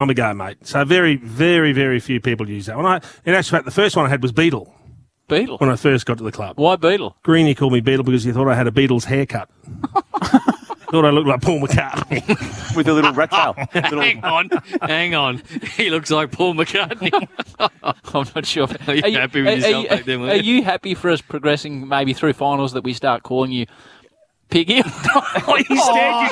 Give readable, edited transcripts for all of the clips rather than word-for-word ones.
time ago, mate. So very, very, very few people use that. In actual fact, the first one I had was Beetle. Beetle? When I first got to the club. Why Beetle? Greenie called me Beetle because he thought I had a Beatles haircut. Thought I looked like Paul McCartney. With a little rat tail. Hang on. He looks like Paul McCartney. I'm not sure. Are you happy with yourself back then? Are you happy for us progressing maybe through finals that we start calling you Piggy? He stared you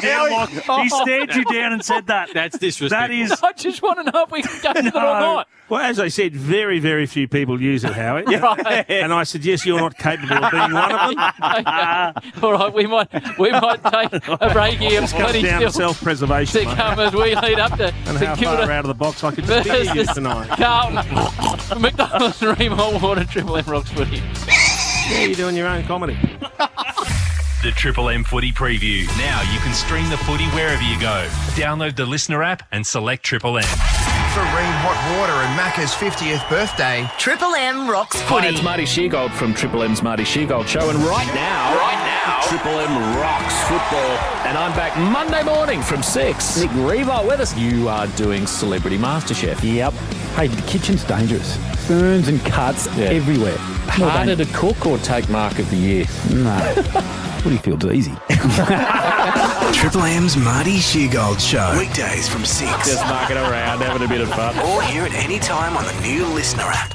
down. He stared you down and said that. That's disrespectful. That is. I just want to know if we can go to it or not. Well, as I said, very, very few people use it, Howie. Right. And I suggest you're not capable of being one of them. Okay. All right, we might take a break here. Just comes down to self-preservation, to come as we lead up to and how Kilda far out of the box I could just be you tonight. Carlton, McDonald's and Remont Water, Triple M Rocks Footy. Yeah, you're doing your own comedy. The Triple M Footy Preview. Now you can stream the footy wherever you go. Download the Listener app and select Triple M. For Ream Hot Water and Macca's 50th birthday, Triple M Rocks Footy. Hi, it's Marty Sheargold from Triple M's Marty Sheargold Show, and right now, Triple M rocks football, and I'm back Monday morning from 6. Nick Revo with us. You are doing Celebrity MasterChef. Yep. Hey, the kitchen's dangerous. Burns and cuts everywhere. Harder to cook or take Mark of the Year? No. Footy feels easy. Triple M's Marty Sheargold Show. Weekdays from 6. Just mucking around, having a bit of fun. Or hear it anytime on the new Listener app.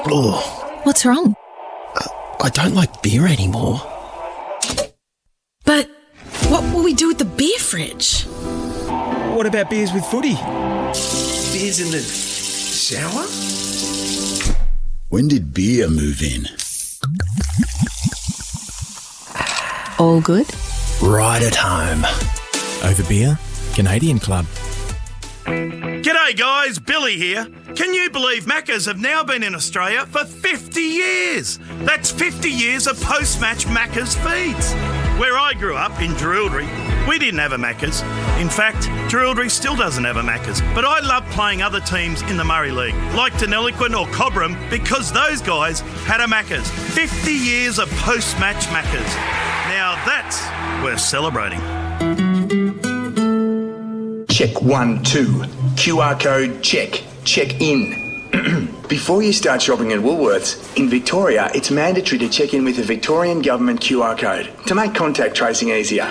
Oh. What's wrong? I don't like beer anymore. But what will we do with the beer fridge? What about beers with footy? Beers in the shower? When did beer move in? All good? Right at home. Over beer? Canadian Club. G'day guys, Billy here. Can you believe Maccas have now been in Australia for 50 years? That's 50 years of post-match Maccas feeds. Where I grew up, in Jerilderie, we didn't have a Maccas. In fact, Jerilderie still doesn't have a Maccas. But I love playing other teams in the Murray League, like Deniliquin or Cobram, because those guys had a Maccas. 50 years of post-match Maccas. Now that's worth celebrating. Check 1, 2. QR code check. Check in. Before you start shopping at Woolworths, in Victoria, it's mandatory to check in with the Victorian Government QR code to make contact tracing easier.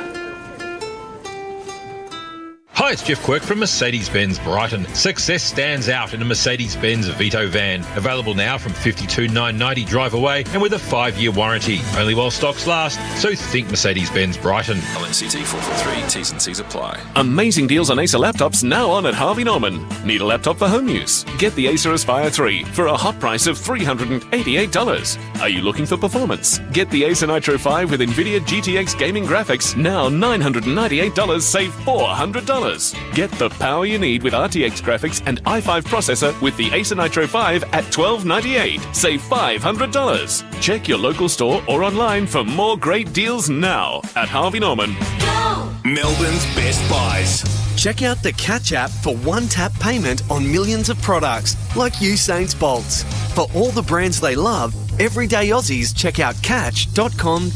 Hi, it's Jeff Quirk from Mercedes-Benz Brighton. Success stands out in a Mercedes-Benz Vito van. Available now from $52,990 drive away and with a 5-year warranty. Only while stocks last, so think Mercedes-Benz Brighton. LNCT 443, T's and C's apply. Amazing deals on Acer laptops now on at Harvey Norman. Need a laptop for home use? Get the Acer Aspire 3 for a hot price of $388. Are you looking for performance? Get the Acer Nitro 5 with NVIDIA GTX gaming graphics, now $998, save $400. Get the power you need with RTX graphics and i5 processor with the Acer Nitro 5 at $1,298. Save $500. Check your local store or online for more great deals now at Harvey Norman. Go! Melbourne's Best Buys. Check out the Catch app for one-tap payment on millions of products, like Usain's Bolts. For all the brands they love, everyday Aussies check out catch.com.au.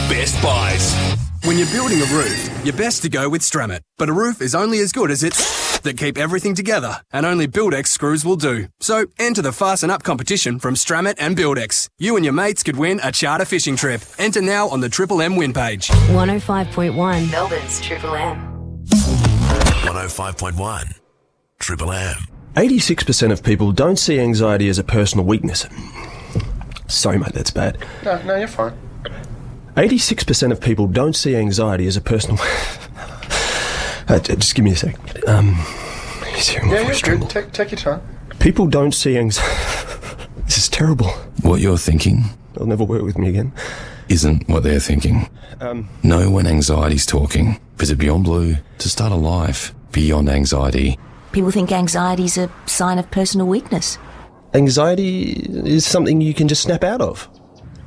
Best Buys. When you're building a roof, you're best to go with Stramit. But a roof is only as good as its that keep everything together, and only Buildex screws will do. So enter the Fasten Up competition from Stramit and Buildex. You and your mates could win a charter fishing trip. Enter now on the Triple M win page. 105.1 Melbourne's Triple M. 105.1 Triple M. 86% of people don't see anxiety as a personal weakness. Sorry, mate, that's bad. No, you're fine. 86% of people don't see anxiety as a personal... just give me a sec. You're good. Take your time. People don't see anxiety... This is terrible. What you're thinking... They'll never work with me again. Isn't what they're thinking. Know when anxiety's talking. Visit Beyond Blue to start a life beyond anxiety. People think anxiety's a sign of personal weakness. Anxiety is something you can just snap out of.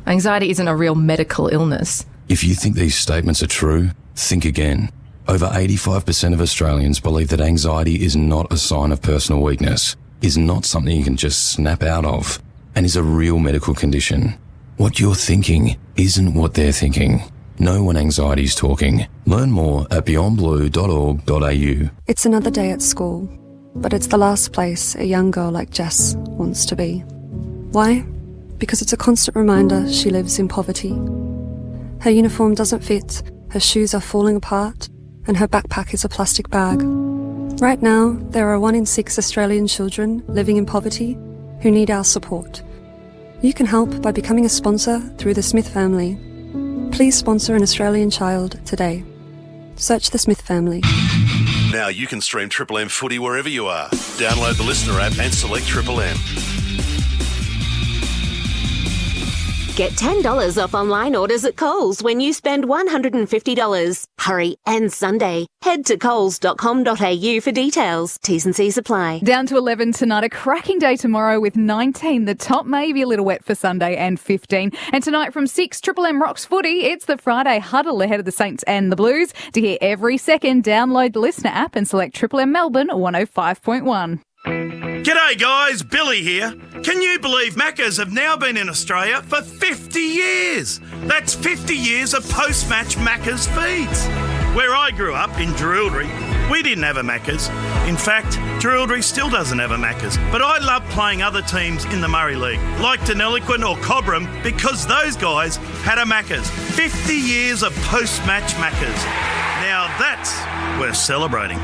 Anxiety isn't a real medical illness. If you think these statements are true, think again. Over 85% of Australians believe that anxiety is not a sign of personal weakness, is not something you can just snap out of, and is a real medical condition. What you're thinking isn't what they're thinking. Know when anxiety's talking. Learn more at beyondblue.org.au. It's another day at school, but it's the last place a young girl like Jess wants to be. Why? Because it's a constant reminder she lives in poverty. Her uniform doesn't fit, her shoes are falling apart, and her backpack is a plastic bag. Right now, there are 1 in 6 Australian children living in poverty who need our support. You can help by becoming a sponsor through the Smith family. Please sponsor an Australian child today. Search the Smith family. Now you can stream Triple M footy wherever you are. Download the Listener app and select Triple M. Get $10 off online orders at Coles when you spend $150. Hurry, and Sunday. Head to coles.com.au for details. T's and C's apply. Down to 11 tonight. A cracking day tomorrow with 19. The top may be a little wet for Sunday and 15. And tonight from 6, Triple M Rocks Footy. It's the Friday huddle ahead of the Saints and the Blues. To hear every second, download the Listener app and select Triple M Melbourne 105.1. G'day guys, Billy here. Can you believe Maccas have now been in Australia for 50 years? That's 50 years of post-match Maccas feeds. Where I grew up, in Jerilderie, we didn't have a Maccas. In fact, Jerilderie still doesn't have a Maccas. But I love playing other teams in the Murray League, like Deniliquin or Cobram, because those guys had a Maccas. 50 years of post-match Maccas. Now that's worth celebrating.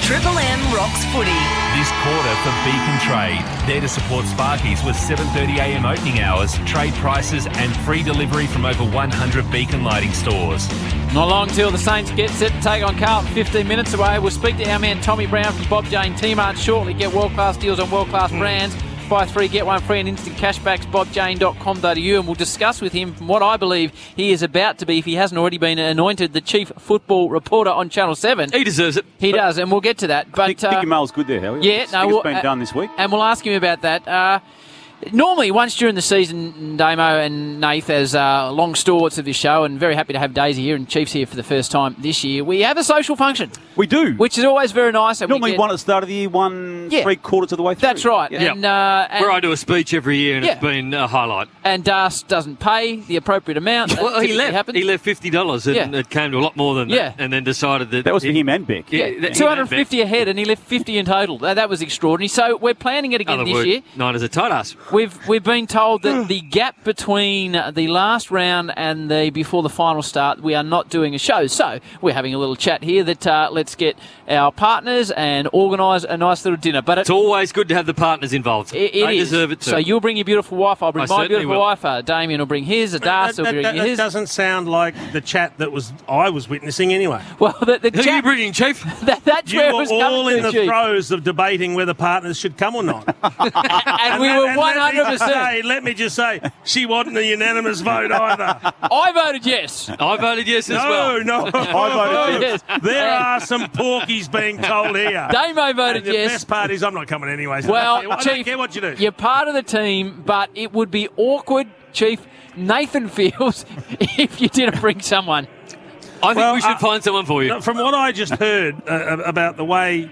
Triple M Rocks Footy. This quarter for Beacon Trade. There to support Sparkies with 7:30am opening hours, trade prices and free delivery from over 100 Beacon lighting stores. Not long till the Saints get set to take on Carlton, 15 minutes away. We'll speak to our man Tommy Brown from Bob Jane T-Mart shortly. Get world-class deals on world-class brands. Buy 3, get 1 free and instant cashbacks, bobjane.com.au, and we'll discuss with him from what I believe he is about to be, if he hasn't already been anointed, the chief football reporter on Channel 7. He deserves it. He does, and we'll get to that. But I think your mail's good there, Howie. Yeah, no, it's been done this week. And we'll ask him about that. Normally, once during the season, Damo and Nath, as long stalwarts of this show, and very happy to have Daisy here and Chiefs here for the first time this year, we have a social function. We do. Which is always very nice. And normally one at the start of the year, one 3/4 of the way through. That's right. Yeah. And, where I do a speech every year, and it's been a highlight. And Das doesn't pay the appropriate amount. Well, he left. He left $50, and it came to a lot more than that. And then decided that was for him and Beck. Yeah, 250 ahead, and he left 50 in total. That was extraordinary. So we're planning it again this year. Nine is a tight ass. We've been told that the gap between the last round and the before the final start, we are not doing a show. So we're having a little chat here that let's get our partners and organise a nice little dinner. But it's always good to have the partners involved. They deserve it too. So you'll bring your beautiful wife. I'll bring my beautiful wife. Damien will bring his. Das will bring his. That doesn't sound like the chat that I was witnessing anyway. Well, the Who chat, are you bringing, Chief? That's you where it were was all coming in to, the Chief. throes of debating whether partners should come or not. and we were 100%. Let me just say, she wasn't a unanimous vote either. I voted yes. I voted yes as well. No, I voted yes. There are some porkies being told here. Damo voted and yes. The best part is I'm not coming anyway. So well, I Chief, don't care what you do. You're part of the team, but it would be awkward, Chief, Nathan feels, if you didn't bring someone. I think we should find someone for you. From what I just heard about the way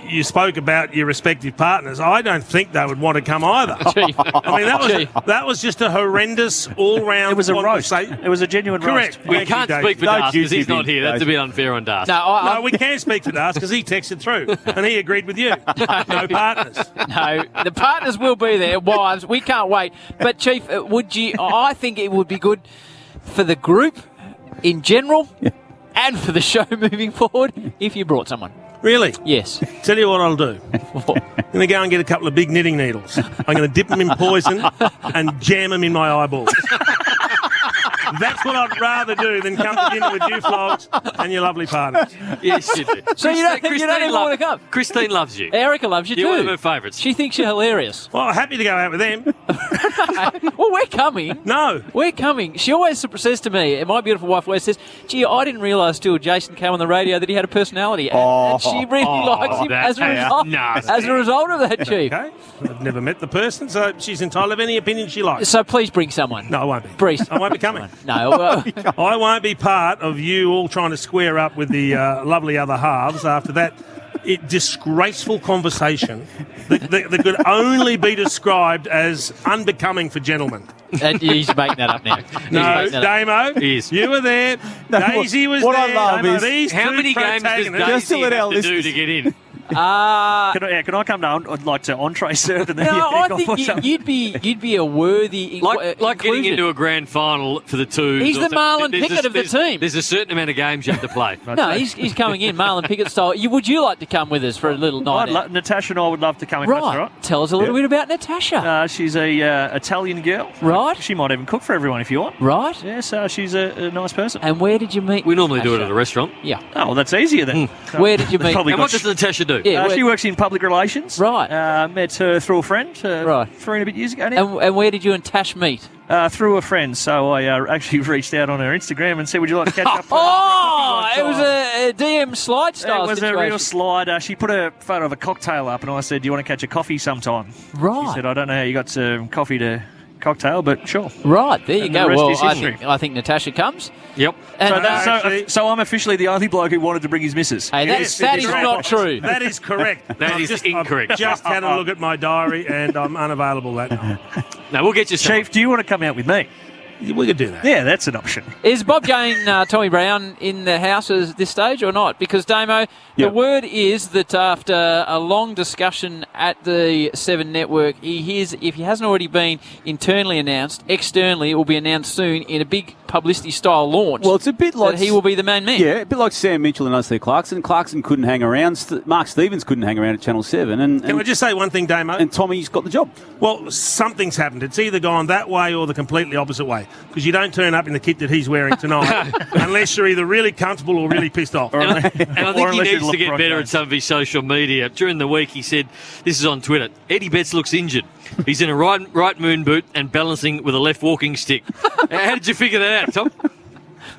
you spoke about your respective partners, I don't think they would want to come either. Chief. I mean, that was just a horrendous all-round... It was a roast. It was a genuine roast. Correct. We can't speak for Das because he's not here. That's a bit unfair on Das. No, we can speak for Das because he texted through and he agreed with you. No partners. No, the partners will be there. Wives, we can't wait. But, Chief, I think it would be good for the group in general and for the show moving forward if you brought someone. Really? Yes. Tell you what I'll do. I'm going to go and get a couple of big knitting needles. I'm going to dip them in poison and jam them in my eyeballs. That's what I'd rather do than come to dinner with you, Flogs, and your lovely partners. Yes, you do. So you don't even want to come? Christine loves you. Erica loves you too. You're one of her favourites. She thinks you're hilarious. Well, happy to go out with them. Well, we're coming. No. We're coming. She always says to me, and my beautiful wife always says, gee, I didn't realise till Jason came on the radio that he had a personality. And she really likes him as a result of that, Chief. Okay. I've never met the person, so she's entitled to any opinion she likes. So please bring someone. No, I won't be. Breeze. I won't be coming. No. Well, I won't be part of you all trying to square up with the lovely other halves after that disgraceful conversation that could only be described as unbecoming for gentlemen. He's making that up now. No, Damo, you were there. Daisy was what there. I love is how many games does Daisy have to do to get in? Can I come down? I'd like to entree served and then I think you'd be a worthy like getting into a grand final for the two. He's the Marlon Pickett of the team. There's a certain amount of games you have to play. No, he's coming in Marlon Pickett style. Would you like to come with us for a little night out? Natasha and I would love to come in. Right. That's all right. Tell us a little bit about Natasha. She's a Italian girl. Right. She might even cook for everyone if you want. Right. Yes, she's a nice person. And where did you meet? We normally do it Natasha? at a restaurant. Yeah. Oh, well, that's easier then. Where did you meet? And what does Natasha do? Yeah, she works in public relations. Right. Met her through a friend. Right. 3 and a bit years ago now. And where did you and Tash meet? Through a friend. So I actually reached out on her Instagram and said, would you like to catch up? It was a DM slide style It was situation. a real slide. She put a photo of a cocktail up and I said, do you want to catch a coffee sometime? Right. She said, I don't know how you got some coffee to cocktail, but sure. Right, there you And go. the rest Well, is history. I think Natasha comes. Yep. And So I'm officially the only bloke who wanted to bring his missus. Hey, that is not true. That is correct. That is incorrect. I've just had a look at my diary and I'm unavailable that night. No, we'll get you some. Chief, do you want to come out with me? We could do that. Yeah, that's an option. Is Bob Jane, Tommy Brown in the house at this stage or not? Because, Damo, the word is that after a long discussion at the 7 Network, if he hasn't already been internally announced, externally it will be announced soon in a big publicity-style launch. Well, it's a bit like... that he will be the main man. Yeah, a bit like Sam Mitchell and Usley Clarkson. Clarkson couldn't hang around. Mark Stevens couldn't hang around at Channel 7. Can I just say one thing, Damo? And Tommy's got the job. Well, something's happened. It's either gone that way or the completely opposite way. Because you don't turn up in the kit that he's wearing tonight unless you're either really comfortable or really pissed off. And I think he needs to get better at some of his social media. During the week, he said, this is on Twitter, Eddie Betts looks injured. He's in a right moon boot and balancing with a left walking stick. How did you figure that out, Tom?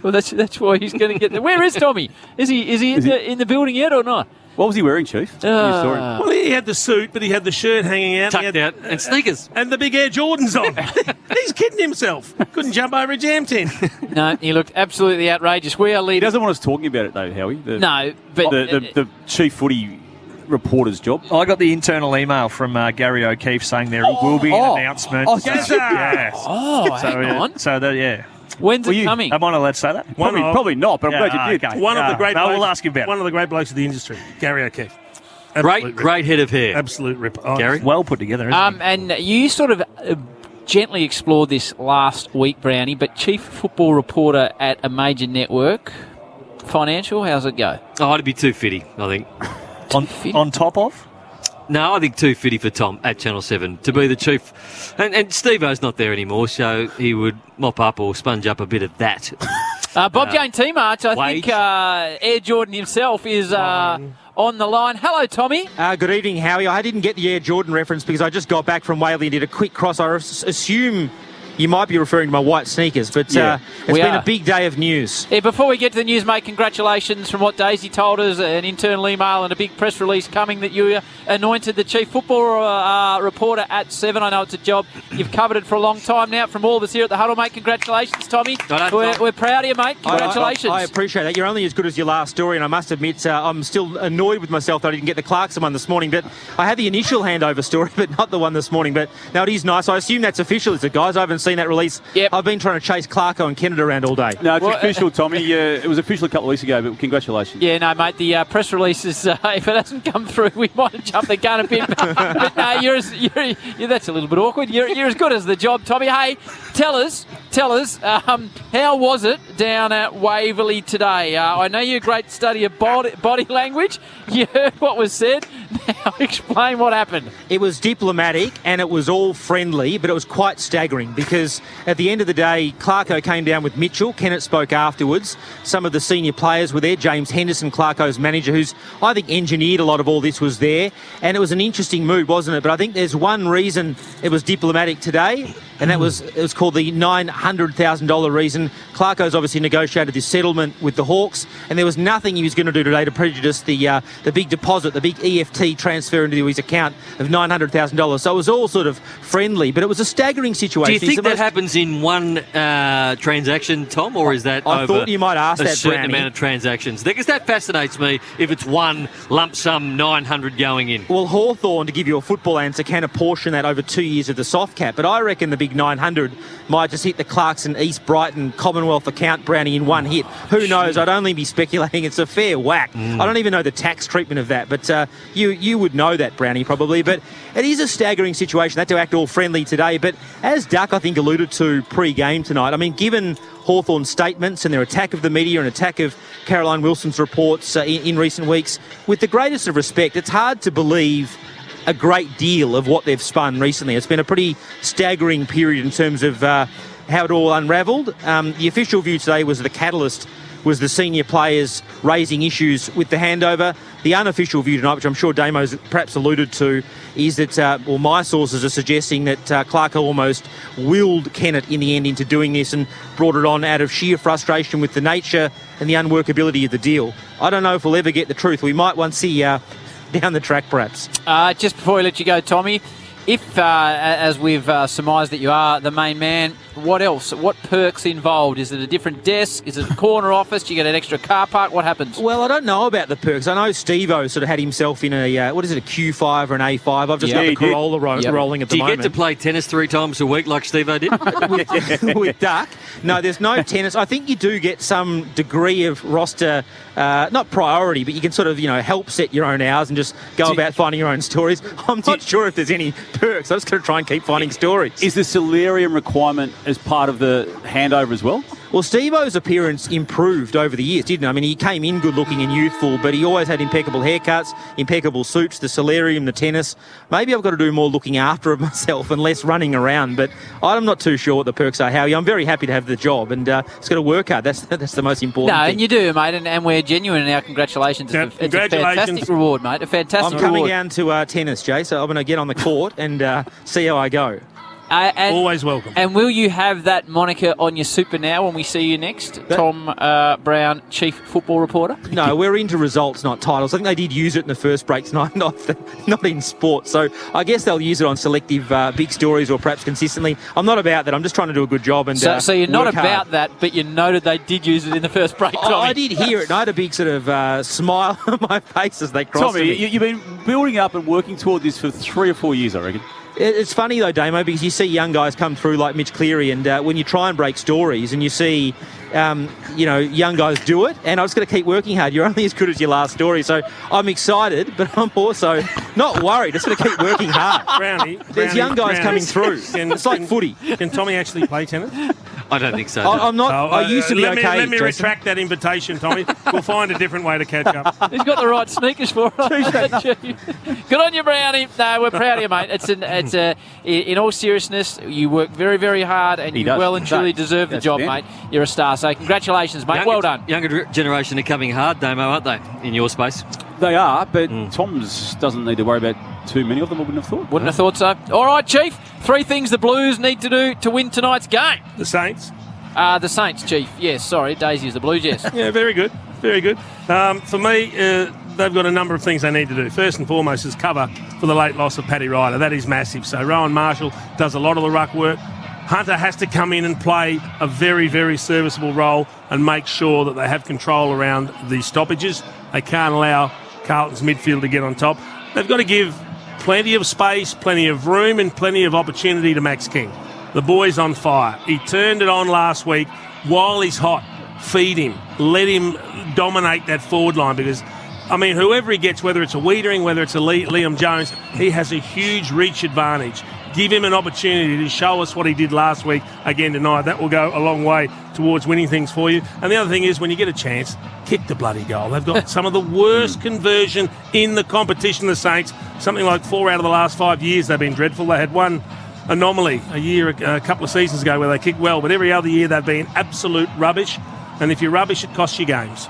Well, that's why he's going to get there. Where is Tommy? Is he in the building yet or not? What was he wearing, Chief? Well, he had the suit, but he had the shirt hanging out. Tucked out. And sneakers. And the big Air Jordans on. He's kidding himself. Couldn't jump over a jam tin. No, he looked absolutely outrageous. We are leading. He doesn't want us talking about it, though, Howie. No, but... The chief footy reporter's job. I got the internal email from Gary O'Keefe saying there will be an announcement. Hang on. So that, yeah. When's it coming? Am I not allowed to say that? Probably not, but I'm glad you did. Okay. One of the great blokes, we'll ask him about one of the great blokes of the industry, Gary O'Keefe. Great head of hair. Absolute rip. Gary? Well put together, isn't he? And you sort of gently explored this last week, Brownie, but chief football reporter at a major network, financial, how's it go? Oh, it'd be too fitty, I think. On top of? No, I think too fitty for Tom at Channel 7 to be the chief. And Steve-O's not there anymore, so he would mop up or sponge up a bit of that. Bob Jane T-March, I think Air Jordan himself is on the line. Hello, Tommy. Good evening, Howie. I didn't get the Air Jordan reference because I just got back from Waverley and did a quick cross. I assume you might be referring to my white sneakers, but it's been a big day of news. Yeah, before we get to the news, mate, congratulations from what Daisy told us, an internal email and a big press release coming that you anointed the chief football reporter at 7. I know it's a job. You've covered it for a long time now. From all of us here at the Huddle, mate, congratulations, Tommy. We're proud of you, mate. Congratulations. I appreciate that. You're only as good as your last story, and I must admit I'm still annoyed with myself that I didn't get the Clarkson one this morning, but I had the initial handover story, but not the one this morning. But no, it is nice. I assume that's official, is it, guys? I haven't seen that release. Yep. I've been trying to chase Clarko and Kennedy around all day. No, it's official, Tommy. it was official a couple of weeks ago, but congratulations. Yeah, no, mate, the press release is, if it hasn't come through, we might have jumped the gun a bit. But no, that's a little bit awkward. You're as good as the job, Tommy. Hey, tell us, how was it down at Waverley today? I know you're a great study of body language. You heard what was said. Now explain what happened. It was diplomatic and it was all friendly, but it was quite staggering because at the end of the day, Clarko came down with Mitchell. Kennett spoke afterwards. Some of the senior players were there. James Henderson, Clarko's manager, who's, I think, engineered a lot of all this, was there. And it was an interesting mood, wasn't it? But I think there's one reason it was diplomatic today. and it was called the $900,000 reason. Clarko's obviously negotiated this settlement with the Hawks, and there was nothing he was going to do today to prejudice the big deposit, the big EFT transfer into his account of $900,000. So it was all sort of friendly, but it was a staggering situation. Do you think that happens in one transaction, Tom, or is that I over thought you might ask a that, certain Brownie. amount of transactions? Because that fascinates me if it's one lump sum 900 going in. Well, Hawthorn, to give you a football answer, can apportion that over 2 years of the soft cap, but I reckon the big 900 might just hit the Clarkson, East Brighton, Commonwealth account, Brownie, in one hit. Who knows? I'd only be speculating. It's a fair whack. I don't even know the tax treatment of that, but you would know that, Brownie, probably. But it is a staggering situation. They had to act all friendly today, but as Duck, I think, alluded to pre-game tonight, I mean, given Hawthorn's statements and their attack of the media and attack of Caroline Wilson's reports in recent weeks, with the greatest of respect, it's hard to believe a great deal of what they've spun recently. It's been a pretty staggering period in terms of how it all unravelled. The official view today was the catalyst was the senior players raising issues with the handover. The unofficial view tonight, which I'm sure Damo's perhaps alluded to, is that, my sources are suggesting that Clarko almost willed Kennett in the end into doing this and brought it on out of sheer frustration with the nature and the unworkability of the deal. I don't know if we'll ever get the truth. We might once see down the track, perhaps. Just before we let you go, Tommy, if, as we've surmised that you are the main man, what else? What perks involved? Is it a different desk? Is it a corner office? Do you get an extra car park? What happens? Well, I don't know about the perks. I know Steve-O sort of had himself in a, a Q5 or an A5. I've just got the Corolla rolling at the moment. Do you get to play tennis 3 times a week like Steve-O did? with Duck? No, there's no tennis. I think you do get some degree of roster, not priority, but you can sort of, help set your own hours and just go about finding your own stories. I'm not sure if there's any perks. I'm just going to try and keep finding stories. Is the solarium requirement as part of the handover as well? Well, Steve-O's appearance improved over the years, didn't it? I mean, he came in good-looking and youthful, but he always had impeccable haircuts, impeccable suits, the solarium, the tennis. Maybe I've got to do more looking after of myself and less running around, but I'm not too sure what the perks are, Howie. I'm very happy to have the job, and it's got to work hard. That's the most important thing. And you do, mate, and we're genuine in our congratulations. It's a fantastic reward, mate, a fantastic reward. I'm coming down to tennis, Jay, so I'm going to get on the court and see how I go. Always welcome. And will you have that moniker on your super now when we see you next? Tom Brown, Chief Football Reporter? No, we're into results, not titles. I think they did use it in the first break tonight, not in sport. So I guess they'll use it on selective big stories or perhaps consistently. I'm not about that. I'm just trying to do a good job. And So you're not about that, but you noted they did use it in the first break, Tommy. I did hear it, and I had a big sort of smile on my face as they crossed Tommy, me. you've been building up and working toward this for 3 or 4 years, I reckon. It's funny, though, Damo, because you see young guys come through like Mitch Cleary, and when you try and break stories and you see, young guys do it, and I was going to keep working hard. You're only as good as your last story. So I'm excited, but I'm also not worried. Just going to keep working hard. Brownie. There's young guys coming through. It's like footy. Can Tommy actually play tennis? I don't think so. I'm not. I used to be okay. Let me retract that invitation, Tommy. We'll find a different way to catch up. He's got the right sneakers for it. Good on you, Brownie. No, we're proud of you, mate. In all seriousness, you work very, very hard, and you well and truly deserve the job, mate. You're a star. So congratulations, mate. Well done. Younger generation are coming hard, Damo, aren't they, in your space? They are, but Tom's doesn't need to worry about too many of them, I wouldn't have thought. Wouldn't have thought so. All right, Chief. 3 things the Blues need to do to win tonight's game. The Saints. The Saints, Chief. Yes, sorry. Daisy is the Blues, yes. Yeah, very good. Very good. For me, they've got a number of things they need to do. First and foremost is cover for the late loss of Paddy Ryder. That is massive. So Rowan Marshall does a lot of the ruck work. Hunter has to come in and play a very, very serviceable role and make sure that they have control around the stoppages. They can't allow Carlton's midfield to get on top. They've got to give plenty of space, plenty of room and plenty of opportunity to Max King. The boy's on fire. He turned it on last week. While he's hot, feed him. Let him dominate that forward line because, whoever he gets, whether it's a Wiedering, whether it's a Liam Jones, he has a huge reach advantage. Give him an opportunity to show us what he did last week again tonight. That will go a long way towards winning things for you. And the other thing is, when you get a chance, kick the bloody goal. They've got some of the worst conversion in the competition, the Saints. Something like 4 out of the last 5 years they've been dreadful. They had one anomaly a couple of seasons ago where they kicked well, but every other year they've been absolute rubbish. And if you're rubbish, it costs you games.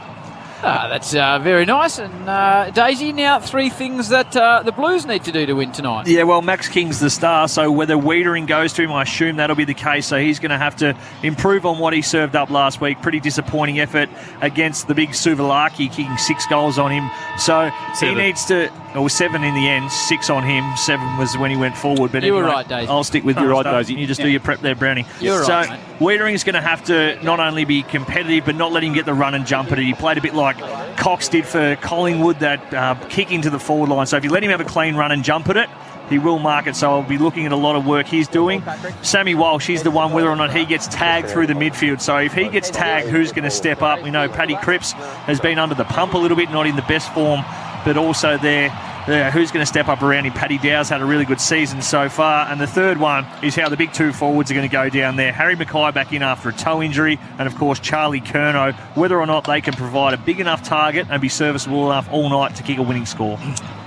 That's very nice. And Daisy, now 3 things that the Blues need to do to win tonight. Yeah, well, Max King's the star, so whether Wiedering goes to him, I assume that'll be the case. So he's going to have to improve on what he served up last week. Pretty disappointing effort against the big Suvalaki, kicking 6 goals on him. So 7. He needs to... Well, 7 in the end, 6 on him. 7 was when he went forward. But you anyway, were right, Daisy. I'll stick with You're your right, Daisy. You just do your prep there, Brownie. You're so right, mate. Wiedering's going to have to not only be competitive, but not let him get the run and jump at it. He played a bit like Cox did for Collingwood, that kick into the forward line. So if you let him have a clean run and jump at it, he will mark it. So I'll be looking at a lot of work he's doing. Sammy Walsh, he's the one, whether or not he gets tagged through the midfield. So if he gets tagged, who's going to step up? We know Paddy Cripps has been under the pump a little bit, not in the best form, but also there. Who's going to step up around him? Paddy Dow's had a really good season so far. And the third one is how the big 2 forwards are going to go down there. Harry Mackay back in after a toe injury, and of course Charlie Curnow, whether or not they can provide a big enough target and be serviceable enough all night to kick a winning score.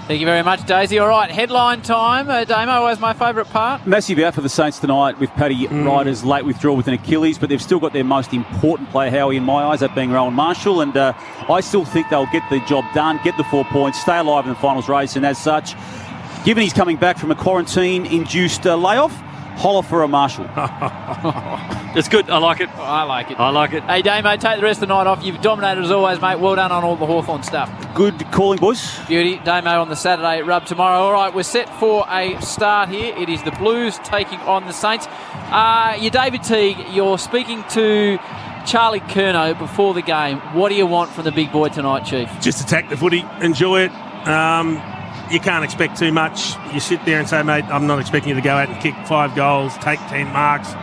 Thank you very much, Daisy. All right, headline time. Damo, always my favourite part. Massive out for the Saints tonight with Paddy Ryder's late withdrawal with an Achilles, but they've still got their most important player, Howie, in my eyes, that being Rowan Marshall, and I still think they'll get the job done, get the 4 points, stay alive in the finals race, and as such, given he's coming back from a quarantine-induced layoff, holler for a Marshall. It's good. I like it. I like it. I like it. Hey, Damo, take the rest of the night off. You've dominated as always, mate. Well done on all the Hawthorn stuff. Good calling, boys. Beauty. Damo on the Saturday rub tomorrow. All right, we're set for a start here. It is the Blues taking on the Saints. You're David Teague. You're speaking to Charlie Curnow before the game. What do you want from the big boy tonight, Chief? Just attack the footy. Enjoy it. You can't expect too much. You sit there and say, mate, I'm not expecting you to go out and kick 5 goals, take 10 marks.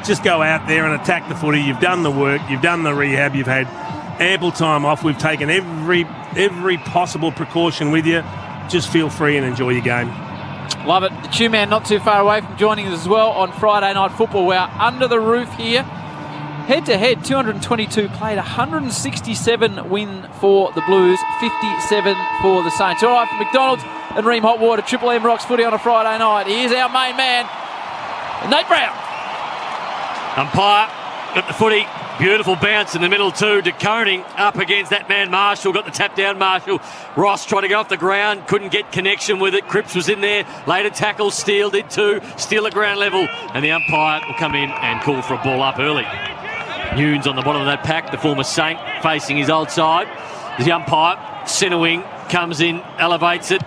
Just go out there and attack the footy. You've done the work. You've done the rehab. You've had ample time off. We've taken every possible precaution with you. Just feel free and enjoy your game. Love it. The Chew Man not too far away from joining us as well on Friday Night Football. We're under the roof here. Head-to-head, 222 played, 167 win for the Blues, 57 for the Saints. All right, from McDonald's and Ream Hot Water, Triple M Rocks Footy on a Friday night. Here's our main man, Nate Brown. Umpire got the footy. Beautiful bounce in the middle too. De Koning up against that man Marshall. Got the tap down Marshall. Ross tried to go off the ground. Couldn't get connection with it. Cripps was in there. Later tackle. Steele did too. Steele at ground level. And the umpire will come in and call for a ball up early. Nunes on the bottom of that pack. The former Saint facing his old side. The umpire, centre wing, comes in, elevates it.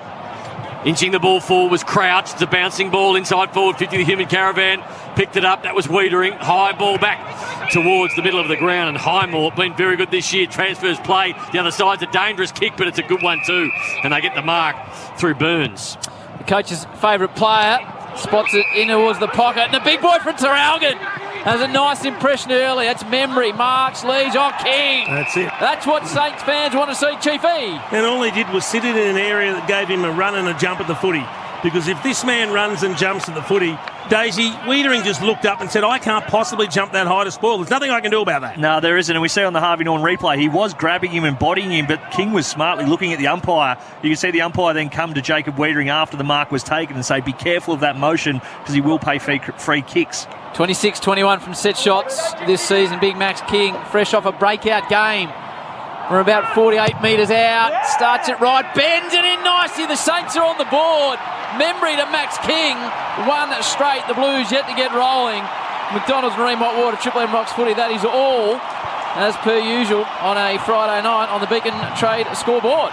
Inching the ball forward was Crouch. It's a bouncing ball inside forward 50. The Human Caravan picked it up. That was Wiedering. High ball back towards the middle of the ground. And Highmore been very good this year. Transfers play. The other side's a dangerous kick, but it's a good one too. And they get the mark through Burns. The coach's favourite player spots it in towards the pocket. And the big boy from Terralgan has a nice impression early. That's memory. Marks, leads. Oh, King. That's it. That's what Saints fans want to see, Chief E. And all he did was sit it in an area that gave him a run and a jump at the footy. Because if this man runs and jumps at the footy, Daisy, Wiedering just looked up and said, I can't possibly jump that high to spoil. There's nothing I can do about that. No, there isn't. And we see on the Harvey Norman replay, he was grabbing him and bodying him, but King was smartly looking at the umpire. You can see the umpire then come to Jacob Wiedering after the mark was taken and say, be careful of that motion because he will pay free kicks. 26-21 from set shots this season. Big Max King, fresh off a breakout game. We're about 48 metres out. Starts it right, bends it in nicely. The Saints are on the board. Memory to Max King. One straight. The Blues yet to get rolling. McDonald's Marine Hot Water, Triple M Rocks Footy. That is all, as per usual, on a Friday night on the Beacon Trade scoreboard.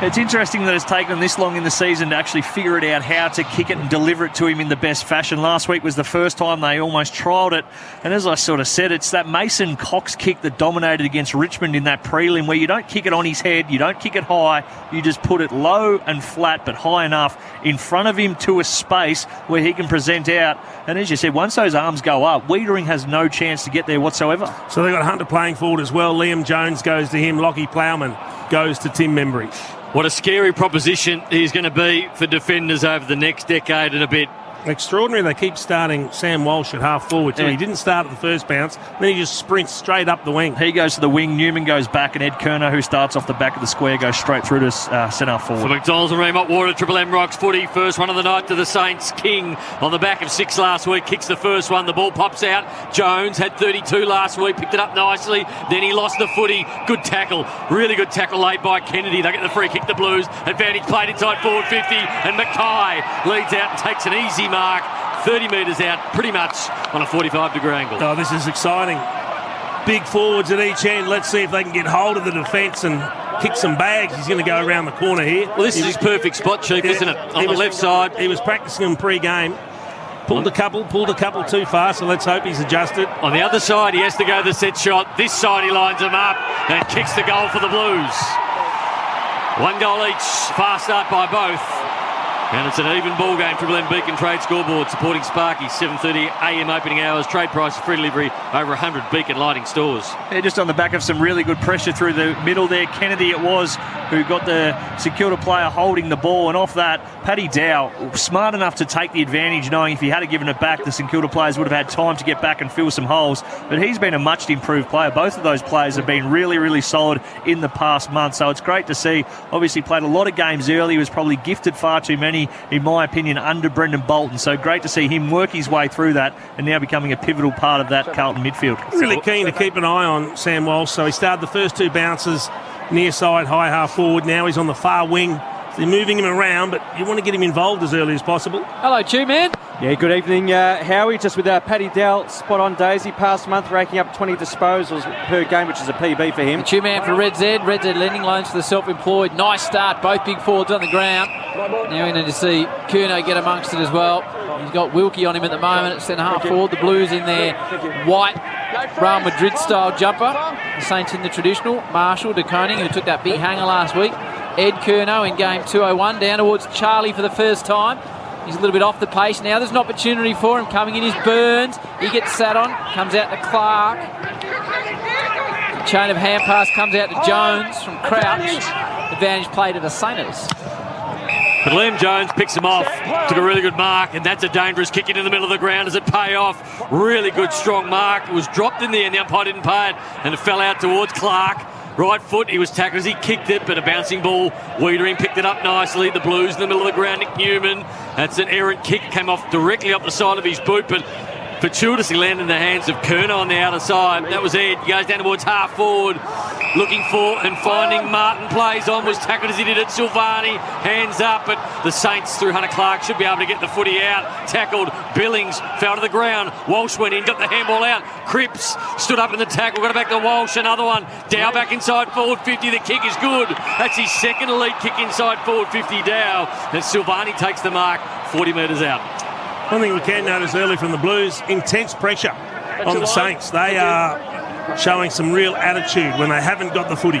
It's interesting that it's taken this long in the season to actually figure it out how to kick it and deliver it to him in the best fashion. Last week was the first time they almost trialled it. And as I sort of said, it's that Mason Cox kick that dominated against Richmond in that prelim where you don't kick it on his head, you don't kick it high, you just put it low and flat but high enough in front of him to a space where he can present out. And as you said, once those arms go up, Wiedering has no chance to get there whatsoever. So they've got Hunter playing forward as well. Liam Jones goes to him. Lockie Plowman goes to Tim Membry. What a scary proposition he's going to be for defenders over the next decade and a bit. Extraordinary. They keep starting Sam Walsh at half forward too. Yeah. He didn't start at the first bounce, then he just sprints straight up the wing. He goes to the wing, Newman goes back, and Ed Kerner, who starts off the back of the square, goes straight through to centre forward. For McDonald's and Remont Water, Triple M Rocks footy. First one of the night to the Saints. King on the back of 6 last week, kicks the first one. The ball pops out. Jones had 32 last week, picked it up nicely. Then he lost the footy. Good tackle. Really good tackle laid by Kennedy. They get the free kick, the Blues. Advantage played inside forward 50, and Mackay leads out and takes an easy mark. 30 metres out, pretty much on a 45-degree angle. Oh, this is exciting. Big forwards at each end. Let's see if they can get hold of the defence and kick some bags. He's going to go around the corner here. Well, this is his perfect spot, Chief, isn't it? On the left side. He was practising them pre-game. Pulled a couple too far, so let's hope he's adjusted. On the other side, he has to go the set shot. This side, he lines them up and kicks the goal for the Blues. 1 goal each. Fast start by both. And it's an even ball game. Triple M Beacon Trade scoreboard supporting Sparky. 7:30 a.m. opening hours. Trade price, free delivery. Over 100 Beacon lighting stores. Yeah, just on the back of some really good pressure through the middle there. Kennedy it was who got the St Kilda player holding the ball, and off that, Paddy Dow, smart enough to take the advantage, knowing if he had given it back, the St Kilda players would have had time to get back and fill some holes. But he's been a much improved player. Both of those players have been really, really solid in the past month, so it's great to see. Obviously played a lot of games early, was probably gifted far too many, in my opinion, under Brendan Bolton. So great to see him work his way through that and now becoming a pivotal part of that Carlton midfield. Really keen to keep an eye on Sam Walsh. So he started the first 2 bounces near side, high half forward. Now he's on the far wing. So they're moving him around, but you want to get him involved as early as possible. Hello, Two-Man. Yeah, good evening, Howie. Just with Paddy Dell, spot on Daisy. Past month, raking up 20 disposals per game, which is a PB for him. Two-Man for Red Z. Red Z lending loans for the self-employed. Nice start, both big forwards on the ground. Now we need to see Curnow get amongst it as well. He's got Wilkie on him at the moment at centre half forward. The Blues in their white Real Madrid style jumper. The Saints in the traditional. Marshall de Koning, who took that big hanger last week. Ed Curnow in game 201 down towards Charlie for the first time. He's a little bit off the pace now. There's an opportunity for him. Coming in is Burns. He gets sat on. Comes out to Clark. The chain of hand pass comes out to Jones from Crouch. Advantage play to the Saints. But Liam Jones picks him off, took a really good mark, and that's a dangerous kick into the middle of the ground. Does it pay off? Really good, strong mark. It was dropped in the end. The umpire didn't pay it, and it fell out towards Clark. Right foot, he was tackled as he kicked it, but a bouncing ball. Wiedering picked it up nicely. The Blues in the middle of the ground. Nick Newman. That's an errant kick. Came off directly up the side of his boot, but fortuitously landed in the hands of Kerner on the outer side. That was Ed. He goes down towards half forward. Looking for and finding Martin. Plays on. Was tackled as he did it. Silvani. Hands up, but the Saints through Hunter Clark should be able to get the footy out. Tackled. Billings fell to the ground. Walsh went in. Got the handball out. Cripps stood up in the tackle. Got it back to Walsh. Another one. Dow back inside forward 50. The kick is good. That's his second elite kick inside forward 50. Dow. And Silvani takes the mark 40 metres out. One thing we can notice early from the Blues, intense pressure on the Saints. They are showing some real attitude when they haven't got the footy.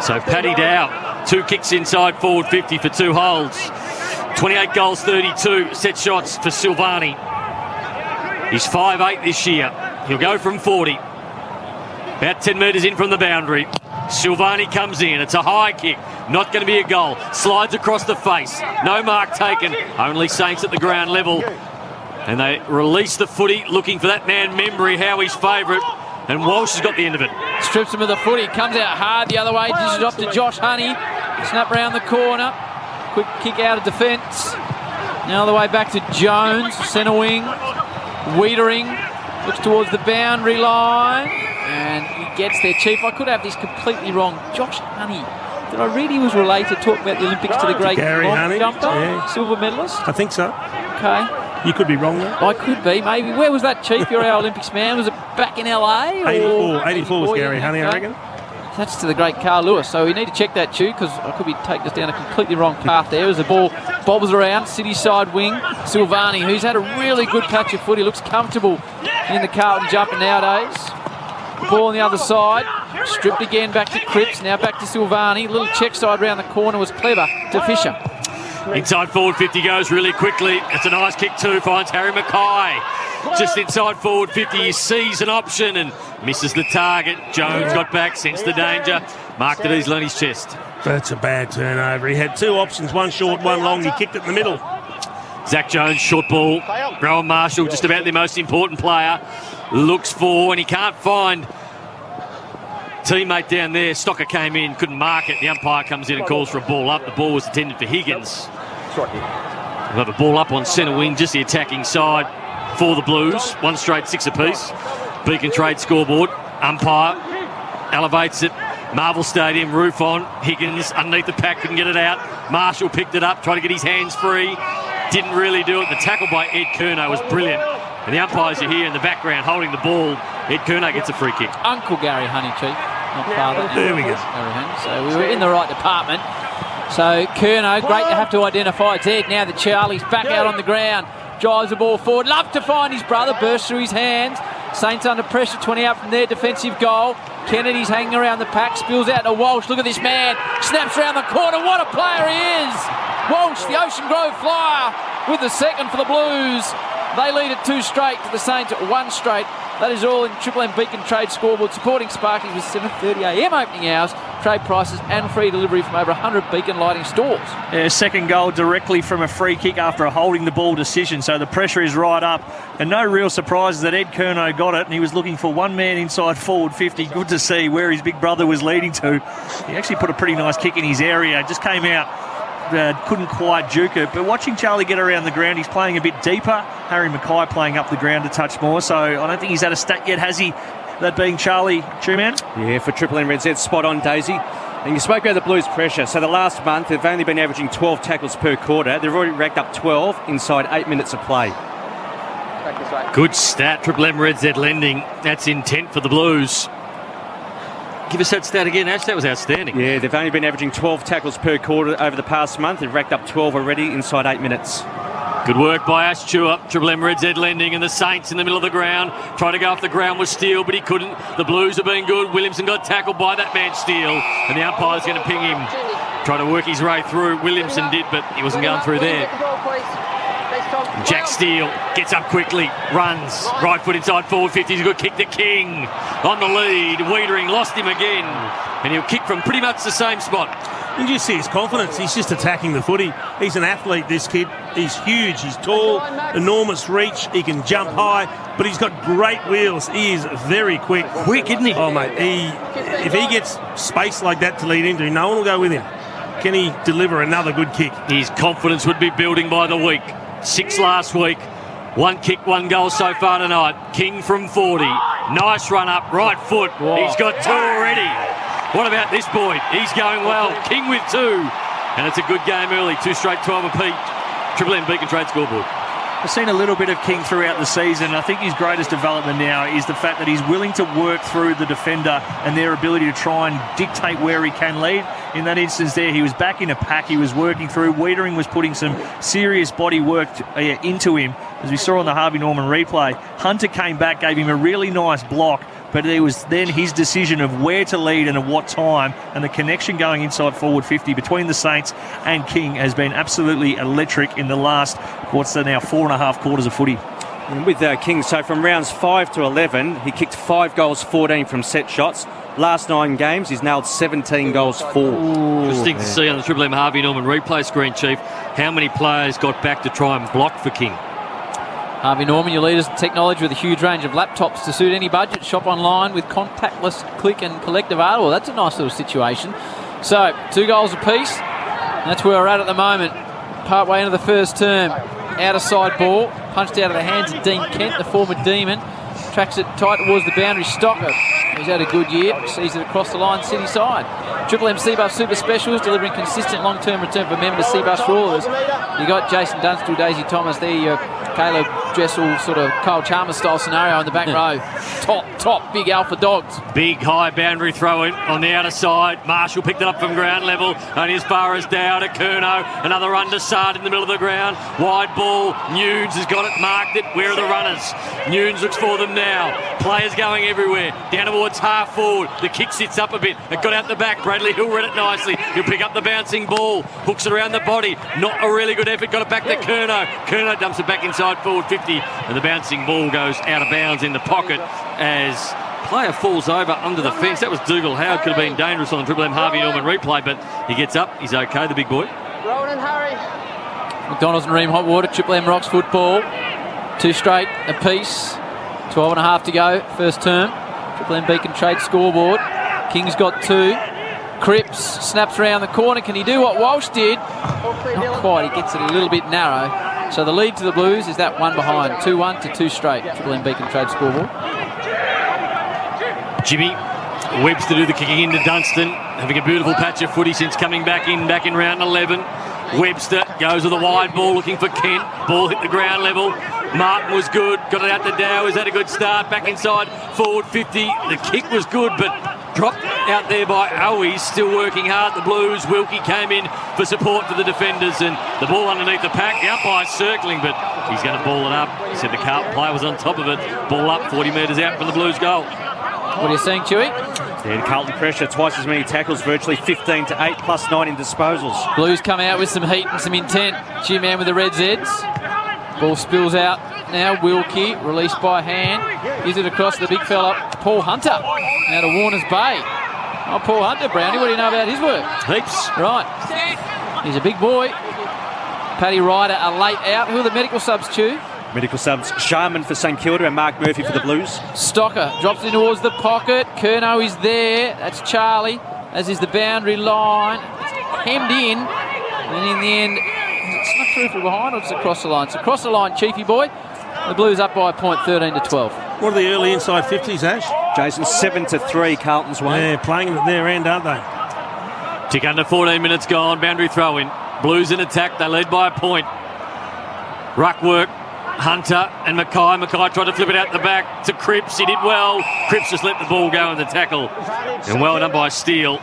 So Paddy Dow, 2 kicks inside forward 50 for 2 holds. 28 goals, 32 set shots for Silvani. He's 5'8" this year. He'll go from 40. About 10 metres in from the boundary. Silvani comes in. It's a high kick. Not going to be a goal. Slides across the face. No mark taken. Only Saints at the ground level. And they release the footy, looking for that man Membry, Howie's favourite. And Walsh has got the end of it. Strips him of the footy. Comes out hard the other way. Dishes it off to Josh Honey. Snap round the corner. Quick kick out of defence. Now the way back to Jones. Centre wing. Wiedering. Looks towards the boundary line. And he gets there. Chief, I could have this completely wrong. Josh Honey. Did I read he was related, talk about the Olympics to the great Gary Honey, jumper? yeah. Silver medalist? I think so. Okay. You could be wrong there. I could be, maybe. Where was that, Chief? You're our Olympics man. Was it back in LA? 84 was Gary Honey, I reckon. That's to the great Carl Lewis. So we need to check that, Chew, because I could be taking us down a completely wrong path there as the ball bobbles around. City side wing. Silvani, who's had a really good patch of footy, looks comfortable in the Carlton jumper nowadays. Ball on the other side. Stripped again back to Cripps. Now back to Silvani. Little check side round the corner was clever to Fisher. Inside forward 50 goes really quickly. It's a nice kick too. Finds Harry Mackay. Just inside forward 50. He sees an option and misses the target. Jones got back, sensed the danger. Marked it easily on his chest. That's a bad turnover. He had 2 options, one short, one long. He kicked it in the middle. Zach Jones, short ball. Rowan Marshall, just about the most important player. Looks for, and he can't find teammate down there. Stocker came in, couldn't mark it. The umpire comes in and calls for a ball up. The ball was intended for Higgins. We'll have a ball up on centre wing, just the attacking side for the Blues. One straight 6 apiece. Beacon Trade scoreboard. Umpire elevates it. Marvel Stadium, roof on. Higgins underneath the pack, couldn't get it out. Marshall picked it up, tried to get his hands free. Didn't really do it. The tackle by Ed Curnow was brilliant. And the umpires are here in the background holding the ball. Ed Curnow gets a free kick. Uncle Gary Honey, Chief, not father. There we go. Gary Honey. So we were in the right department. So Curnow, great to have to identify it's Ed now that Charlie's back out on the ground. Drives the ball forward. Love to find his brother. Bursts through his hands. Saints under pressure. 20 out from their defensive goal. Kennedy's hanging around the pack. Spills out to Walsh. Look at this man. Snaps around the corner. What a player he is. Walsh, the Ocean Grove Flyer, with the second for the Blues. They lead it 2 straight to the Saints at 1 straight. That is all in Triple M Beacon Trade scoreboard, supporting Sparkies with 7:30am opening hours, trade prices and free delivery from over 100 Beacon lighting stores. Yeah, second goal directly from a free kick after a holding the ball decision, so the pressure is right up. And no real surprises that Ed Curnow got it, and he was looking for one man inside forward 50. Good to see where his big brother was leading to. He actually put a pretty nice kick in his area, just came out. Couldn't quite juke it, but watching Charlie get around the ground, he's playing a bit deeper. Harry Mackay playing up the ground a touch more, so I don't think he's had a stat yet, has he? That being Charlie Truman? Yeah, for Triple M Red Z, spot on, Daisy. And you spoke about the Blues' pressure. So the last month, they've only been averaging 12 tackles per quarter. They've already racked up 12 inside 8 minutes of play. Good stat, Triple M Red Z lending. That's intent for the Blues. Give us that stat again, Ash. That was outstanding. Yeah, they've only been averaging 12 tackles per quarter over the past month. They've racked up 12 already inside 8 minutes. Good work by Ash Chua. Triple M Red Z lending, and the Saints in the middle of the ground. Trying to go off the ground with Steele, but he couldn't. The Blues have been good. Williamson got tackled by that man Steele, and the umpire's going to ping him. Trying to work his way through. Williamson did, but he wasn't going through there. Jack Steele gets up quickly, runs, right foot inside forward 50. He's a good kick to King on the lead. Wiedering lost him again, and he'll kick from pretty much the same spot. You just see his confidence. He's just attacking the footy. He's an athlete, this kid. He's huge. He's tall, enormous reach. He can jump high, but he's got great wheels. He is very quick. Quick, isn't he? Oh, mate. If he gets space like that to lead into, no one will go with him. Can he deliver another good kick? His confidence would be building by the week. 6 last week. 1 kick, 1 goal so far tonight. King from 40. Nice run up, right foot. Whoa. He's got 2 already. What about this boy? He's going well. King with 2. And it's a good game early. 2 straight 12 apiece. Triple M Beacon Trade scoreboard. I've seen a little bit of King throughout the season. I think his greatest development now is the fact that he's willing to work through the defender and their ability to try and dictate where he can lead. In that instance there, he was back in a pack. He was working through. Wiedering was putting some serious body work into him, as we saw on the Harvey Norman replay. Hunter came back, gave him a really nice block, but it was then his decision of where to lead and at what time, and the connection going inside forward 50 between the Saints and King has been absolutely electric in the last, what's that now, 4.5 quarters of footy. And with King, so from rounds 5 to 11, he kicked 5 goals, 14 from set shots. Last 9 games, he's nailed 17 goals, 4. Interesting to see on the Triple M Harvey Norman replay screen, Chief, how many players got back to try and block for King. Harvey Norman, your leaders in technology with a huge range of laptops to suit any budget. Shop online with contactless click and collect available. That's a nice little situation. So, 2 goals apiece. And that's where we're at the moment. Partway into the first term. Out of side ball. Punched out of the hands of Dean Kent, the former Demon. Tracks it tight towards the boundary. Stocker, he's had a good year. Sees it across the line, city side. Triple M Seabus Super Specials, delivering consistent long-term return for members Seabus Rollers. You got Jason Dunstall, Daisy Thomas there, your Caleb Dressel sort of Kyle Chalmers style scenario in the back row. Top, big alpha dogs. Big high boundary throw in on the outer side. Marshall picked it up from ground level, only as far as down to Curnow. Another underside in the middle of the ground. Wide ball. Nunes has got it, marked it. Where are the runners? Nunes looks for them now. Players going everywhere. Down towards half forward. The kick sits up a bit. It got out the back. Bradley Hill read it nicely. He'll pick up the bouncing ball. Hooks it around the body. Not a really good effort. Got it back to Curnow. Curnow dumps it back inside forward 50. And the bouncing ball goes out of bounds in the pocket as player falls over under the fence. That was Dougal Howard. Could have been dangerous on the Triple M Harvey Norman replay, but he gets up. He's okay, the big boy. Rowan and Harry. McDonald's and Ream Hot Water, Triple M Rocks football. 2 straight apiece. 12 and a half to go, first term. Triple M Beacon Trade scoreboard. King's got 2. Cripps snaps around the corner. Can he do what Walsh did? Not quite. He gets it a little bit narrow. So the lead to the Blues is that one behind. 2-1 to 2 straight. Triple M Beacon Trade scoreboard. Jimmy Webster do the kicking into Dunstan, having a beautiful patch of footy since coming back in round 11. Webster goes with a wide ball looking for Kent. Ball hit the ground level. Martin was good, got it out to Dow. He's had a good start, back inside, forward 50. The kick was good, but dropped out there by Owie, still working hard. The Blues, Wilkie came in for support for the defenders, and the ball underneath the pack. The umpire's circling, but he's going to ball it up. He said the Carlton player was on top of it. Ball up, 40 metres out from the Blues' goal. What are you saying, Chewy? Yeah, Carlton pressure, twice as many tackles, virtually 15 to 8, plus 9 in disposals. Blues come out with some heat and some intent. G-Man with the red Zeds. Ball spills out now. Wilkie, released by hand. Gives it across the big fella, Paul Hunter. Now to Warners Bay. Oh, Paul Hunter, Brownie, what do you know about his work? Heaps. Right. He's a big boy. Paddy Ryder, a late out. Who are the medical subs, Chew? Medical subs, Sharman for St Kilda and Mark Murphy for the Blues. Stocker drops in towards the pocket. Curnow is there. That's Charlie, as is the boundary line. It's hemmed in. And in the end, it's not through from behind or just across the line. It's across the line, Chiefy boy. The Blues up by a point, 13 to 12. What are the early inside 50s, Ash? Jason, 7 to 3, Carlton's way. Yeah, playing at their end, aren't they? Tick under 14 minutes gone. Boundary throw in. Blues in attack. They lead by a point. Ruck work. Hunter and Mackay. Mackay tried to flip it out the back to Cripps. He did well. Cripps just let the ball go in the tackle. And well done by Steele.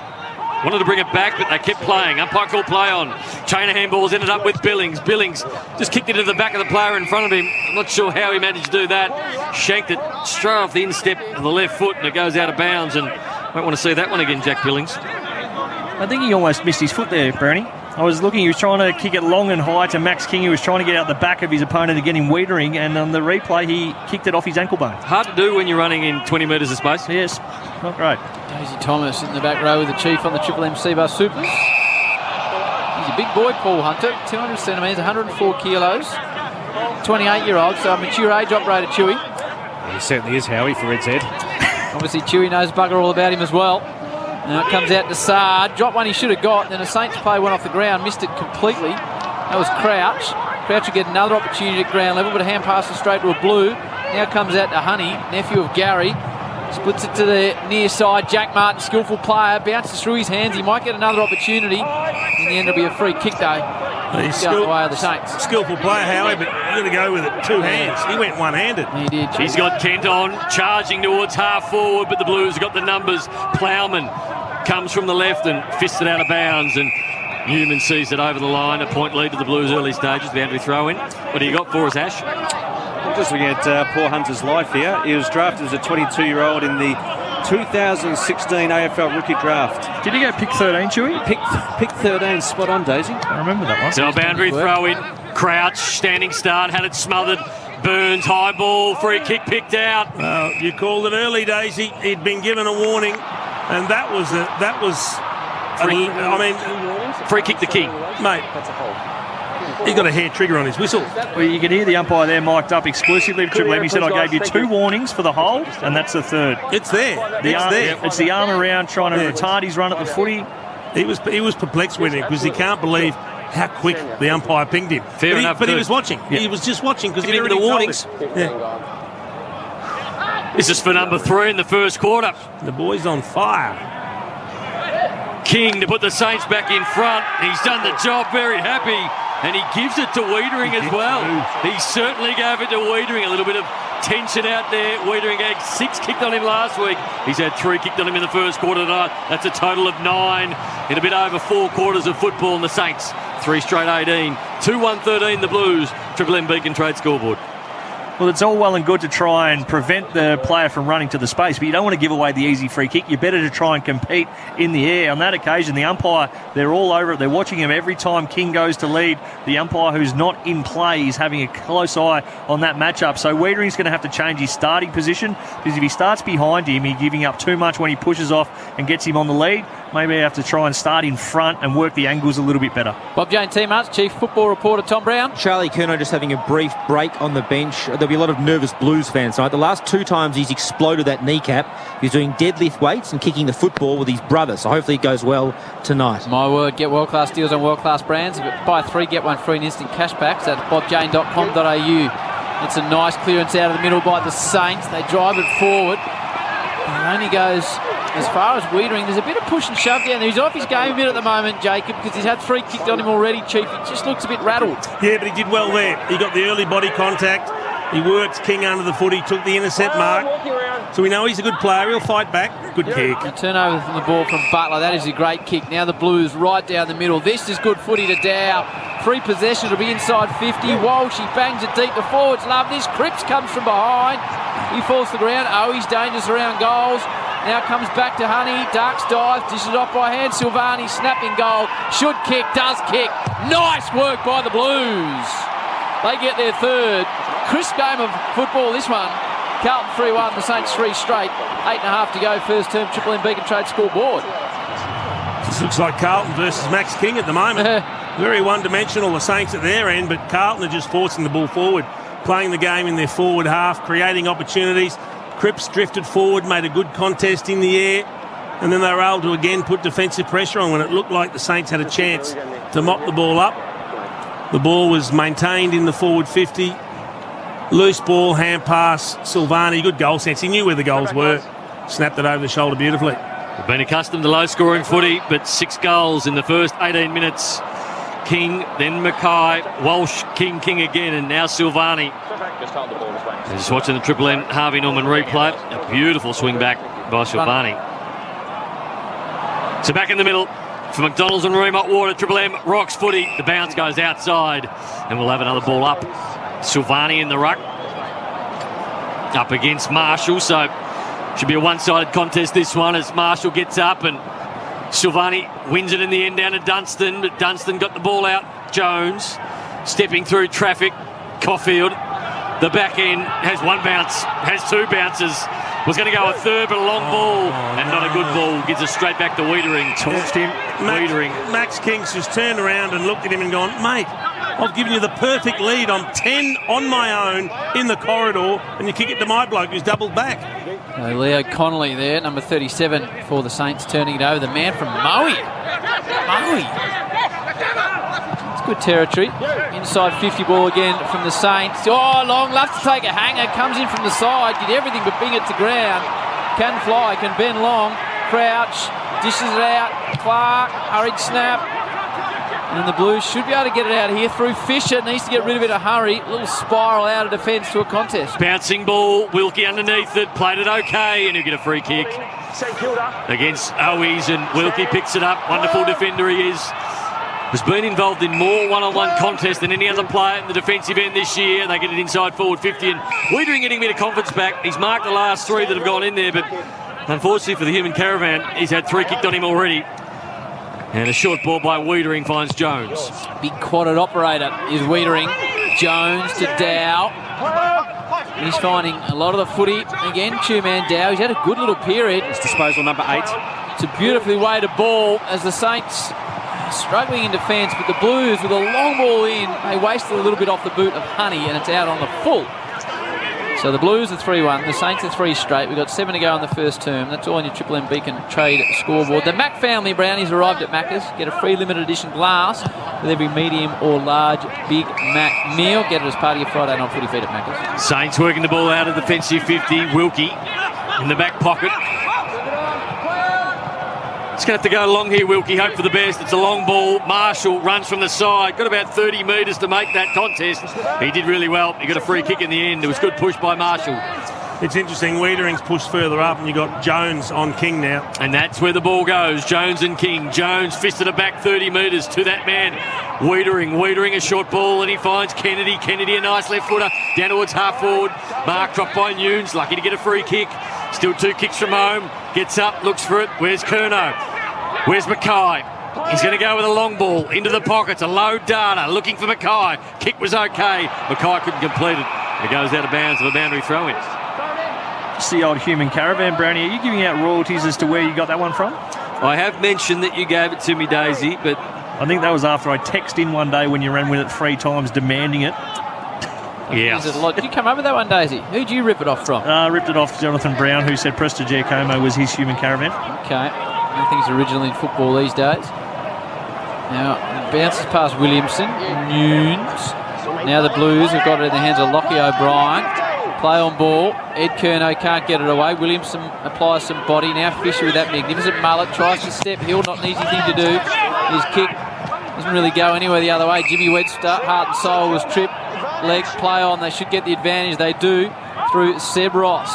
Wanted to bring it back, but they kept playing. Umpire called play on. Chain of handballs ended up with Billings. Billings just kicked it to the back of the player in front of him. I'm not sure how he managed to do that. Shanked it straight off the instep of the left foot, and it goes out of bounds. And won't want to see that one again, Jack Billings. I think he almost missed his foot there, Brownie. I was looking, he was trying to kick it long and high to Max King, who was trying to get out the back of his opponent to get him weedering, and on the replay, he kicked it off his ankle bone. Hard to do when you're running in 20 metres of space. Yes, not great. Daisy Thomas in the back row with the Chief on the Triple M C-Bar Supers. He's a big boy, Paul Hunter, 200 centimetres, 104 kilos, 28-year-old, so a mature age operator, Chewy. He certainly is, Howie, for Red Zed. Obviously, Chewy knows bugger all about him as well. Now it comes out to Sard. Dropped one he should have got. Then a Saints play went off the ground. Missed it completely. That was Crouch. Crouch will get another opportunity at ground level, but a hand passes straight to a Blue. Now comes out to Honey, nephew of Gary. Splits it to the near side. Jack Martin, skillful player. Bounces through his hands. He might get another opportunity. In the end, it'll be a free kick, though. He's the way of the Saints. Skillful player, Howie, but you're going to go with it 2 hands. He went one-handed. He did. He's got Kent on, charging towards half forward, but the Blues have got the numbers. Plowman comes from the left and fists it out of bounds, and Newman sees it over the line. A point lead to the Blues early stages. Boundary throw in. What do you got for us, Ash? I'm just looking at poor Hunter's life here. He was drafted as a 22-year-old in the 2016 AFL rookie draft. Did he go pick 13, Chewy? Pick 13, spot on, Daisy. I remember that one. So a boundary throw in. Crouch, standing start, had it smothered. Burns, high ball, free kick picked out. Well, you called it early, Daisy. He'd been given a warning, and that was free kick the king, mate. He got a hair trigger on his whistle. Well, you can hear the umpire there mic'd up exclusively for Triple M. He said, I gave you 2 warnings for the hold, and that's the 3rd. It's there. It's the arm around trying to retard his run at the footy. He was perplexed with him because he can't believe how quick the umpire pinged him. Fair enough. But he was watching. Yeah. He was just watching because he already the warnings. Yeah. This is for number 3 in the first quarter. The boy's on fire. King to put the Saints back in front. He's done the job, very happy. And he gives it to Wiedering as well. He certainly gave it to Wiedering. A little bit of tension out there. Wiedering had 6 kicked on him last week. He's had 3 kicked on him in the first quarter tonight. That's a total of 9 in a bit over 4 quarters of football in the Saints. 3 straight 18. 2-1-13 the Blues. Triple M Beacon Trade scoreboard. Well, it's all well and good to try and prevent the player from running to the space, but you don't want to give away the easy free kick. You're better to try and compete in the air. On that occasion, the umpire, they're all over it. They're watching him every time King goes to lead. The umpire who's not in play is having a close eye on that matchup. So Wiedering's going to have to change his starting position, because if he starts behind him, he's giving up too much when he pushes off and gets him on the lead. Maybe have to try and start in front and work the angles a little bit better. Bob Jane teammates, Chief Football Reporter Tom Brown. Charlie Curnow just having a brief break on the bench. There'll be a lot of nervous Blues fans tonight. The last 2 times he's exploded that kneecap, he's doing deadlift weights and kicking the football with his brother. So hopefully it goes well tonight. My word, get world-class deals on world-class brands. Buy 3, get 1 free in instant cash packs at bobjane.com.au. It's a nice clearance out of the middle by the Saints. They drive it forward. It only goes as far as Wiedering. There's a bit of push and shove down there. He's off his game a bit at the moment, Jacob, because he's had 3 kicked on him already, Chief. He just looks a bit rattled. Yeah, but he did well there. He got the early body contact. He worked King under the foot. He took the intercept mark. So we know he's a good player. He'll fight back. Good kick. A turnover from the ball from Butler. That is a great kick. Now the Blues right down the middle. This is good footy to Dow. Free possession. It'll be inside 50. Walsh, he bangs it deep. The forwards love this. Cripps comes from behind. He falls to the ground. Oh, he's dangerous around goals. Now comes back to Honey. Darks dives. Dishes off by hand. Silvani snapping goal. Should kick. Does kick. Nice work by the Blues. They get their 3rd. Crisp game of football, this one. Carlton 3-1, the Saints 3 straight. 8.5 to go, first term Triple M Beacon Trade scoreboard. This looks like Carlton versus Max King at the moment. Very one-dimensional, the Saints at their end, but Carlton are just forcing the ball forward, playing the game in their forward half, creating opportunities. Cripps drifted forward, made a good contest in the air, and then they were able to again put defensive pressure on when it looked like the Saints had a chance to mop the ball up. The ball was maintained in the forward 50. Loose ball, hand pass, Silvani, good goal sense. He knew where the goals were. Snapped it over the shoulder beautifully. We've been accustomed to low-scoring footy, but 6 goals in the first 18 minutes. King, then Mackay, Walsh, King again, and now Silvani. Just watching the Triple M Harvey Norman replay. A beautiful swing back by Silvani. So back in the middle for McDonald's and Remote Water. Triple M rocks footy. The bounce goes outside, and we'll have another ball up. Silvani in the ruck. Up against Marshall, so should be a one-sided contest this one as Marshall gets up and Silvani wins it in the end down to Dunstan, but Dunstan got the ball out. Jones stepping through traffic. Caulfield, the back end, has 1 bounce, has 2 bounces. Was going to go a 3rd, but a long ball and not a good ball. Gives it straight back to Wiedering. Torched him. Wiedering. Max King's just turned around and looked at him and gone, mate, I've given you the perfect lead. I'm 10 on my own in the corridor, and you kick it to my bloke who's doubled back. Leo Connolly there, number 37 for the Saints, turning it over. The man from Maui. It's good territory. Inside 50 ball again from the Saints. Oh, Long loves to take a hanger. Comes in from the side. Did everything but bring it to ground. Can fly, can bend long. Crouch, dishes it out. Clark, hurried snap. And the Blues should be able to get it out of here through Fisher. Needs to get rid of it in a hurry. A little spiral out of defence to a contest. Bouncing ball. Wilkie underneath it. Played it okay. And he'll get a free kick against Owies. And Wilkie picks it up. Wonderful defender he is. Has been involved in more one-on-one contests than any other player in the defensive end this year. They get it inside forward 50. And Wiedering getting a bit of confidence back. He's marked the last 3 that have gone in there. But unfortunately for the human caravan, he's had 3 kicked on him already. And a short ball by Wiedering finds Jones. Big quadded operator is Wiedering. Jones to Dow. He's finding a lot of the footy. Again, two-man Dow. He's had a good little period. It's disposal number 8. It's a beautifully weighted ball as the Saints struggling in defence, but the Blues with a long ball in, they wasted a little bit off the boot of Honey, and it's out on the full. So the Blues are 3-1, the Saints are 3 straight. We've got 7 to go in the first term. That's all on your Triple M Beacon Trade scoreboard. The Mac family brownies arrived at Macca's. Get a free limited edition glass with every medium or large Big Mac meal. Get it as part of your Friday night footy feed at Macca's. Saints working the ball out of the defensive 50. Wilkie in the back pocket. It's going to have to go long here, Wilkie. Hope for the best. It's a long ball. Marshall runs from the side. Got about 30 metres to make that contest. He did really well. He got a free kick in the end. It was good push by Marshall. It's interesting. Wiedering's pushed further up, and you got Jones on King now. And that's where the ball goes. Jones and King. Jones fisted it back 30 metres to that man. Wiedering a short ball, and he finds Kennedy. Kennedy a nice left footer down towards half forward. Mark dropped by Nunes, lucky to get a free kick. Still 2 kicks from home. Gets up, looks for it. Where's Curnow? Where's Mackay? He's going to go with a long ball into the pockets. A low data looking for Mackay. Kick was okay. Mackay couldn't complete it. It goes out of bounds of a boundary throw-in. It's the old human caravan, Brownie. Are you giving out royalties as to where you got that one from? I have mentioned that you gave it to me, Daisy, but I think that was after I texted in one day when you ran with it 3 times demanding it. Yeah. Did you come up with that one, Daisy? Who'd you rip it off from? Ripped it off Jonathan Brown, who said Presta Giacomo was his human caravan. Okay. Nothing's original in football these days. Now, bounces past Williamson. Nunes. Now the Blues have got it in the hands of Lockie O'Brien. Play on ball. Ed Curnow can't get it away. Williamson applies some body. Now Fisher with that magnificent mullet. Tries to step Hill. Not an easy thing to do. His kick doesn't really go anywhere the other way. Jimmy Webster, heart and soul, was tripped. Legs play on. They should get the advantage. They do through Seb Ross.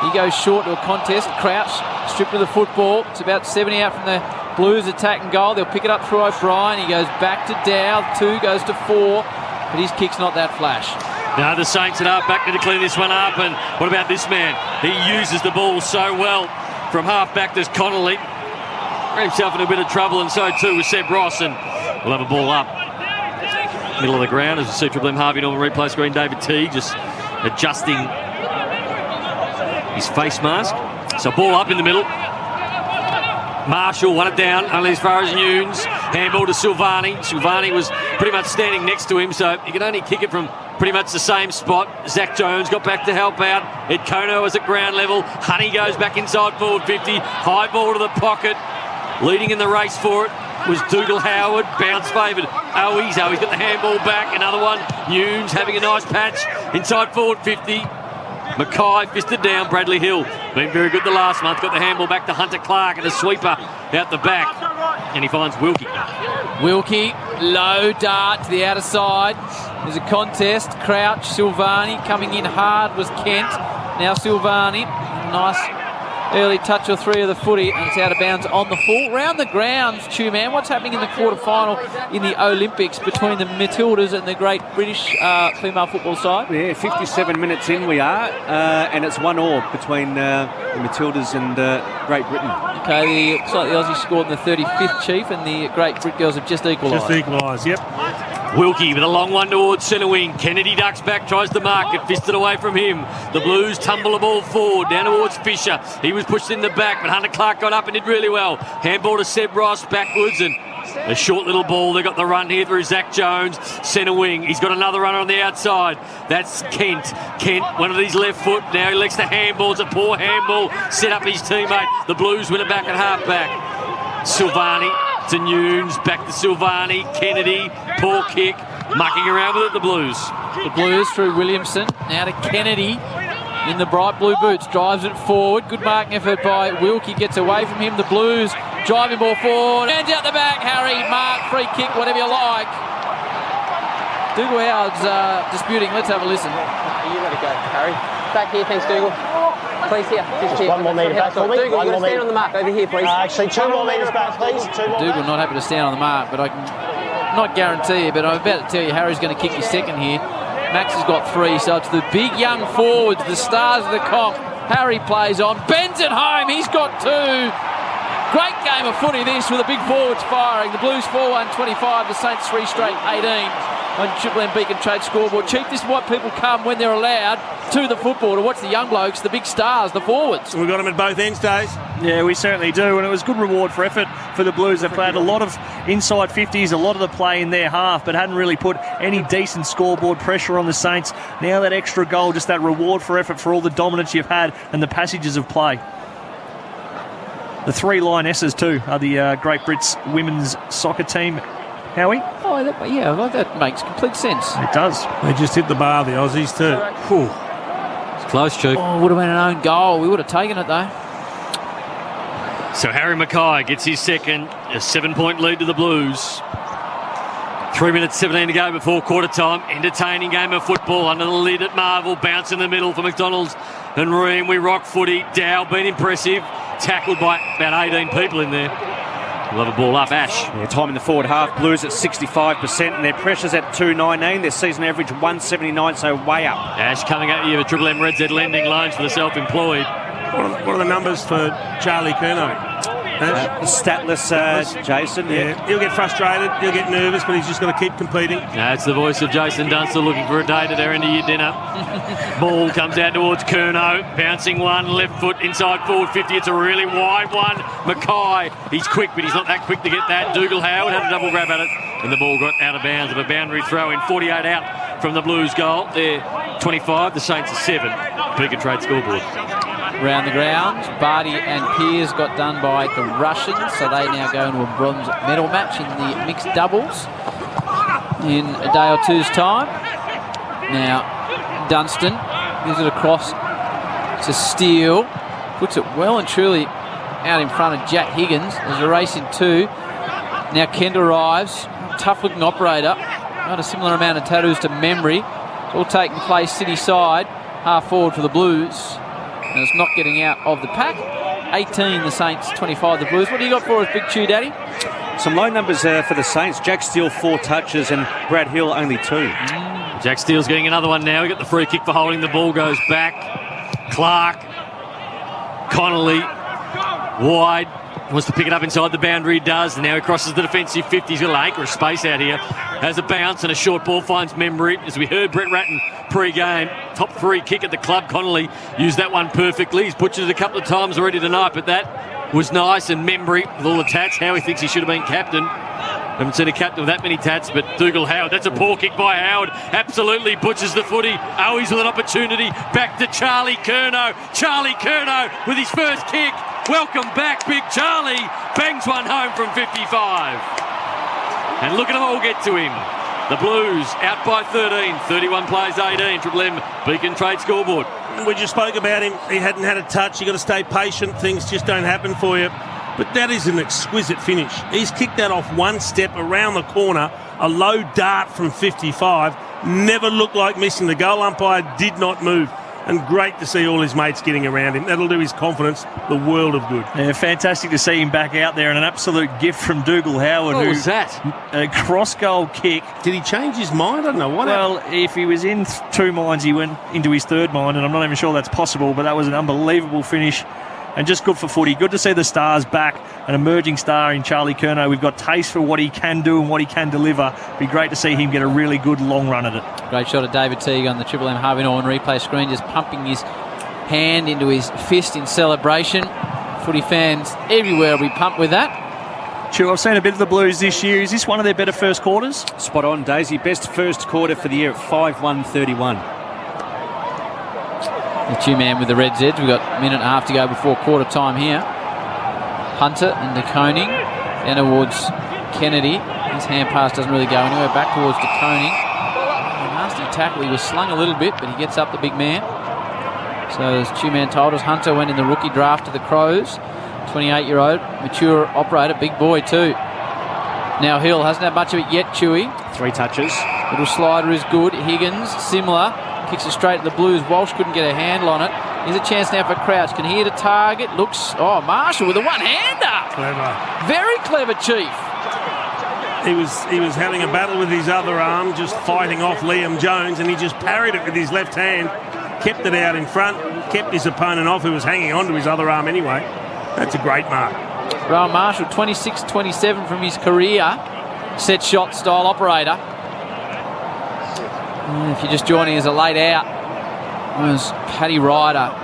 He goes short to a contest. Crouch stripped of the football. It's about 70 out from the Blues attacking goal. They'll pick it up through O'Brien. He goes back to Dow. 2 goes to 4. But his kick's not that flash. Now the Saints are back to clean this one up. And what about this man? He uses the ball so well from half back. There's Connolly. Got himself in a bit of trouble, and so too with Seb Ross. And we'll have a ball up. Middle of the ground as we see Triple M Harvey Norman replay screen. David T just adjusting his face mask. So ball up in the middle. Marshall won it down, only as far as Nunes. Handball to Silvani. Silvani was pretty much standing next to him, so he can only kick it from pretty much the same spot. Zach Jones got back to help out. Ed Curnow was at ground level. Honey goes back inside forward 50. High ball to the pocket. Leading in the race for it was Dougal Howard. Bounce favoured Owies. Owies got the handball back. Another one. Nunes having a nice patch inside forward 50. Mackay fisted down. Bradley Hill been very good the last month. Got the handball back to Hunter Clark and a sweeper out the back. And he finds Wilkie. Wilkie, low dart to the outer side. There's a contest. Crouch, Silvani. Coming in hard was Kent. Now Silvani. Nice early touch or 3 of the footy, and it's out of bounds on the full. Round the grounds, Two-Man, what's happening in the quarter-final in the Olympics between the Matildas and the great British female football side? Yeah, 57 minutes in we are, and it's 1-1 between the Matildas and Great Britain. Okay, looks like the Aussies scored in the 35th, Chief, and the Great Brit girls have just equalised. Just equalised, yep. Wilkie with a long one towards centre wing. Kennedy ducks back, tries to mark it, fisted away from him. The Blues tumble the ball forward, down towards Fisher. He was pushed in the back, but Hunter Clark got up and did really well. Handball to Seb Ross backwards, and a short little ball. They got the run here through Zach Jones, centre wing. He's got another runner on the outside. That's Kent. Kent, one of his left foot. Now he elects the handball. It's a poor handball. Set up his teammate. The Blues win it back at half back. Silvani to Nunes, back to Silvani. Kennedy, poor kick. Mucking around with it, the Blues. The Blues through Williamson. Now to Kennedy in the bright blue boots. Drives it forward. Good marking effort by Wilkie. Gets away from him. The Blues driving ball forward. Hands out the back. Harry, mark, free kick, whatever you like. Dougal Howard's disputing. Let's have a listen. You let it go, Harry. Back here, thanks, Dougal. Please, here. Just here. 1 more metre back for me. Dougal, you've got to stand on the mark over here, please. Actually, 2 more metres back, please. Dougal not happy to stand on the mark, but I can not guarantee you, but I'm about to tell you Harry's going to kick his second here. Max has got 3, so it's the big young forwards, the stars of the comp. Harry plays on, bends it home, he's got 2. Great game of footy this, with the big forwards firing. The Blues 4-1-25, the Saints 3 straight 18 on Triple M Beacon Trade scoreboard. Chief, this is why people come when they're allowed to the football to watch the young blokes, the big stars, the forwards. We've got them at both ends, Dave. Yeah, we certainly do, and it was good reward for effort for the Blues. They played a lot of inside 50s, a lot of the play in their half, but hadn't really put any decent scoreboard pressure on the Saints. Now that extra goal, just that reward for effort for all the dominance you've had and the passages of play. The 3 Lionesses too are the Great Brits women's soccer team. Howie? Oh, that makes complete sense. It does. They just hit the bar, the Aussies too. Whew. It's close, Chief. Oh, would have been an own goal. We would have taken it though. So Harry Mackay gets his second, a 7-point lead to the Blues. 3 minutes 17 to go before quarter time. Entertaining game of football under the lid at Marvel. Bounce in the middle for McDonald's. and Ream, we rock footy. Dow been impressive. Tackled by about 18 people in there. Love a ball up, Ash. Yeah, time in the forward half. Blues at 65%, and their pressure's at 219. Their season average 179, so way up. Ash coming at you with Triple M Red Z lending loans for the self-employed. What are the numbers for Charlie Curnow? Statless, Jason. Yeah, he'll get frustrated, he'll get nervous, but he's just got to keep competing. That's the voice of Jason Dunstall looking for a date at their end of year dinner. Ball comes out towards Curnow, bouncing one, left foot inside forward 50. It's a really wide one. Mackay, he's quick, but he's not that quick to get that. Dougal Howard had a double grab at it, and the ball got out of bounds of a boundary throw in. 48 out from the Blues goal. They're 25, the Saints are 7. Beacon Trade scoreboard. Round the ground, Barty and Pears got done by the Russians, so they now go into a bronze medal match in the mixed doubles in a day or two's time. Now, Dunstan gives it across to Steele, puts it well and truly out in front of Jack Higgins. There's a race in two. Now Kent arrives, tough-looking operator, got a similar amount of tattoos to Memory. It's all taking place city side, half forward for the Blues. And it's not getting out of the pack. 18 the Saints, 25 the Blues. What do you got for us, Big Chew Daddy? Some low numbers for the Saints. Jack Steele 4 touches and Brad Hill only 2. Jack Steele's getting another one now. He got the free kick for holding the ball, goes back. Clark, Connolly, wide. Wants to pick it up inside the boundary, does. And now he crosses the defensive 50. He's got an acre of space out here. Has a bounce and a short ball, finds Memory. As we heard Brett Ratton pre-game, top 3 kick at the club. Connolly used that one perfectly. He's butchered it a couple of times already tonight, but that was nice. And Memory, with all the tats, Howie thinks he should have been captain. Haven't seen a captain with that many tats, but Dougal Howard, that's a poor kick by Howard. Absolutely butchers the footy. Owies with an opportunity. Back to Charlie Curnow. Charlie Curnow with his first kick. Welcome back, Big Charlie. Bangs one home from 55. And look at them all get to him. The Blues out by 13. 31 plays 18. Triple M Beacon Trade scoreboard. We just spoke about him. He hadn't had a touch. You've got to stay patient. Things just don't happen for you. But that is an exquisite finish. He's kicked that off one step around the corner, a low dart from 55. Never looked like missing. The goal umpire did not move. And great to see all his mates getting around him. That'll do his confidence the world of good. Yeah, fantastic to see him back out there, and an absolute gift from Dougal Howard. What was that? A cross-goal kick. Did he change his mind? I don't know what happened. If he was in 2 minds, he went into his 3rd mind, and I'm not even sure that's possible, but that was an unbelievable finish. And just good for footy. Good to see the stars back. An emerging star in Charlie Curnow. We've got taste for what he can do and what he can deliver. Be great to see him get a really good long run at it. Great shot of David Teague on the Triple M Harvey Norman replay screen, just pumping his hand into his fist in celebration. Footy fans everywhere will be pumped with that. Chew, I've seen a bit of the Blues this year. Is this one of their better first quarters? Spot on, Daisy. Best first quarter for the year at 5-1-31. The two-man with the Reds edge. We've got a minute and a half to go before quarter time here. Hunter and De Koning. Then towards Kennedy. His hand pass doesn't really go anywhere. Back towards De Koning. A nasty tackle. He was slung a little bit, but he gets up the big man. So as two-man told us, Hunter went in the rookie draft to the Crows. 28-year-old, mature operator, big boy too. Now Hill hasn't had much of it yet, Chewy. 3 touches. Little slider is good. Higgins, similar. Kicks it straight at the Blues. Walsh couldn't get a handle on it. Here's a chance now for Crouch. Can he hit a target? Looks... Oh, Marshall with a one-hander. Clever. Very clever, Chief. He was having a battle with his other arm, just fighting off Liam Jones, and he just parried it with his left hand, kept it out in front, kept his opponent off, who was hanging on to his other arm anyway. That's a great mark. Rowan Marshall, 26-27 from his career. Set shot style operator. If you're just joining as a late out, it was Paddy Ryder.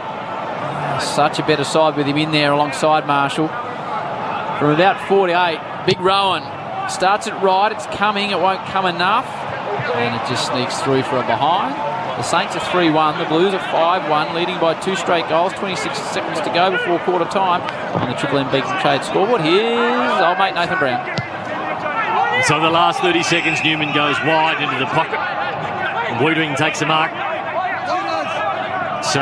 Such a better side with him in there alongside Marshall. From about 48, Big Rowan starts it right, it's coming, it won't come enough, and it just sneaks through for a behind. The Saints are 3-1, the Blues are 5-1, leading by 2 straight goals, 26 seconds to go before quarter time on the Triple M Beacon Trade scoreboard. Here's old mate Nathan Brown. So the last 30 seconds, Newman goes wide into the pocket. Woodring takes the mark. So,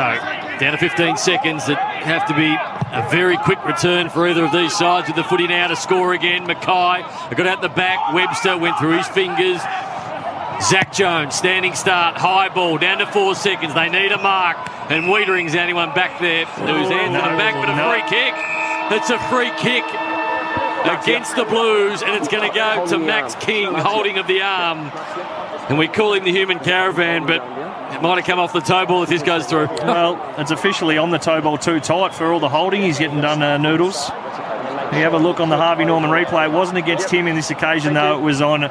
down to 15 seconds. That have to be a very quick return for either of these sides with the footy now to score again. Mackay got out the back. Webster went through his fingers. Zach Jones, standing start, high ball, down to 4 seconds. They need a mark. And Wiedering's the only one back there who's hands to the back, but a free kick. It's a free kick against the Blues, and it's going to go to Max King, holding of the arm. And we call him the human caravan, but it might have come off the toe ball if this goes through. Well, it's officially on the toe ball too tight for all the holding. He's getting done Noodles. You have a look on the Harvey Norman replay. It wasn't against him in this occasion, though. It was on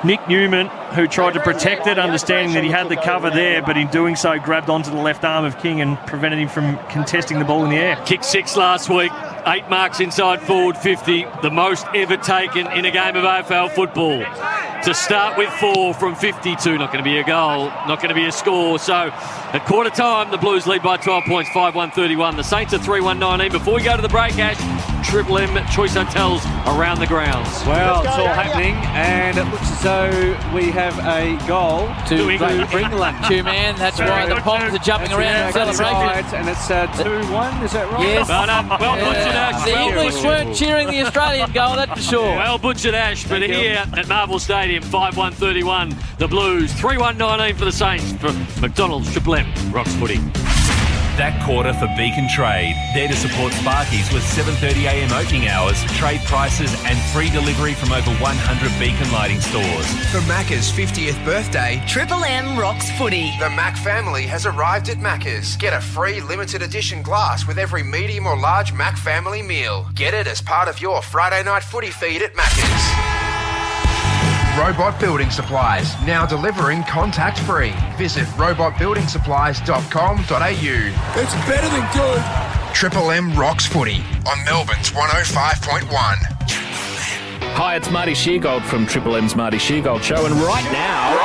Nick Newman, who tried to protect it, understanding that he had the cover there, but in doing so grabbed onto the left arm of King and prevented him from contesting the ball in the air. Kick 6 last week, 8 marks inside forward 50, the most ever taken in a game of AFL football. To start with 4 from 52, not going to be a goal, not going to be a score. So at quarter time, the Blues lead by 12 points, 5-1-31. The Saints are 3-1-19. Before we go to the break, Ash, Triple M Choice Hotels around the grounds. Well, it's all happening, and it looks as though we have a goal to England. 2-man, that's why the Poms are jumping around in celebration. And it's 2-1, is that right? Yes. Well butchered, Ash. The English weren't cheering the Australian goal, that's for sure. Well butchered, Ash, but here at Marvel Stadium, 5-1-31, the Blues, 3-1-19 for the Saints. For McDonald's, Triple M, Rocks Footy. That quarter for Beacon Trade. There to support Sparkies with 7:30am opening hours, trade prices and free delivery from over 100 Beacon lighting stores. For Macca's 50th birthday, Triple M Rocks Footy. the Mac family has arrived at Macca's. Get a free limited edition glass with every medium or large Mac family meal. Get it as part of your Friday night footy feed at Macca's. Robot Building Supplies, now delivering contact-free. Visit robotbuildingsupplies.com.au. It's better than good. Triple M Rocks Footy on Melbourne's 105.1. Hi, it's Marty Sheargold from Triple M's Marty Sheargold Show, and right now,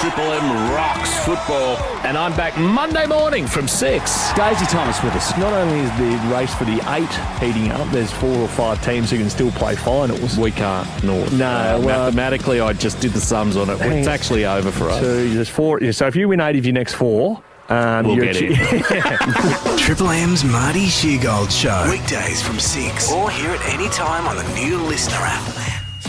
Triple M rocks football, and I'm back Monday morning from 6. Daisy Thomas with us. Not only is the race for the 8 heating up, there's 4 or 5 teams who can still play finals. We can't, no. Mathematically, I just did the sums on it. It's actually over for us. There's 4. So if you win 8 of your next 4, we'll get it. Triple M's Marty Sheargold Show. Weekdays from 6. Or hear it anytime on the new Listener app.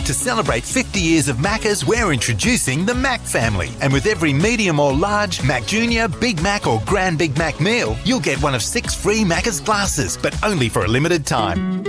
To celebrate 50 years of Macca's, we're introducing the Mac family. And with every medium or large Mac Junior, Big Mac or Grand Big Mac meal, you'll get one of 6 free Macca's glasses, but only for a limited time.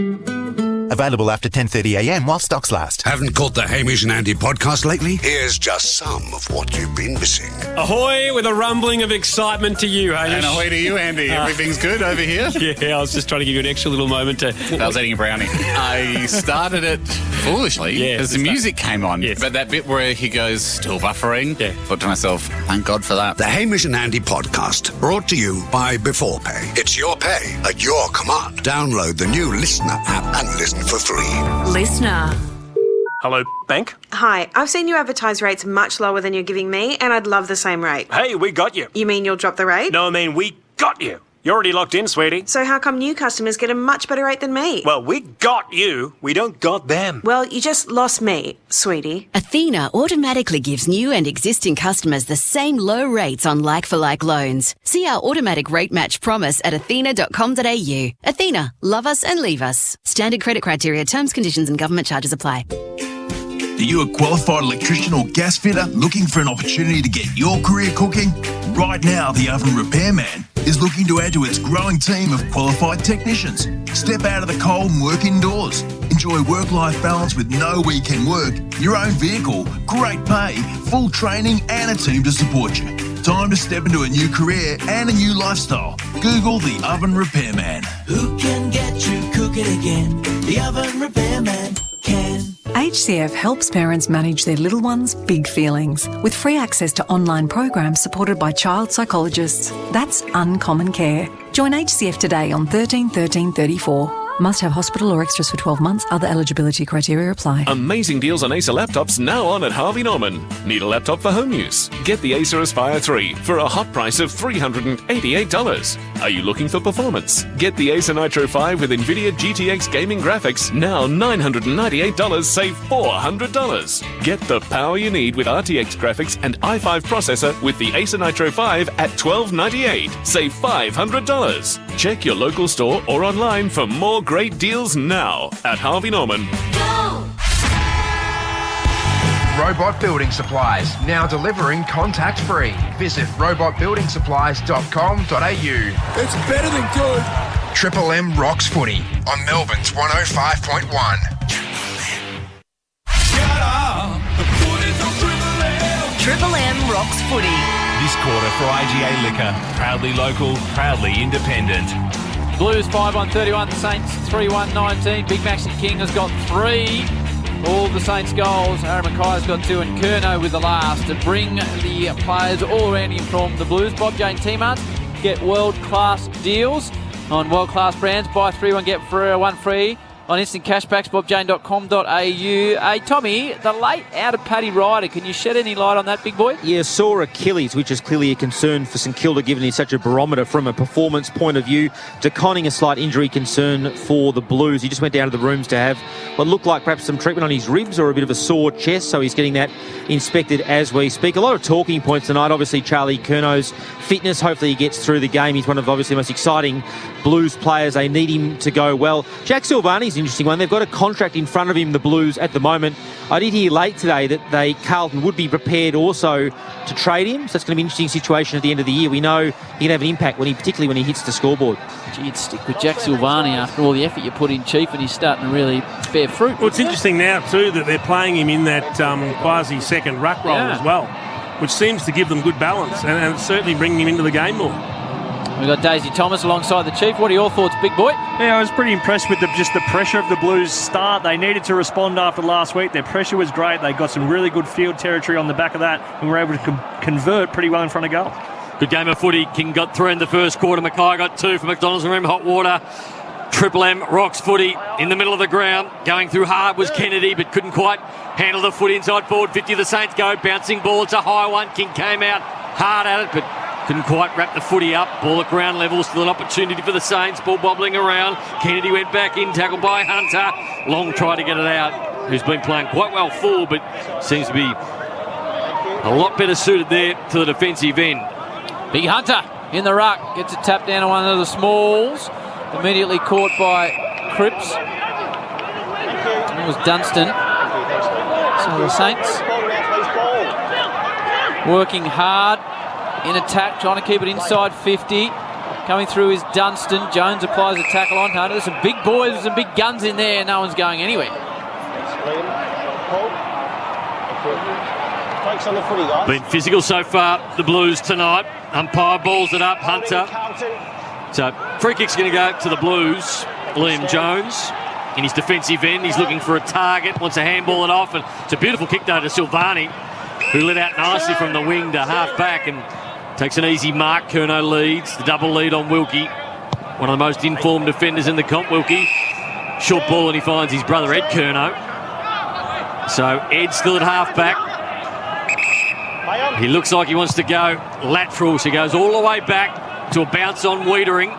Available after 10:30am while stocks last. Haven't caught the Hamish and Andy podcast lately? Here's just some of what you've been missing. Ahoy with a rumbling of excitement to you, Hamish. And ahoy to you, Andy. Everything's good over here? Yeah, I was just trying to give you an extra little moment to... I was eating a brownie. I started it foolishly because the music came on. Yes. But that bit where he goes, still buffering, thought to myself, thank God for that. The Hamish and Andy podcast, brought to you by Before Pay. It's your pay at your command. Download the new Listener app and listen for free. Listener. Hello, bank? Hi, I've seen you advertise rates much lower than you're giving me, and I'd love the same rate. Hey, we got you. You mean you'll drop the rate? No, I mean we got you. You're already locked in, sweetie. So how come new customers get a much better rate than me? Well, we got you. We don't got them. Well, you just lost me, sweetie. Athena automatically gives new and existing customers the same low rates on like-for-like loans. See our automatic rate match promise at athena.com.au. Athena, love us and leave us. Standard credit criteria, terms, conditions and government charges apply. Are you a qualified electrician or gas fitter looking for an opportunity to get your career cooking? Right now, the Oven Repairman is looking to add to its growing team of qualified technicians. Step out of the cold and work indoors. Enjoy work-life balance with no weekend work, your own vehicle, great pay, full training and a team to support you. Time to step into a new career and a new lifestyle. Google the Oven Repairman. Who can get you cooking again? The Oven Repairman can. HCF helps parents manage their little ones' big feelings with free access to online programs supported by child psychologists. That's Uncommon Care. Join HCF today on 13 13 34. Must have hospital or extras for 12 months. Other eligibility criteria apply. Amazing deals on Acer laptops now on at Harvey Norman. Need a laptop for home use? Get the Acer Aspire 3 for a hot price of $388. Are you looking for performance? Get the Acer Nitro 5 with NVIDIA GTX gaming graphics, now $998, save $400. Get the power you need with RTX graphics and i5 processor with the Acer Nitro 5 at $1,298, save $500. Check your local store or online for more great deals now at Harvey Norman. Robot Building Supplies, now delivering contact-free. Visit robotbuildingsupplies.com.au. It's better than good. Triple M rocks footy on Melbourne's 105.1. Triple M rocks footy. This quarter for IGA Liquor. Proudly local, proudly independent. Blues 5-1-31, the Saints 3-1-19. Big Max and King has got 3. All the Saints goals. Aaron Mackay's got 2 and Curnow with the last to bring the players all around him from the Blues. Bob Jane T-Mart get world-class deals on world-class brands. Buy 3, 1 get 1 free on instant cashbacks, bobjane.com.au. Hey, Tommy, the late out of Paddy Ryder, can you shed any light on that, big boy? Yeah, sore Achilles, which is clearly a concern for St Kilda, given he's such a barometer from a performance point of view. DeConning, a slight injury concern for the Blues. He just went down to the rooms to have what looked like perhaps some treatment on his ribs or a bit of a sore chest, so he's getting that inspected as we speak. A lot of talking points tonight. Obviously, Charlie Curnow's fitness. Hopefully he gets through the game. He's one of obviously the most exciting Blues players. They need him to go well. Jack Silvani's an interesting one. They've got a contract in front of him, the Blues, at the moment. I did hear late today that Carlton would be prepared also to trade him, so it's going to be an interesting situation at the end of the year. We know he can have an impact, particularly when he hits the scoreboard. Gee, you'd stick with Jack Silvani after all the effort you put in, Chief, and he's starting to really bear fruit. Well, it's interesting now, too, that they're playing him in that quasi-second ruck role as well, which seems to give them good balance and it's certainly bringing him into the game more. We've got Daisy Thomas alongside the Chief. What are your thoughts, big boy? Yeah, I was pretty impressed with just the pressure of the Blues start. They needed to respond after last week. Their pressure was great. They got some really good field territory on the back of that and were able to convert pretty well in front of goal. Good game of footy. King got 3 in the first quarter. Mackay got 2 for McDonald's and Room Hot Water. Triple M rocks footy in the middle of the ground. Going through hard was Kennedy, but couldn't quite handle the footy inside forward 50 of the Saints go. Bouncing ball. It's a high one. King came out hard at it, but couldn't quite wrap the footy up. Ball at ground level. Still an opportunity for the Saints. Ball bobbling around. Kennedy went back in. Tackled by Hunter. Long try to get it out. Who's been playing quite well forward, but seems to be a lot better suited there to the defensive end. Big Hunter in the ruck. Gets a tap down to one of the smalls. Immediately caught by Cripps. It was Dunstan. So the Saints working hard in attack, trying to keep it inside 50. Coming through is Dunstan. Jones applies a tackle on Hunter. There's some big boys, there's some big guns in there. No one's going anywhere. Been physical so far, the Blues tonight. Umpire balls it up, Hunter. So free kick's going to go to the Blues. Liam Jones in his defensive end. He's looking for a target, wants to handball it off. And it's a beautiful kick though to Silvani, who lit out nicely from the wing to half back and takes an easy mark. Curnow leads, the double lead on Wilkie. One of the most informed defenders in the comp, Wilkie. Short ball and he finds his brother Ed Curnow. So Ed still at half back. He looks like he wants to go lateral, so he goes all the way back to a bounce on Wiedering.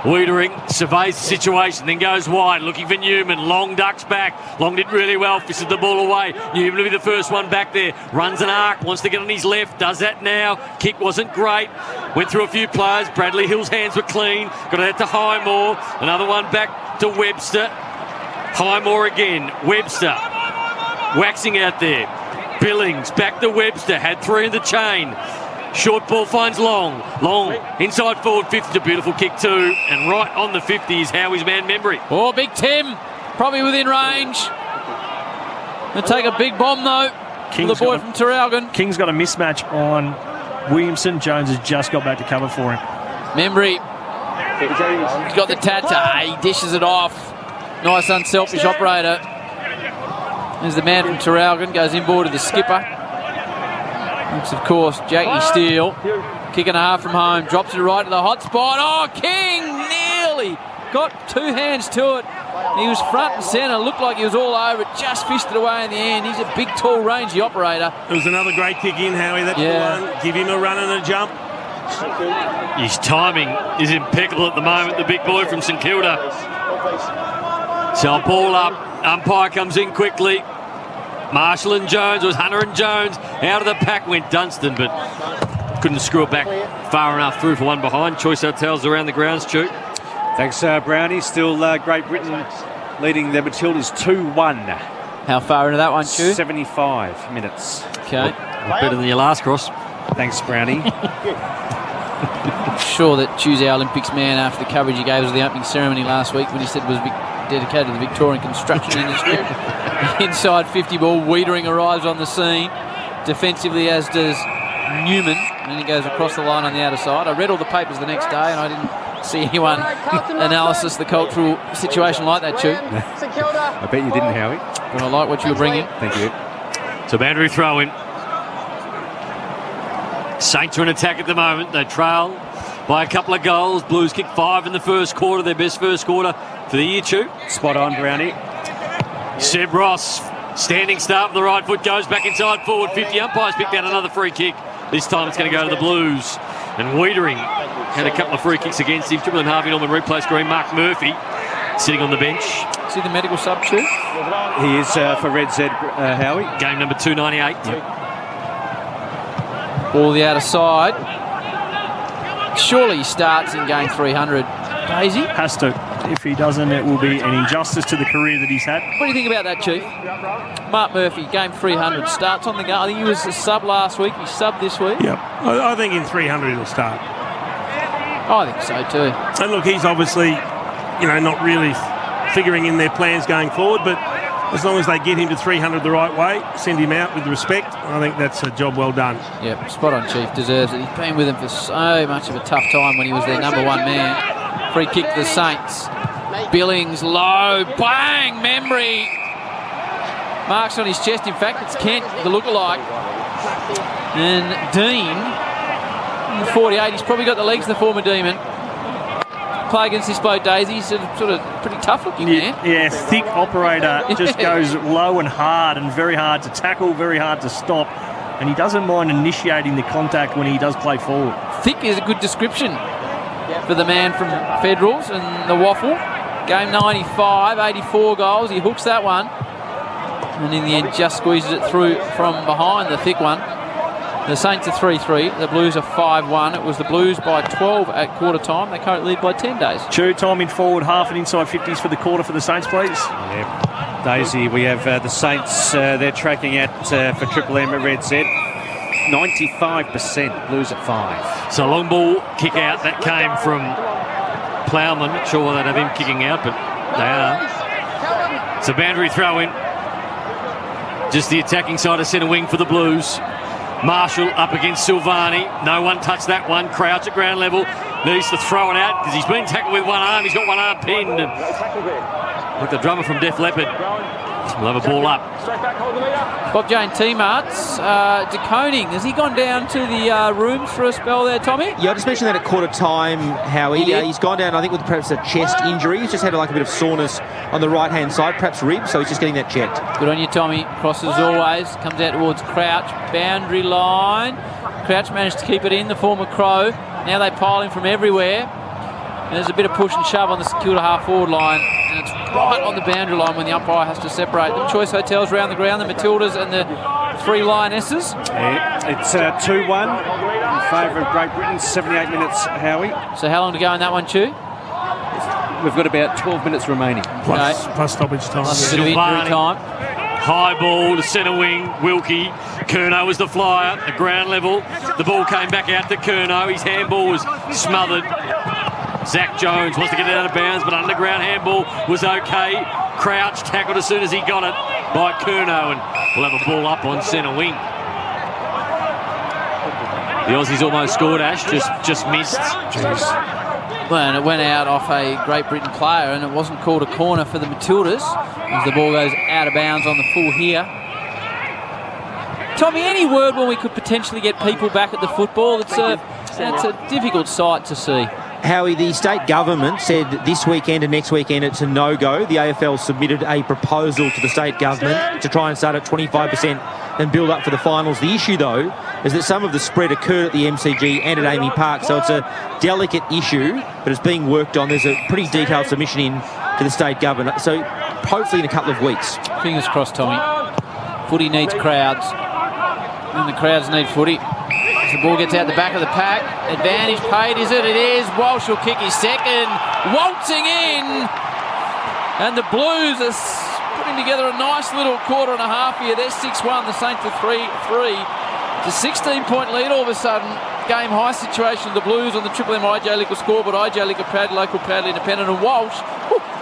Wiedering surveys the situation, then goes wide, looking for Newman. Long ducks back. Long did really well, fisted the ball away. Newman will be the first one back there. Runs an arc, wants to get on his left, does that now. Kick wasn't great. Went through a few players. Bradley Hill's hands were clean. Got it out to Highmore. Another one back to Webster. Highmore again. Webster waxing out there. Billings back to Webster. Had 3 in the chain. Short ball finds Long. Long inside forward 50. A beautiful kick too. And right on the 50 is Howie's man Membry. Oh, Big Tim. Probably within range. Gonna take a big bomb though. The boy from Terralgan. King's got a mismatch on Williamson. Jones has just got back to cover for him. Membry. He's got the tata. He dishes it off. Nice unselfish operator. There's the man from Terralgan. Goes inboard to the skipper. It's, of course, Jackie Steele. Kick and a half from home. Drops it right to the hot spot. Oh, King nearly got 2 hands to it. He was front and centre. Looked like he was all over it. Just fished it away in the end. He's a big, tall, rangy operator. It was another great kick in, Howie. That's the one. Give him a run and a jump. His timing is impeccable at the moment, the big boy from St Kilda. So ball up. Umpire comes in quickly. Marshall and Jones. It was Hunter and Jones. Out of the pack went Dunstan, but couldn't screw it back far enough through for one behind. Choice Hotels around the grounds, Stu. Thanks, Brownie. Still Great Britain leading the Matildas 2-1 How far into that one, Stu? 75 minutes. Okay. Better than your last cross. Thanks, Brownie. I'm sure that Stu's our Olympics man after the coverage he gave us of the opening ceremony last week when he said it was dedicated to the Victorian construction industry. Inside 50 ball, Wiedering arrives on the scene. Defensively, as does Newman, and he goes across the line on the outer side. I read all the papers the next day and I didn't see anyone analysis the cultural situation like that, Stu. I bet you didn't, Howie. But I like what you were bringing. Thank you. So boundary throw in. Saints are in attack at the moment. They trail by a couple of goals. Blues kick 5 in the first quarter. Their best first quarter for the year, Chu. Spot on, Brownie. Seb Ross, standing start with the right foot, goes back inside forward 50. Umpires picked out another free kick. This time it's going to go to the Blues. And Wiedering had a couple of free kicks against him. Triple M Harvey Norman replace Green. Mark Murphy sitting on the bench. Is he the medical sub, Chu? He is for Red Z, Howie. Game number 298. Yep. Ball the outer side. Surely he starts in game 300. Daisy? Has to. If he doesn't, it will be an injustice to the career that he's had. What do you think about that, Chief? Mark Murphy, game 300, starts on the go. I think he was a sub last week. He subbed this week. Yep. I think in 300 he'll start. I think so too. And look, he's obviously, not really figuring in their plans going forward, but as long as they get him to 300 the right way, send him out with respect, I think that's a job well done. Yep, spot on, Chief. Deserves it. He's been with them for so much of a tough time when he was their number one man. Free kick to the Saints. Billings low. Bang! Membry. Marks on his chest. In fact, it's Kent, the lookalike. And Dean, 48. He's probably got the legs of the former Demon. Play against this bloke, Daisy. He's sort of pretty tough looking man. Yeah, thick operator. Just goes low and hard and very hard to tackle, very hard to stop. And he doesn't mind initiating the contact when he does play forward. Thick is a good description for the man from Federals and the Waffle. Game 95, 84 goals. He hooks that one. And in the end just squeezes it through from behind, the thick one. The Saints are 3-3. The Blues are 5-1. It was the Blues by 12 at quarter time. They currently lead by 10 days. True, time in forward, half and inside 50s for the quarter for the Saints, please. Yep. Daisy, we have the Saints, they're tracking at for Triple M at Red Z. 95%, Blues at 5. So long ball kick out. That came from Plowman. Not sure why they'd have him kicking out, but they are. It's a boundary throw in. Just the attacking side of centre wing for the Blues. Marshall up against Silvani. No one touched that one. Crouch at ground level. Needs to throw it out because he's been tackled with one arm. He's got one arm pinned. And like the drummer from Def Leppard. We'll have a ball up. Bob Jane T-Marts. De Koning, has he gone down to the rooms for a spell there, Tommy? Yeah, I just mentioned that at quarter time, Howie. He's gone down, I think, with perhaps a chest injury. He's just had like a bit of soreness on the right-hand side, perhaps ribs, so he's just getting that checked. Good on you, Tommy. Crosses as always. Comes out towards Crouch. Boundary line. Crouch managed to keep it in, the former Crow. Now they pile in from everywhere. And there's a bit of push and shove on the Kilda half-forward line. And it's right on the boundary line when the umpire has to separate them. Choice Hotels round the ground, the Matildas and the 3 Lionesses. Yeah, it's 2-1 in favour of Great Britain, 78 minutes, Howie. So how long to go in that one, Chu? We've got about 12 minutes remaining. Plus stoppage time. Plus a bit of injury time. High ball to centre wing. Wilkie. Curnow was the flyer at ground level. The ball came back out to Curnow. His handball was smothered. Zach Jones wants to get it out of bounds, but underground handball was okay. Crouch tackled as soon as he got it by Curnow, and we'll have a ball up on centre wing. The Aussies almost scored, Ash, just missed. Jeez. Well, and it went out off a Great Britain player, and it wasn't called a corner for the Matildas as the ball goes out of bounds on the full here. Tommy, any word when we could potentially get people back at the football? It's a difficult sight to see. Howie, the state government said this weekend and next weekend it's a no-go. The AFL submitted a proposal to the state government to try and start at 25% and build up for the finals. The issue, though, is that some of the spread occurred at the MCG and at Amy Park, so it's a delicate issue, but it's being worked on. There's a pretty detailed submission in to the state government, so hopefully in a couple of weeks. Fingers crossed, Tommy. Footy needs crowds, and the crowds need footy. As the ball gets out the back of the pack, advantage paid, is it? It is. Walsh will kick his second, waltzing in, and the Blues are pretty stringing together a nice little quarter and a half here. They're 6-1. The Saints are 3-3. It's a 16-point lead all of a sudden. Game high situation. The Blues on the Triple M IJ Liquor scoreboard. IJ Liquor proud local, proudly independent. And Walsh,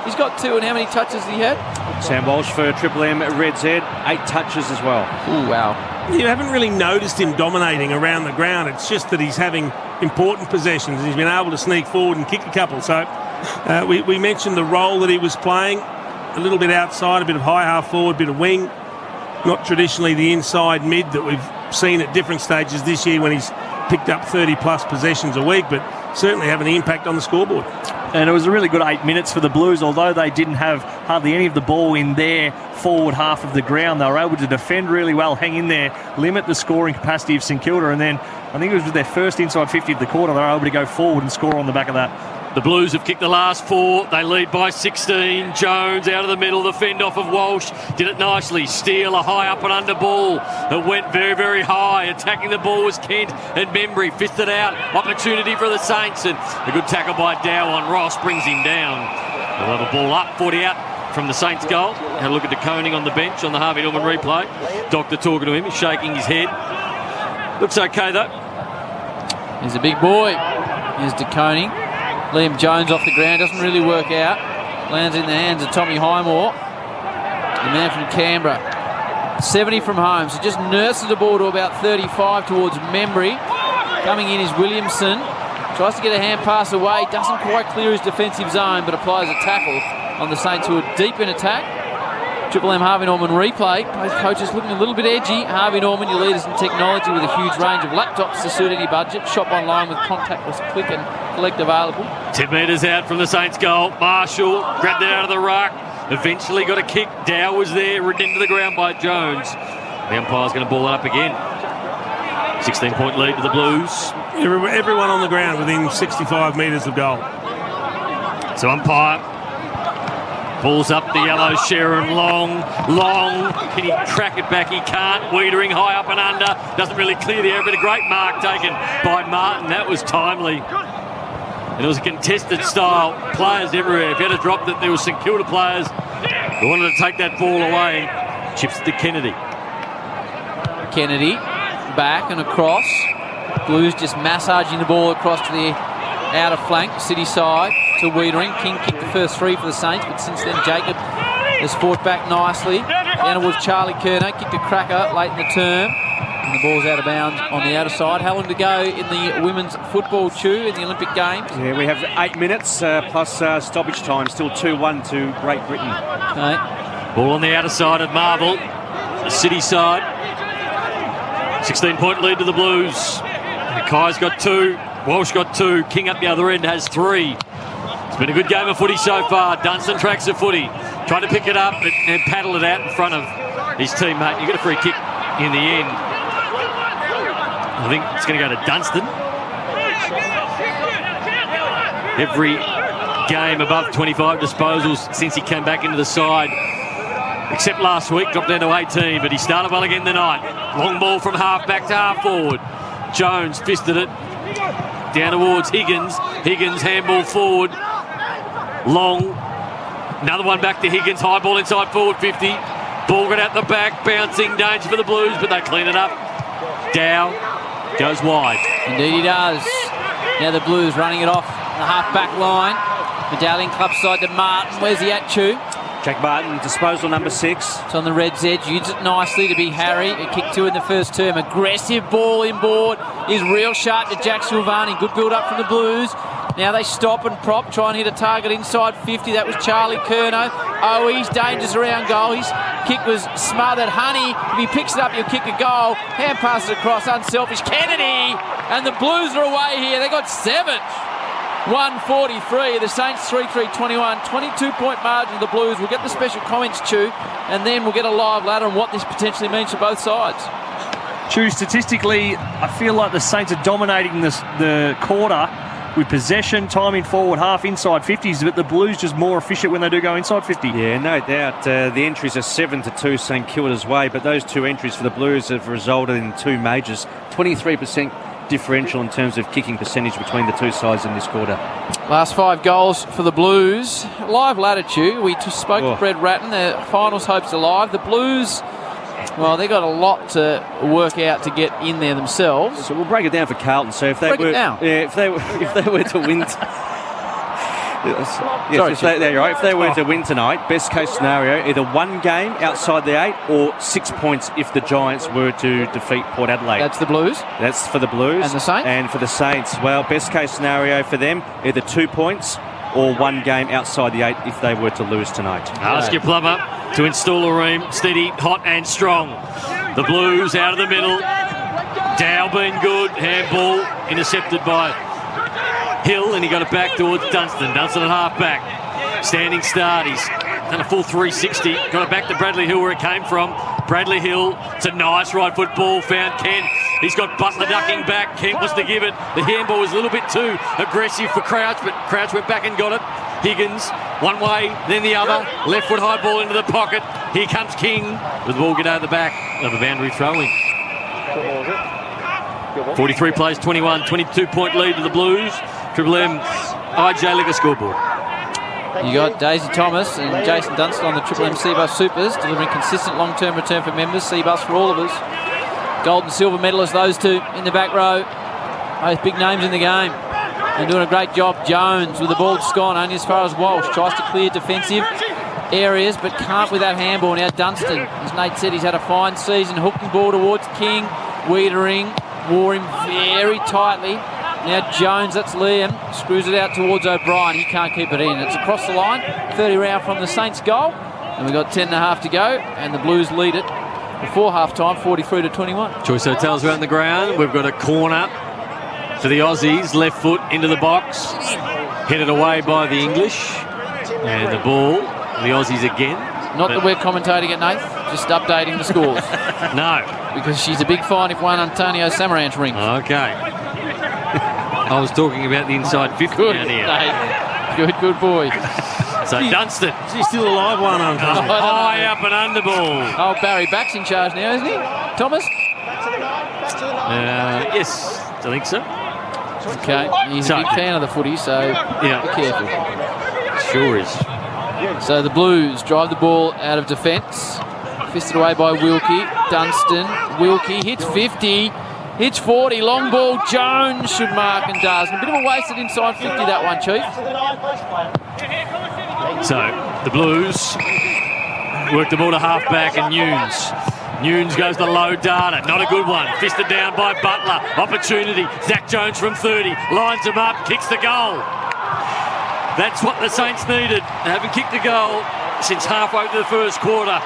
he's got 2. And how many touches has he had? Sam Walsh for Triple M Red Z, 8 touches as well. Oh, wow. You haven't really noticed him dominating around the ground. It's just that he's having important possessions. He's been able to sneak forward and kick a couple. So we mentioned the role that he was playing. A little bit outside, a bit of high half forward, a bit of wing. Not traditionally the inside mid that we've seen at different stages this year when he's picked up 30-plus possessions a week, but certainly having an impact on the scoreboard. And it was a really good 8 minutes for the Blues, although they didn't have hardly any of the ball in their forward half of the ground. They were able to defend really well, hang in there, limit the scoring capacity of St Kilda, and then I think it was with their first inside 50 of the quarter, they were able to go forward and score on the back of that. The Blues have kicked the last 4. They lead by 16. Jones out of the middle. The fend off of Walsh. Did it nicely. Steele, a high up and under ball that went very, very high. Attacking the ball was Kent and Membry. Fisted out. Opportunity for the Saints. And a good tackle by Dow on Ross brings him down. They'll have a ball up. 40 out from the Saints goal. Had a look at De Koning on the bench on the Harvey Norman replay. Doctor talking to him. He's shaking his head. Looks okay, though. He's a big boy. Here's De Koning. Liam Jones off the ground, doesn't really work out. Lands in the hands of Tommy Highmore, the man from Canberra. 70 from home, so just nurses the ball to about 35 towards Membry. Coming in is Williamson. Tries to get a hand pass away, doesn't quite clear his defensive zone, but applies a tackle on the Saints, who are deep in attack. Triple M Harvey Norman replay. Both coaches looking a little bit edgy. Harvey Norman, your leaders in technology with a huge range of laptops to suit any budget. Shop online with contactless click and collect available. 10 metres out from the Saints goal. Marshall grabbed it out of the ruck. Eventually got a kick. Dow was there, ridden into the ground by Jones. The umpire's going to ball it up again. 16-point lead to the Blues. Everyone on the ground within 65 metres of goal. So umpire pulls up the yellow Sharon long. Can he track it back? He can't. Wiedering high up and under. Doesn't really clear the air, but a great mark taken by Martin. That was timely. And it was a contested style. Players everywhere. If he had dropped it, there were St Kilda players who wanted to take that ball away. Chips to Kennedy. Kennedy back and across. Blues just massaging the ball across to the outer flank, city side, to Wiedering. King kicked the first 3 for the Saints, but since then Jacob has fought back nicely. Down towards Charlie Kerno, kicked a cracker late in the term. And the ball's out of bounds on the outer side. How long to go in the women's football, Chew, in the Olympic Games? Yeah, we have 8 minutes plus stoppage time. Still 2-1 to Great Britain. Okay. Ball on the outer side of Marvel. The city side. 16-point lead to the Blues. Mackay's got 2. Walsh got 2. King up the other end has 3. It's been a good game of footy so far. Dunstan tracks the footy. Trying to pick it up and paddle it out in front of his teammate. You get a free kick in the end. I think it's going to go to Dunstan. Every game above 25 disposals since he came back into the side, except last week, dropped down to 18, but he started well again tonight. Long ball from half back to half forward. Jones fisted it down towards Higgins. Higgins handball forward. Long. Another one back to Higgins. High ball inside forward 50. Ball got out the back. Bouncing danger for the Blues, but they clean it up. Dow goes wide. Indeed he does. Now the Blues running it off the half-back line. Medallion club side to Martin. Where's he at, Chew? Jack Martin, disposal number 6. It's on the Reds' edge. Uses it nicely to be Harry. A kick 2 in the first term. Aggressive ball inboard. Is real sharp to Jack Silvani. Good build-up from the Blues. Now they stop and prop. Try and hit a target inside 50. That was Charlie Kerno. Oh, he's dangerous around goal. His kick was smothered. Honey, if he picks it up, he'll kick a goal. Hand passes across. Unselfish. Kennedy. And the Blues are away here. They got 7. 143. The Saints 3-3-21. 22-point margin of the Blues. We'll get the special comments, Chew, and then we'll get a live ladder on what this potentially means for both sides. Chew, statistically, I feel like the Saints are dominating the quarter with possession, timing forward, half inside 50s, but the Blues just more efficient when they do go inside 50. Yeah, no doubt. The entries are 7-2 St Kilda's way, but those 2 entries for the Blues have resulted in 2 majors. 23% differential in terms of kicking percentage between the two sides in this quarter. Last 5 goals for the Blues. Live latitude. We just spoke to Brad Ratton. Their finals hopes are live. The Blues, well, they got a lot to work out to get in there themselves. So we'll break it down for Carlton. So if they if they were to win. If they were to win tonight, best case scenario, either one game outside the 8 or 6 points if the Giants were to defeat Port Adelaide. That's the Blues? That's for the Blues. And the Saints? And for the Saints, well, best case scenario for them, either 2 points or one game outside the 8 if they were to lose tonight. Ask your plumber to install a ream, steady, hot and strong. The Blues out of the middle. Dow been good, handball intercepted by Hill, and he got it back towards Dunstan. Dunstan at half-back. Standing start. He's done a full 360. Got it back to Bradley Hill where it came from. Bradley Hill, it's a nice right foot ball. Found Kent. He's got Butler ducking back. Kent wants to give it. The handball was a little bit too aggressive for Crouch, but Crouch went back and got it. Higgins, one way, then the other. Left foot high ball into the pocket. Here comes King. With the ball get out the back of a boundary throw-in. 43 plays, 21, 22-point lead to the Blues. Triple M, IJ Liquor scoreboard. You got Daisy Thomas and Jason Dunstan on the Triple M Seabus Supers, delivering consistent long-term return for members. Seabus for all of us. Gold and silver medalists, those two in the back row. Both big names in the game. They're doing a great job. Jones with the ball just gone only as far as Walsh. Tries to clear defensive areas, but can't with that handball. Now Dunstan, as Nate said, he's had a fine season. Hooked the ball towards King. Wiedering wore him very tightly. Now Jones, that's Liam, screws it out towards O'Brien. He can't keep it in. It's across the line, 30 round from the Saints goal. And we've got 10 and a half to go, and the Blues lead it before half-time, 43-21. Choice Hotels around the ground. We've got a corner for the Aussies. Left foot into the box. Headed away by the English. And the ball, the Aussies again. Not that we're commentating it, Nate. Just updating the scores. No. Because she's a big fine if one Antonio Samaranch rings. Okay. I was talking about the inside 50 down here. Good boy. So Dunstan. Is he still alive, one Antonio? High up and under ball. Oh, Barry Back's in charge now, isn't he? Thomas? Yes, I think so. Okay, he's a big fan of the footy, so be careful. Sure is. So the Blues drive the ball out of defence. Fisted away by Wilkie. Dunstan. Wilkie hits 50. Hits 40. Long ball. Jones should mark and does. A bit of a wasted inside 50, that one, Chief. So the Blues work the ball to half-back and Nunes goes to low data. Not a good one. Fisted down by Butler. Opportunity. Zach Jones from 30. Lines him up. Kicks the goal. That's what the Saints needed. They haven't kicked a goal since halfway through the first quarter.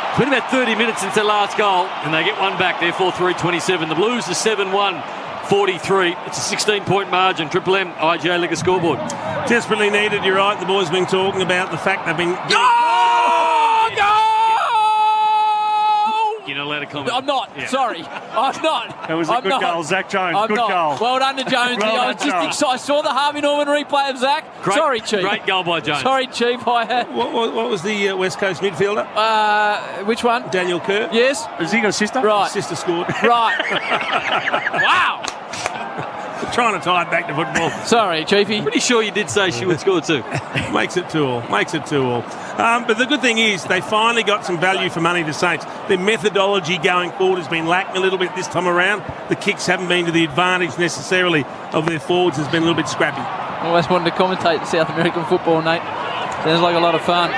It's been about 30 minutes since their last goal, and they get one back, therefore 3-27. The Blues are 7-1-43. It's a 16-point margin. Triple M, IJ Liquor scoreboard. Desperately needed, you're right. The boys have been talking about the fact they've been... You're not allowed to comment. I'm not. Yeah. Sorry. I'm not. That was a good goal, Zach Jones. I'm good not. goal. Well done to Jones. I was just excited. I saw the Harvey Norman replay of Zach. Sorry, Chief. Great goal by Jones. Sorry, Chief. What was the West Coast midfielder? Which one? Daniel Kerr. Yes. Has he got a sister? Right. Sister scored. Right. Wow. Trying to tie it back to football. Sorry, Chiefy. Pretty sure you did say she would score too. Makes it 2-all. But the good thing is they finally got some value for money to Saints. Their methodology going forward has been lacking a little bit this time around. The kicks haven't been to the advantage necessarily of their forwards. Has been a little bit scrappy. Always wanted to commentate South American football, Nate. Sounds like a lot of fun.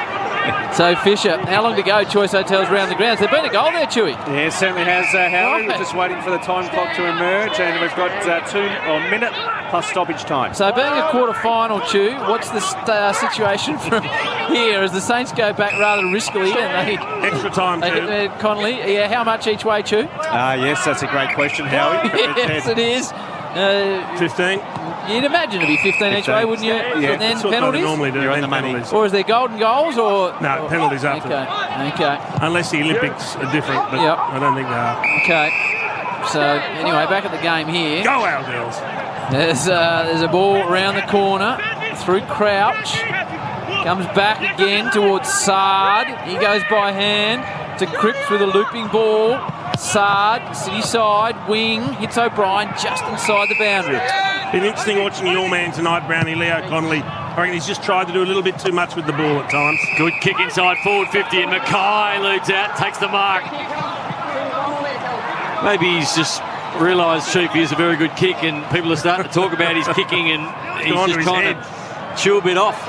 So Fisher, how long to go? Choice Hotels round the grounds. There's been a goal there, Chewy. Yeah, it certainly has, Howie. We're just waiting for the time clock to emerge, and we've got a minute plus stoppage time. So being a quarter-final, Chew, what's the situation from here as the Saints go back rather riskily and they... Extra time, Chew. Connolly, yeah, how much each way, Chew? Yes, that's a great question, Howie. Yes, it is. 15. You'd imagine it'd be 15 each way, wouldn't you? Yeah. And then That's what penalties? they normally do. You're on the penalties. money. Or is there golden goals? Or No, penalties after that. Okay. Unless the Olympics are different, but Yep. I don't think they are. Okay. So, anyway, back at the game here. Go our girls. There's a ball around the corner through Crouch. Comes back again towards Sard. He goes by hand. to Cripps with a looping ball. Sard, city side, wing, hits O'Brien just inside the boundary. Been interesting watching your man tonight, Brownie, Leo Connolly. I reckon he's just tried to do a little bit too much with the ball at times. Good kick inside forward 50, and Mackay leads out, takes the mark. Maybe he's just realised Chiefy is a very good kick, and people are starting to talk about his kicking, and he's just trying to chew a bit off.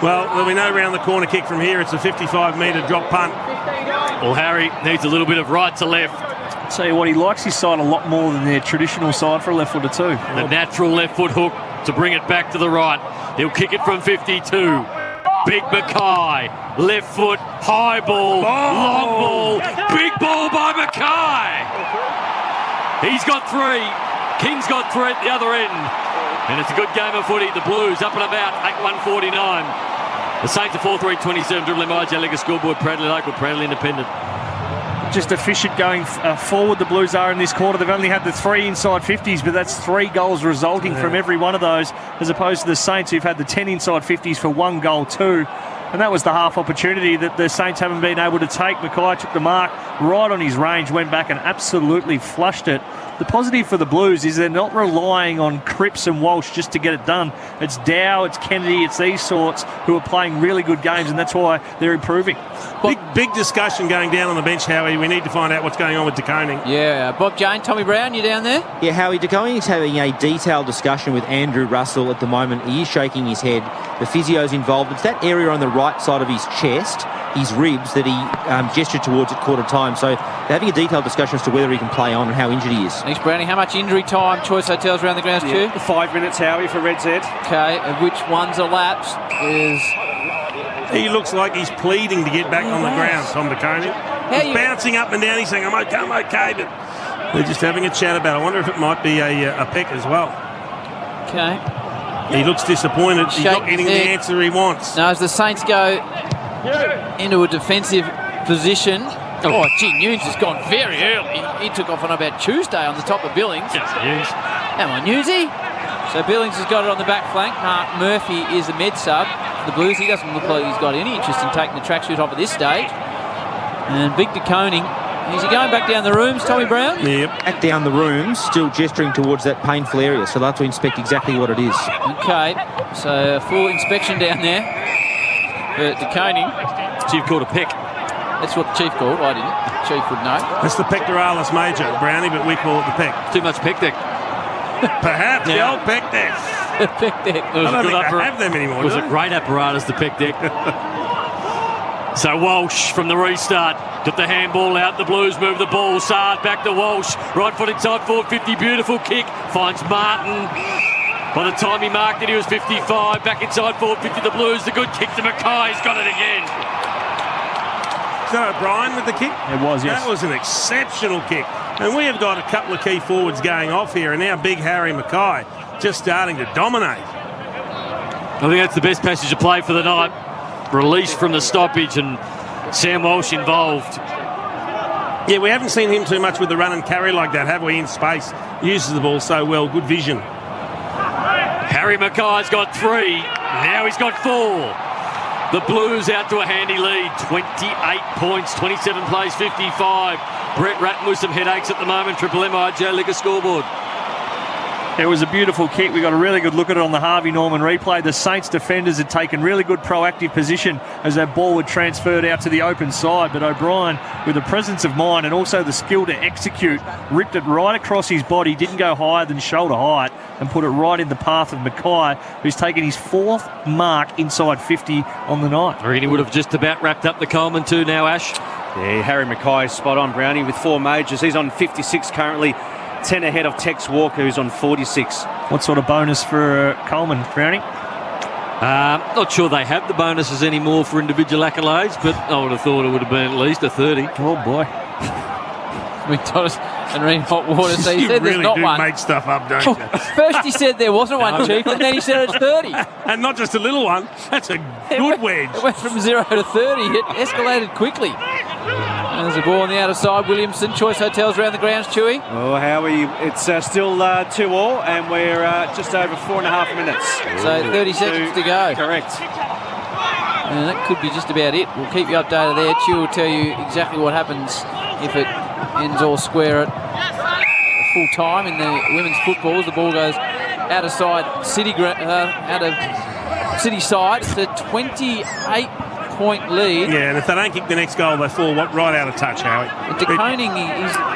Well, we know round the corner kick from here, it's a 55-metre drop punt. Well, Harry needs a little bit of right to left. Tell you what, he likes his side a lot more than their traditional side for a left footer too. The natural left foot hook to bring it back to the right. He'll kick it from 52. Big Mackay, left foot, high ball, long ball, big ball by Mackay. He's got 3. King's got 3 at the other end. And it's a good game of footy. The Blues up and about, 8-1-49. The Saints are 4-3-27, dribbling by Jalliga Scoreboard, proudly local, proudly independent. Just efficient going forward, the Blues are in this quarter. They've only had the 3 inside 50s, but that's 3 goals resulting from every one of those, as opposed to the Saints, who've had the 10 inside 50s for 1 goal, 2. And that was the half opportunity that the Saints haven't been able to take. Mackay took the mark right on his range, went back and absolutely flushed it. The positive for the Blues is they're not relying on Cripps and Walsh just to get it done. It's Dow, it's Kennedy, it's these sorts who are playing really good games, and that's why they're improving. Big discussion going down on the bench, Howie. We need to find out what's going on with De Koning. Yeah, Bob Jane, Tommy Brown, you down there? Yeah, Howie, De Koning is having a detailed discussion with Andrew Russell at the moment. He is shaking his head. The physio's involved. It's that area on the right side of his chest, his ribs, that he gestured towards at quarter time. So they're having a detailed discussion as to whether he can play on and how injured he is. Thanks, Brownie. How much injury time Choice Hotels around the grounds to? 5 minutes, Howie, for Red Z. Okay, of which one's elapsed is... He looks like he's pleading to get back on the ground, Tom De Koning. He's bouncing up and down. He's saying, I'm okay, but they're just having a chat about it. I wonder if it might be a peck as well. Okay. He looks disappointed. He's not getting the answer he wants. Now, as the Saints go into a defensive position... Oh, gee, Nunes has gone very early. He took off on about Tuesday on the top of Billings. Yes, Come on, Newsy. So Billings has got it on the back flank. Mark Murphy is the med sub for the Blues. He doesn't look like he's got any interest in taking the tracksuit off at this stage. And Big De Koning, is he going back down the rooms, Tommy Brown? Yep. Back down the rooms, still gesturing towards that painful area. So they'll have to inspect exactly what it is. Okay, so a full inspection down there for De Koning. Chief called a peck. That's what the Chief called. I didn't. The Chief would know. That's the pectoralis major, Brownie, but we call it the peck. Too much peck deck. Perhaps the old peck deck. Peck deck. I don't think they have them anymore. It was a great apparatus, the peck deck. So Walsh from the restart got the handball out. The Blues move the ball. Sard back to Walsh. Right foot inside 450. Beautiful kick. Finds Martin. By the time he marked it, he was 55. Back inside 450. The Blues. The good kick to Mackay. He's got it again. Is that O'Brien with the kick? It was, yes. That was an exceptional kick. And we have got a couple of key forwards going off here, and now big Harry Mackay just starting to dominate. I think that's the best passage of play for the night. Released from the stoppage and Sam Walsh involved. Yeah, we haven't seen him too much with the run and carry like that, have we, in space? Uses the ball so well. Good vision. Harry Mackay's got 3. Now he's got 4. The Blues out to a handy lead. 28 points, 27 plays, 55. Brett Ratton with some headaches at the moment. Triple MIJ Liga Scoreboard. It was a beautiful kick. We got a really good look at it on the Harvey Norman replay. The Saints defenders had taken really good proactive position as that ball had transferred out to the open side. But O'Brien, with the presence of mind and also the skill to execute, ripped it right across his body, didn't go higher than shoulder height, and put it right in the path of Mackay, who's taken his 4th mark inside 50 on the night. I reckon he would have just about wrapped up the Coleman too now, Ash. Yeah, Harry Mackay spot on, Brownie, with 4 majors. He's on 56 currently. 10 ahead of Tex Walker, who's on 46. What sort of bonus for Coleman, Brownie? Not sure they have the bonuses anymore for individual accolades, but I would have thought it would have been at least a 30. Oh, boy. McDonald's and Reen Hot Water. So he you said really there's not do one. make stuff up, don't you? First he said there wasn't one, Chief, and then he said it's 30. And not just a little one. That's a good wedge. It went from 0 to 30. It escalated quickly. And there's a ball on the outer side. Williamson, Choice Hotels around the grounds, Chewy. Oh, Howie, it's still 2-2, and we're just over 4.5 minutes. So 30 seconds to go. Correct. And that could be just about it. We'll keep you updated there. Chew will tell you exactly what happens if it ends all square at full time in the women's footballs. The ball goes out of side City side. It's a 28-point lead. Yeah, and if they don't kick the next goal, they fall right out of touch, Howie. De Koning,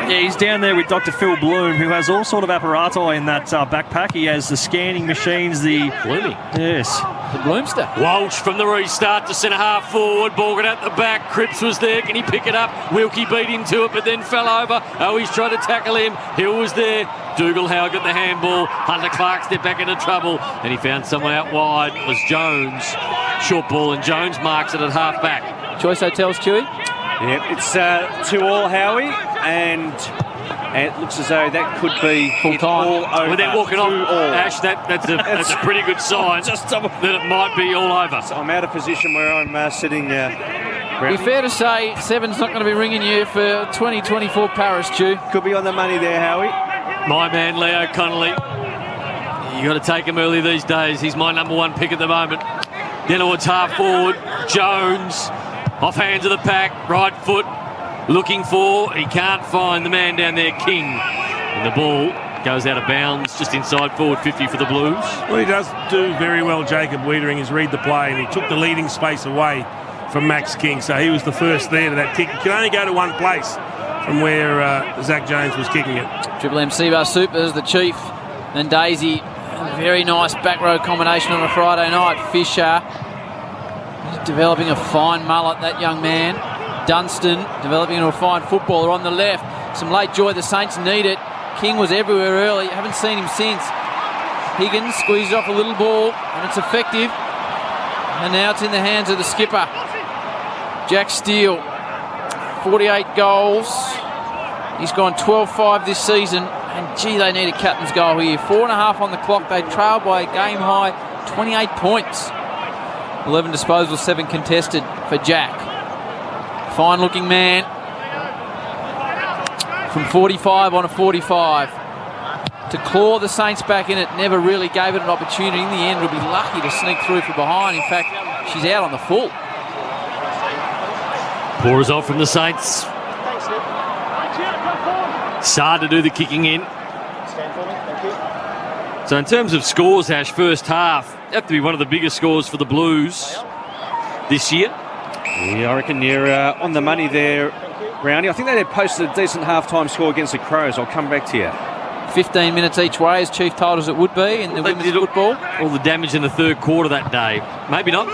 he's down there with Dr. Phil Bloom, who has all sort of apparatus in that backpack. He has the scanning machines, the Bloomy. Yes. The Bloomster. Walsh from the restart to centre half forward. Ball got out the back. Cripps was there. Can he pick it up? Wilkie beat him to it, but then fell over. Oh, he's trying to tackle him. Hill was there. Dougal Howard got the handball. Hunter Clark stepped back into trouble, and he found someone out wide. It was Jones. Short ball, and Jones marks it at half back. Choice Hotels, Chewy? Yep, it's 2-2, Howie, and it looks as though that could be full time. All over. Well, they're walking off. Ash, that's a pretty good sign just that it might be all over. So I'm out of position where I'm sitting. Be fair to say, 7's not going to be ringing you for 2024 Paris, Chew. Could be on the money there, Howie. My man, Leo Connolly. You got to take him early these days. He's my number one pick at the moment. Then towards half forward, Jones, off hands of the pack, right foot, looking for, he can't find the man down there, King. And the ball goes out of bounds, just inside forward 50 for the Blues. Well, he does do very well, Jacob Wiedering, is read the play, and he took the leading space away from Max King, so he was the first there to that kick. He can only go to one place from where Zach Jones was kicking it. Triple M Seabar Supers, the Chief and Daisy. A very nice back row combination on a Friday night. Fisher, he's developing a fine mullet, that young man. Dunstan developing into a fine footballer on the left. Some late joy, the Saints need it. King was everywhere early, haven't seen him since. Higgins squeezes off a little ball, and it's effective. And now it's in the hands of the skipper, Jack Steele. 48 goals. He's gone 12-5 this season. And, gee, they need a captain's goal here. 4.5 on the clock. They trail by a game-high 28 points. 11 disposals, 7 contested for Jack. Fine-looking man. From 45 on a 45. To claw the Saints back in it, never really gave it an opportunity. In the end, will be lucky to sneak through from behind. In fact, she's out on the full. Poor result from the Saints. Saad to do the kicking in. So in terms of scores, Ash, first half, have to be one of the biggest scores for the Blues this year. Yeah, I reckon you're on the money there, Brownie. I think they had posted a decent half-time score against the Crows. I'll come back to you. 15 minutes each way, as Chief told us it would be in the women's football. All the damage in the third quarter that day. Maybe not.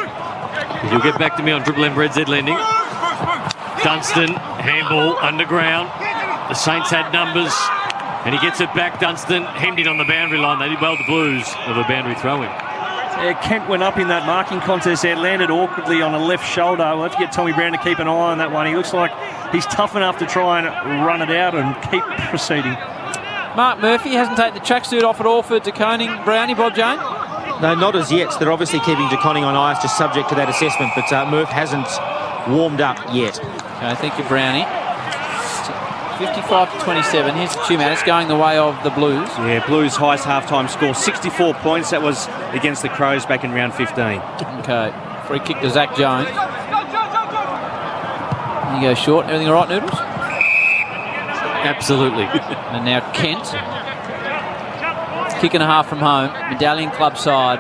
You'll get back to me on Triple M Red Z Lending. Dunstan, handball, underground. The Saints had numbers, and he gets it back. Dunstan, hemmed in on the boundary line. They did well, the Blues, of a boundary throw-in. Yeah, Kent went up in that marking contest there, landed awkwardly on the left shoulder. We'll have to get Tommy Brown to keep an eye on that one. He looks like he's tough enough to try and run it out and keep proceeding. Mark Murphy hasn't taken the tracksuit off at all for De Koning. Brownie, Bob Jane? No, not as yet. So they're obviously keeping De Koning on ice, just subject to that assessment, but Murph hasn't warmed up yet. Okay, thank you, Brownie. 55-27. Here's the two-man. It's going the way of the Blues. Yeah, Blues' highest half-time score, 64 points. That was against the Crows back in round 15. Okay, free kick to Zach Jones. You go short. Everything all right, Noodles? Absolutely. And now Kent. Kick and a half from home. Medallion club side.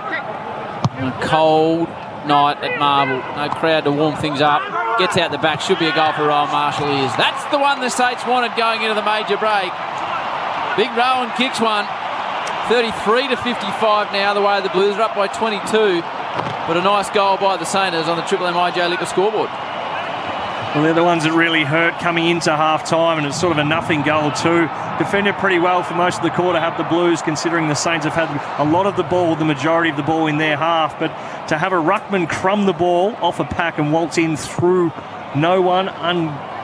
On a cold night at Marvel. No crowd to warm things up. Gets out the back. Should be a goal for Rowan Marshall. He is. That's the one the Saints wanted going into the major break. Big Rowan kicks one. 33-55 now, the way the Blues are up by 22. But a nice goal by the Saints on the Triple M IJ Liquor scoreboard. Well, they're the ones that really hurt coming into half-time, and it's sort of a nothing goal too. Defended pretty well for most of the quarter, have the Blues, considering the Saints have had a lot of the ball, the majority of the ball in their half. But to have a ruckman crumb the ball off a pack and waltz in through no one,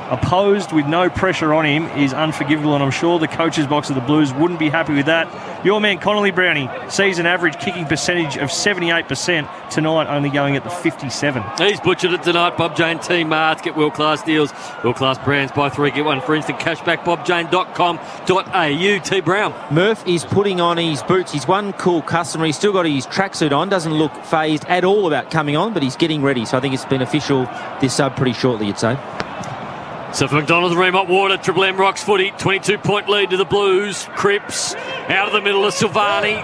opposed with no pressure on him is unforgivable, and I'm sure the coach's box of the Blues wouldn't be happy with that. Your man Connolly Brownie sees an average kicking percentage of 78%, tonight only going at the 57. He's butchered it tonight. Bob Jane Team Marts. Get world-class deals, world-class brands. Buy 3, get 1 for instant cashback. bobjane.com.au. T Brown. Murph is putting on his boots. He's one cool customer. He's still got his tracksuit on. Doesn't look phased at all about coming on, but he's getting ready. So I think it's been official this sub pretty shortly, you'd say. So for McDonald's Ream Hot Water, Triple M Rocks footy, 22-point lead to the Blues. Cripps out of the middle of Silvani.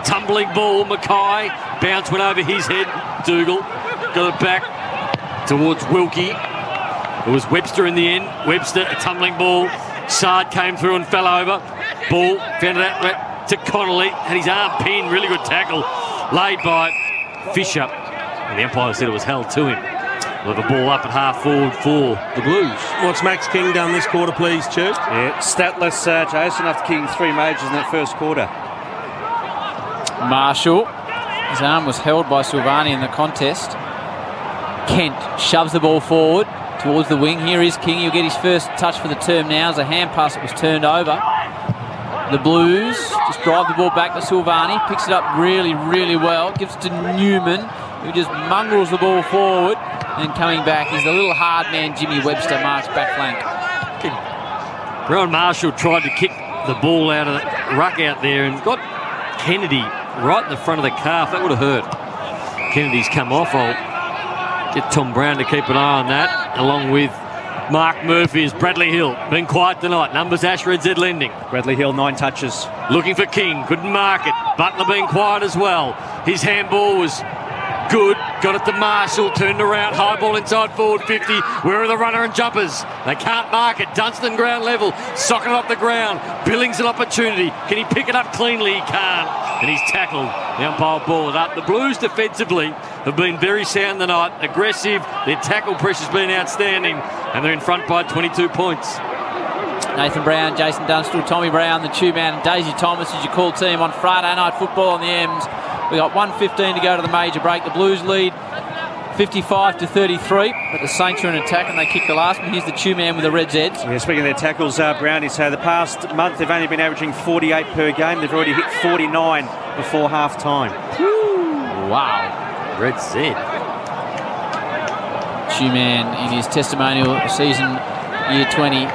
Tumbling ball, Mackay. Bounce went over his head. Dougal got it back towards Wilkie. It was Webster in the end. Webster, a tumbling ball. Sard came through and fell over. Ball, found it out to Connolly. Had his arm pinned. Really good tackle. Laid by Fisher. And the umpire said it was held to him. With the ball up at half forward for the Blues. What's Max King done this quarter, please, Church? Yeah, statless Jason after kicking 3 majors in that first quarter. Marshall, his arm was held by Silvani in the contest. Kent shoves the ball forward towards the wing. Here is King. He'll get his first touch for the term now as a hand pass that was turned over. The Blues just drive the ball back to Silvani. Picks it up really, really well. Gives it to Newman, who just mongrels the ball forward. And coming back is the little hard man, Jimmy Webster, marks back flank. Rowan Marshall tried to kick the ball out of the ruck out there and got Kennedy right in the front of the calf. That would have hurt. Kennedy's come off. I'll get Tom Brown to keep an eye on that, along with Mark Murphy. As Bradley Hill been quiet tonight. Numbers Ash Red Z Lending. Bradley Hill, 9 touches. Looking for King. Couldn't mark it. Butler being quiet as well. His handball was good. Got it to Marshall. Turned around. High ball inside forward 50. Where are the runner and jumpers? They can't mark it. Dunstan ground level. Socking it off the ground. Billings an opportunity. Can he pick it up cleanly? He can't. And he's tackled. The umpire ball it up. The Blues defensively have been very sound tonight. Aggressive. Their tackle pressure's been outstanding. And they're in front by 22 points. Nathan Brown, Jason Dunstall, Tommy Brown, the Tube Man, and Daisy Thomas is your call team on Friday Night Football on the M's. We got 1:15 to go to the major break. The Blues lead 55-33, but the Saints are in attack and they kick the last one. Here's the Tube Man with the Red Zeds. Yeah, speaking of their tackles, Brownie, so the past month they've only been averaging 48 per game. They've already hit 49 before half time. Wow. Red Zed. Tube Man in his testimonial season year 20,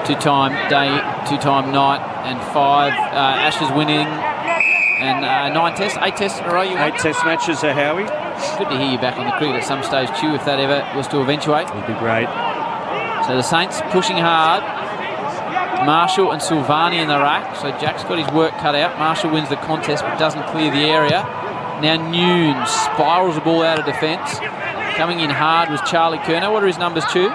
2-time day, 2-time night, and 5 Ashes winning. And 8 tests in a row you won? 8 test matches, Howie. Good to hear you back on the cricket at some stage, Chew, if that ever was to eventuate. Would be great. So the Saints pushing hard. Marshall and Silvani in the rack. So Jack's got his work cut out. Marshall wins the contest but doesn't clear the area. Now Nunes spirals the ball out of defence. Coming in hard was Charlie Kerner. What are his numbers, Chew?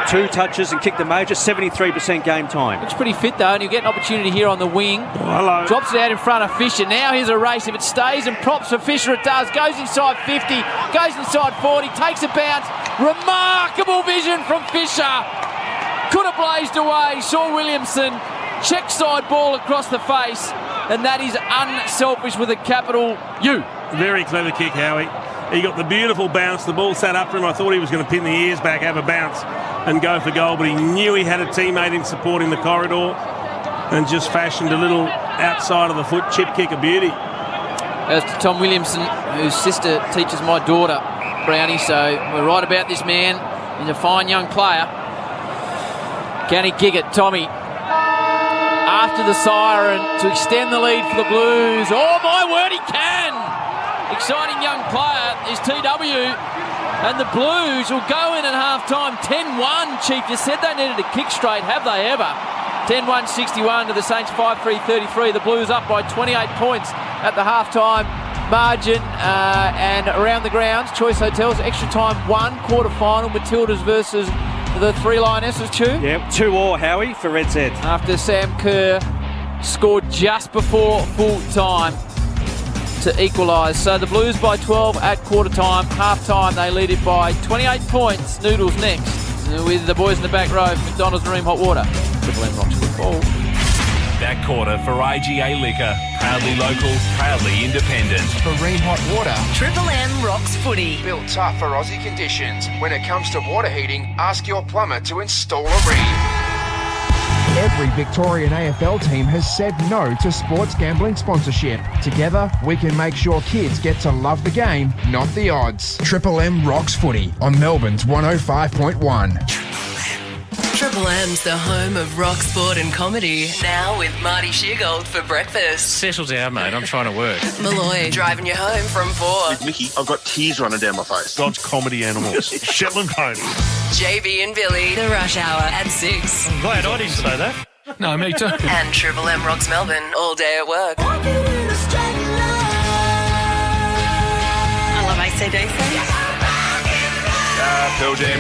2 touches and kicked the major, 73% game time. Looks pretty fit though, and he'll get an opportunity here on the wing. Hello. Drops it out in front of Fisher. Now here's a race. If it stays and props for Fisher, it does. Goes inside 50, goes inside 40, takes a bounce. Remarkable vision from Fisher. Could have blazed away. Saw Williamson. Check side ball across the face. And that is unselfish with a capital U. Very clever kick, Howie. He got the beautiful bounce. The ball sat up for him. I thought he was going to pin the ears back, have a bounce and go for goal, but he knew he had a teammate in support in the corridor and just fashioned a little outside of the foot chip kick of beauty. Goes to Tom Williamson, whose sister teaches my daughter, Brownie, so we're right about this man. He's a fine young player. Can he kick it? Tommy. After the siren to extend the lead for the Blues. Oh, my word, he can! Exciting young player is TW. And the Blues will go in at half-time 10-1. Chief, you said they needed a kick straight. Have they ever? 10-1-61 to the Saints 5-3-33. The Blues up by 28 points at the half-time margin. And around the grounds, Choice Hotels, extra time 1, quarter-final, Matildas versus the 3 Lionesses, Chew. Yeah, 2-2, Howie, for Red Zed. After Sam Kerr scored just before full-time to equalise. So the Blues by 12 at quarter time. Half time they lead it by 28 points. Noodles next with the boys in the back row. McDonald's Ream Hot Water. Triple M Rocks Football. that quarter for IGA Liquor. Proudly local, proudly independent. Marine hot water. Triple M rocks footy. Built tough for Aussie conditions. When it comes to water heating, ask your plumber to install a reed. Every Victorian AFL team has said no to sports gambling sponsorship. Together, we can make sure kids get to love the game, not the odds. Triple M rocks footy on Melbourne's 105.1. Triple M's the home of rock, sport and comedy. Now with Marty Sheargold for breakfast. Settle down, mate. I'm trying to work. Malloy driving you home from 4. With Mickey, I've got tears running down my face. God's comedy animals. Shetland pony. JB and Billy, the rush hour at 6. I'm glad I didn't say that. No, me too. And Triple M rocks Melbourne all day at work. I love AC/DC. Pearl Jam.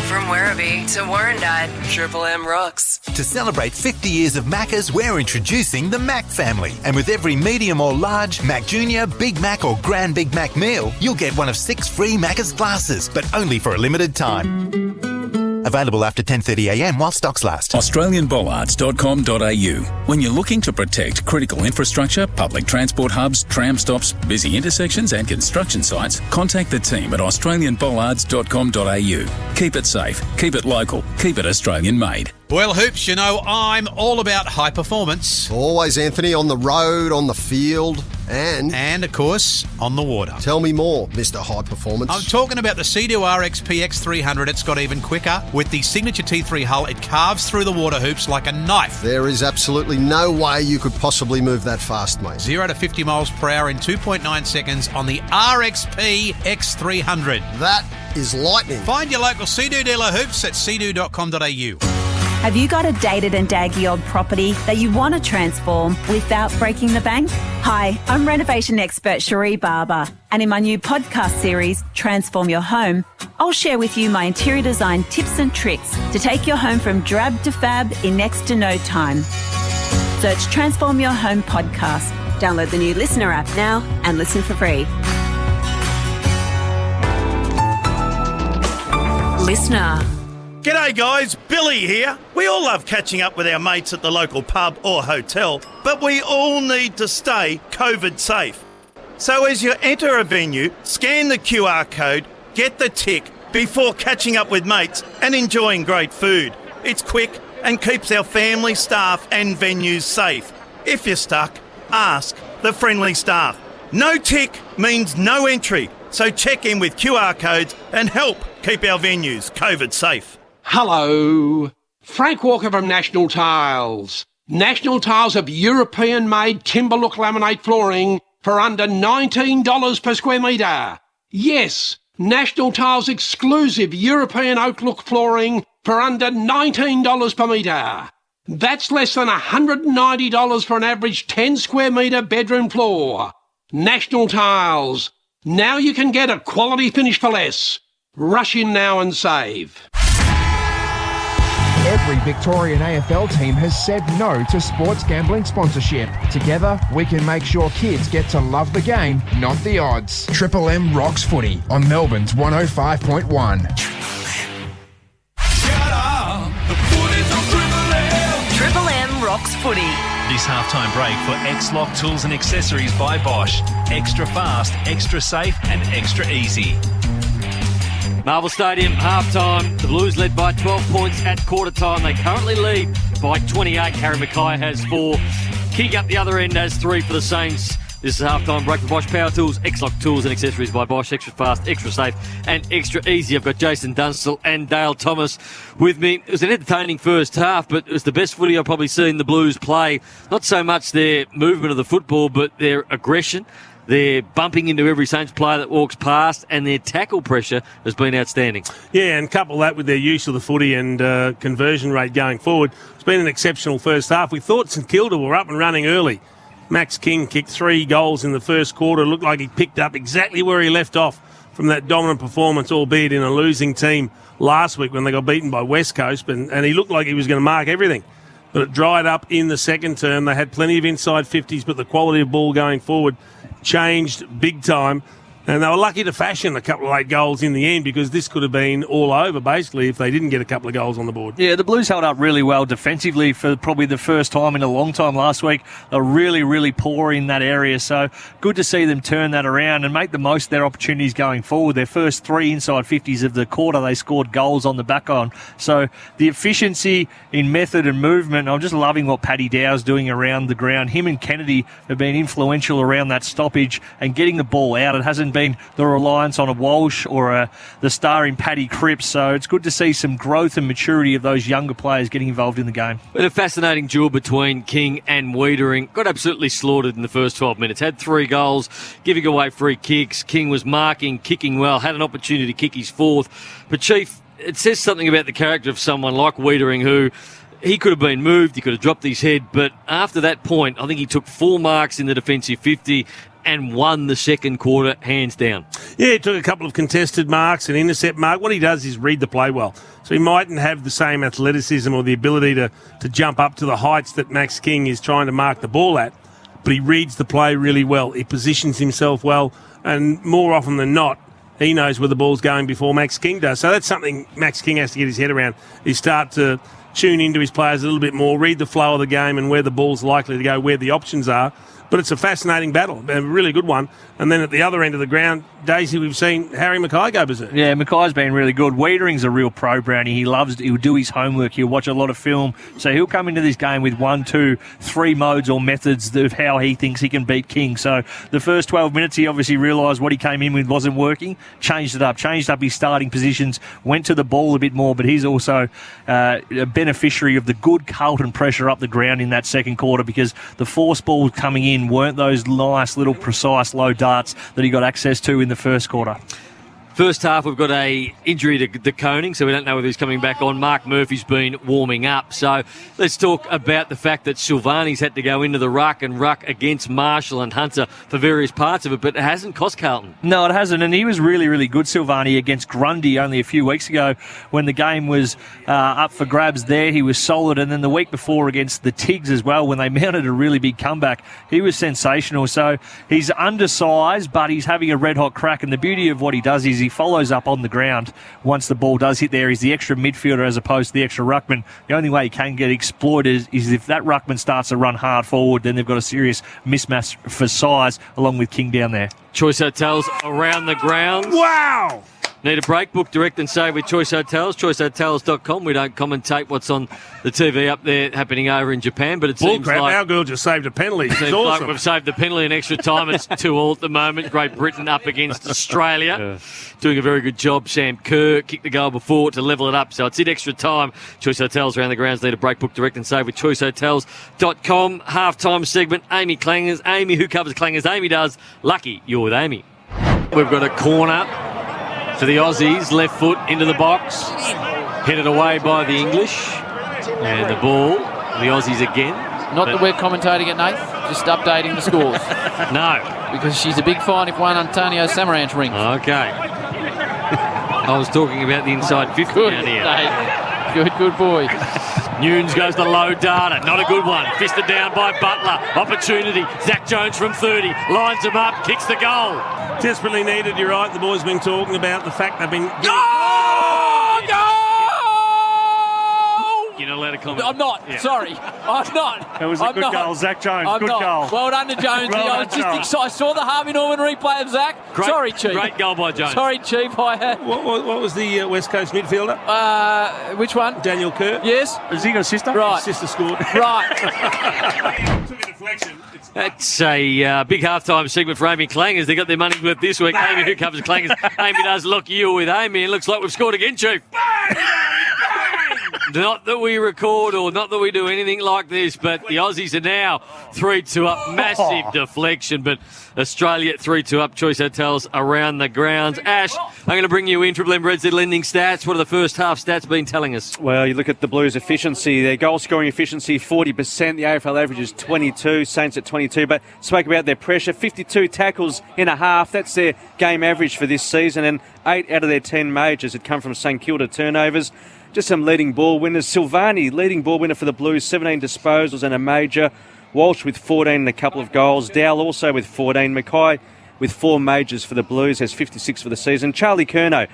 From Werribee to Warrandyte, Triple M rocks. To celebrate 50 years of Maccas, we're introducing the Mac family. And with every medium or large Mac Junior, Big Mac or Grand Big Mac meal, you'll get one of 6 free Maccas glasses, but only for a limited time. Available after 10:30am while stocks last. AustralianBollards.com.au. When you're looking to protect critical infrastructure, public transport hubs, tram stops, busy intersections and construction sites, contact the team at AustralianBollards.com.au. Keep it safe, keep it local, keep it Australian made. Well, Hoops, you know, I'm all about high performance. Always, Anthony, on the road, on the field, and of course, on the water. Tell me more, Mr. High Performance. I'm talking about the Sea-Doo RX PX300. It's got even quicker. With the signature T3 hull, it carves through the water, Hoops, like a knife. There is absolutely no way you could possibly move that fast, mate. 0 to 50 miles per hour in 2.9 seconds on the RX PX300. That is lightning. Find your local Sea-Doo dealer, Hoops, at seadoo.com.au. Have you got a dated and daggy old property that you want to transform without breaking the bank? Hi, I'm renovation expert Cherie Barber, and in my new podcast series, Transform Your Home, I'll share with you my interior design tips and tricks to take your home from drab to fab in next to no time. Search Transform Your Home podcast. Download the new Listener app now and listen for free. Listener. G'day guys, Billy here. We all love catching up with our mates at the local pub or hotel, but we all need to stay COVID safe. So as you enter a venue, scan the QR code, get the tick before catching up with mates and enjoying great food. It's quick and keeps our family, staff and venues safe. If you're stuck, ask the friendly staff. No tick means no entry, so check in with QR codes and help keep our venues COVID safe. Hello, Frank Walker from National Tiles. National Tiles have European-made timber look laminate flooring for under $19 per square metre. Yes, National Tiles exclusive European oak look flooring for under $19 per metre. That's less than $190 for an average 10 square metre bedroom floor. National Tiles. Now you can get a quality finish for less. Rush in now and save. Every Victorian AFL team has said no to sports gambling sponsorship. Together, we can make sure kids get to love the game, not the odds. Triple M rocks footy on Melbourne's 105.1. Triple M rocks footy. This halftime break for X-Lock Tools and Accessories by Bosch. Extra fast, extra safe and extra easy. Marvel Stadium, half-time. The Blues led by 12 points at quarter-time. They currently lead by 28. Harry Mackay has 4. King up the other end has 3 for the Saints. This is half-time break for Bosch Power Tools. X-Lock Tools and Accessories by Bosch. Extra fast, extra safe and extra easy. I've got Jason Dunstall and Dale Thomas with me. It was an entertaining first half, but it was the best footy I've probably seen the Blues play. Not so much their movement of the football, but their aggression. They're bumping into every Saints player that walks past, and their tackle pressure has been outstanding. Yeah, and couple that with their use of the footy and conversion rate going forward. It's been an exceptional first half. We thought St Kilda were up and running early. Max King kicked 3 goals in the first quarter. It looked like he picked up exactly where he left off from that dominant performance, albeit in a losing team last week when they got beaten by West Coast, and he looked like he was going to mark everything. But it dried up in the second term. They had plenty of inside 50s, but the quality of ball going forward changed big time. And they were lucky to fashion a couple of late goals in the end, because this could have been all over, basically, if they didn't get a couple of goals on the board. Yeah, the Blues held up really well defensively for probably the first time in a long time last week. They were really, really poor in that area. So good to see them turn that around and make the most of their opportunities going forward. Their first 3 inside 50s of the quarter, they scored goals on the back on. So the efficiency in method and movement, I'm just loving what Paddy Dow's doing around the ground. Him and Kennedy have been influential around that stoppage and getting the ball out. It hasn't been the reliance on a Walsh or the star in Paddy Cripps. So it's good to see some growth and maturity of those younger players getting involved in the game. But a fascinating duel between King and Wiedering. Got absolutely slaughtered in the first 12 minutes. Had 3 goals, giving away free kicks. King was marking, kicking well, had an opportunity to kick his 4th. But, Chief, it says something about the character of someone like Wiedering, who he could have been moved, he could have dropped his head, but after that point, I think he took 4 marks in the defensive 50 and won the second quarter hands down. Yeah, he took a couple of contested marks, an intercept mark. What he does is read the play well. So he mightn't have the same athleticism or the ability to jump up to the heights that Max King is trying to mark the ball at, but he reads the play really well. He positions himself well, and more often than not, he knows where the ball's going before Max King does. So that's something Max King has to get his head around, is start to tune into his players a little bit more, read the flow of the game and where the ball's likely to go, where the options are. But it's a fascinating battle, a really good one. And then at the other end of the ground, Daisy, we've seen Harry Mackay go berserk. Yeah, Mackay's been really good. Wiedering's a real pro, Brownie. He'll do his homework. He'll watch a lot of film. So he'll come into this game with 1, 2, 3 modes or methods of how he thinks he can beat King. So the first 12 minutes, he obviously realised what he came in with wasn't working, changed up his starting positions, went to the ball a bit more, but he's also a beneficiary of the good Carlton pressure up the ground in that second quarter, because the force balls coming in weren't those nice little precise low darts that he got access to in the first quarter. First half, we've got a injury to De Koning, so we don't know whether he's coming back on. Mark Murphy's been warming up. So let's talk about the fact that Silvani's had to go into the ruck against Marshall and Hunter for various parts of it, but it hasn't cost Carlton. No, it hasn't, and he was really, really good, Silvani, against Grundy only a few weeks ago when the game was up for grabs there. He was solid, and then the week before against the Tigs as well, when they mounted a really big comeback, he was sensational. So he's undersized, but he's having a red-hot crack, and the beauty of what he does is he follows up on the ground once the ball does hit there. He's the extra midfielder as opposed to the extra ruckman. The only way he can get exploited is if that ruckman starts to run hard forward, then they've got a serious mismatch for size along with King down there. Choice Hotels around the grounds. Wow! Need a break? Book direct and save with Choice Hotels, choicehotels.com. We don't commentate what's on the TV up there happening over in Japan, but it seems like our girl just saved a penalty. It's awesome. Like we've saved the penalty in extra time. It's 2-2 at the moment. Great Britain up against Australia. Yeah. Doing a very good job. Sam Kerr kicked the goal before to level it up, so it's in extra time. Choice Hotels around the grounds. Need a break? Book direct and save with choicehotels.com. Half-time segment. Amy Clangers. Amy, who covers Clangers? Amy does. Lucky you're with Amy. We've got a corner for the Aussies, left foot into the box, headed away by the English, and the ball, the Aussies again. Not that we're commentating it, Nate, just updating the scores. No. Because she's a big fine if one Antonio Samaranch rings. Okay. I was talking about the inside 50 down here. Nate. Good boy. Nunes goes the low data, not a good one. Fisted down by Butler. Opportunity. Zach Jones from 30. Lines him up, kicks the goal. Desperately needed, you're right. The boys have been talking about the fact they've been... Go! You're not allowed to comment. I'm not. Yeah. Sorry. I'm not. It was a good goal. Zach Jones, good goal. Well done to Jones. I was just excited. I saw the Harvey Norman replay of Zach. Sorry, Chief. Great goal by Jones. Sorry, Chief. What was the West Coast midfielder? Which one? Daniel Kerr. Yes. Has he got a sister? Right. His sister scored. Right. Took a deflection. That's a big halftime segment for Amy Clangers. They got their money's worth this week. Amy, who covers Clangers? Amy does. Look, you with Amy. It looks like we've scored again, Chief. Not that we record or not that we do anything like this, but the Aussies are now 3-2 up. Massive deflection, but Australia 3-2 up. Choice Hotels around the grounds. Ash, I'm going to bring you in. Triple M Red Z lending stats. What are the first half stats been telling us? Well, you look at the Blues' efficiency. Their goal-scoring efficiency, 40%. The AFL average is 22. Saints at 22. But spoke about their pressure. 52 tackles in a half. That's their game average for this season. And 8 out of their 10 majors had come from St Kilda turnovers. Just some leading ball winners. Silvani, leading ball winner for the Blues, 17 disposals and a major. Walsh with 14 and a couple of goals. Dowell also with 14. Mackay with 4 majors for the Blues, has 56 for the season. Charlie Curnow,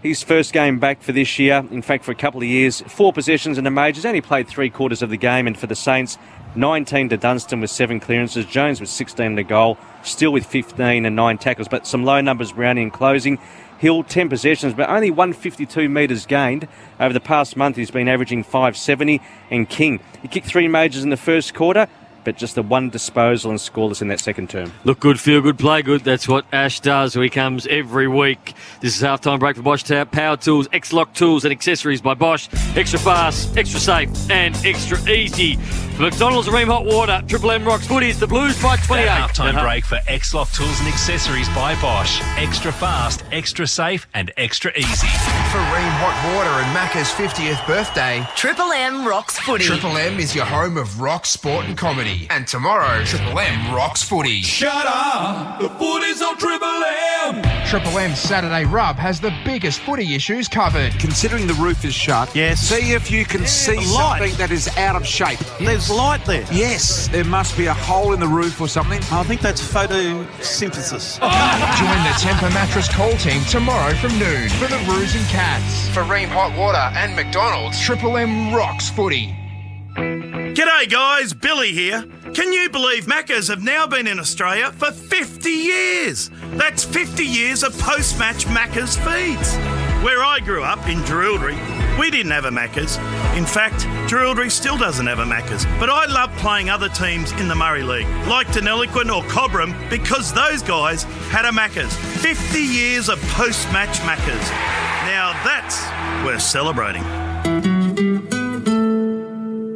his first game back for this year, in fact for a couple of years, 4 possessions in the majors, only played 3/4 of the game, and for the Saints, 19 to Dunstan with 7 clearances, Jones with 16 to goal, still with 15 and 9 tackles, but some low numbers Brownie in closing. Hill, 10 possessions, but only 152 metres gained. Over the past month, he's been averaging 570. And King, he kicked 3 majors in the first quarter, but just the 1 disposal and scoreless in that second term. Look good, feel good, play good. That's what Ash does. He comes every week. This is halftime break for Bosch Power Tools, X-Lock Tools and Accessories by Bosch. Extra fast, extra safe and extra easy. For McDonald's Ream Hot Water, Triple M Rocks Footies, the Blues by 28. Halftime break for X-Lock Tools and Accessories by Bosch. Extra fast, extra safe and extra easy. For Ream Hot Water and Macca's 50th birthday, Triple M Rocks Footy. Triple M is your home of rock, sport and comedy. And tomorrow, Triple M rocks footy. Shut up! The footy's on Triple M! Triple M's Saturday Rub has the biggest footy issues covered. Considering the roof is shut, see if you can see something that is out of shape. There's light there. Yes, there must be a hole in the roof or something. I think that's photosynthesis. Join the Temper Mattress call team tomorrow from noon for the Roos and Cats. For Ream Hot Water and McDonald's, Triple M rocks footy. G'day guys, Billy here. Can you believe Maccas have now been in Australia for 50 years? That's 50 years of post-match Maccas feeds. Where I grew up, in Jerilderie, we didn't have a Maccas. In fact, Jerilderie still doesn't have a Maccas. But I love playing other teams in the Murray League, like Deniliquin or Cobram, because those guys had a Maccas. 50 years of post-match Maccas. Now that's worth celebrating.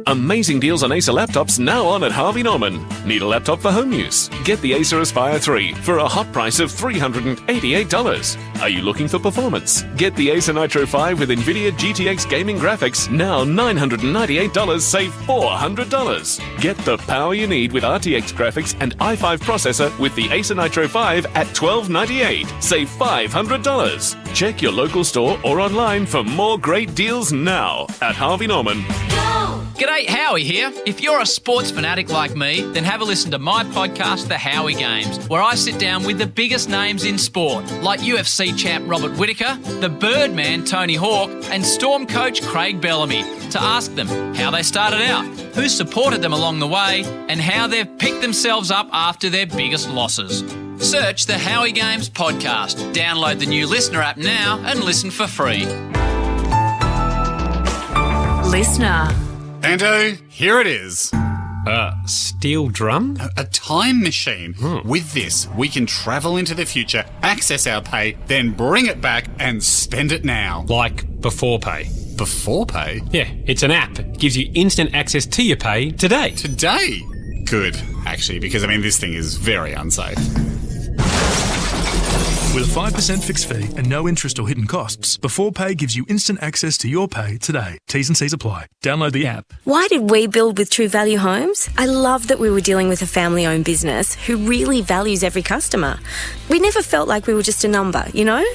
Amazing deals on Acer laptops now on at Harvey Norman. Need a laptop for home use? Get the Acer Aspire 3 for a hot price of $388. Are you looking for performance? Get the Acer Nitro 5 with NVIDIA GTX gaming graphics, now $998, save $400. Get the power you need with RTX graphics and i5 processor with the Acer Nitro 5 at $1298, save $500. Check your local store or online for more great deals now at Harvey Norman. G'day, Howie here. If you're a sports fanatic like me, then have a listen to my podcast, The Howie Games, where I sit down with the biggest names in sport, like UFC champ Robert Whittaker, the Birdman Tony Hawk, and Storm coach Craig Bellamy, to ask them how they started out, who supported them along the way, and how they've picked themselves up after their biggest losses. Search The Howie Games podcast. Download the new Listener app now and listen for free. Listener. Anto, here it is. Steel drum? A time machine. With this, we can travel into the future, access our pay, then bring it back and spend it now. Like before pay. Before pay? Yeah, it's an app. It gives you instant access to your pay today. Today? Good, actually, because this thing is very unsafe. With a 5% fixed fee and no interest or hidden costs, Before Pay gives you instant access to your pay today. T's and C's apply. Download the app. Why did we build with True Value Homes? I love that we were dealing with a family-owned business who really values every customer. We never felt like we were just a number, you know?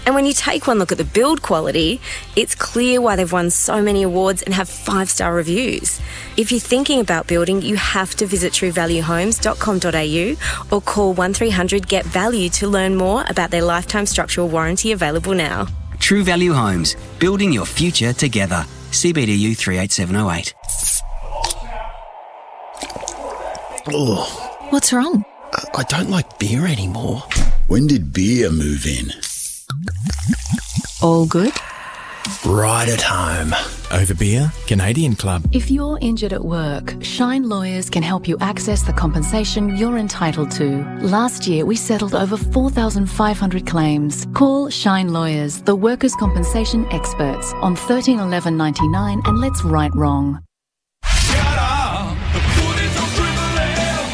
And when you take one look at the build quality, it's clear why they've won so many awards and have 5-star reviews. If you're thinking about building, you have to visit truevaluehomes.com.au or call 1300 GET VALUE to learn more about their lifetime structural warranty available now. True Value Homes, building your future together. CBDU 38708. Oh, What's wrong? I don't like beer anymore. When did beer move in? All good? Right at home. Over beer, Canadian Club. If you're injured at work, Shine Lawyers can help you access the compensation you're entitled to. Last year, we settled over 4,500 claims. Call Shine Lawyers, the workers' compensation experts, on 13 11 99 and let's right wrong.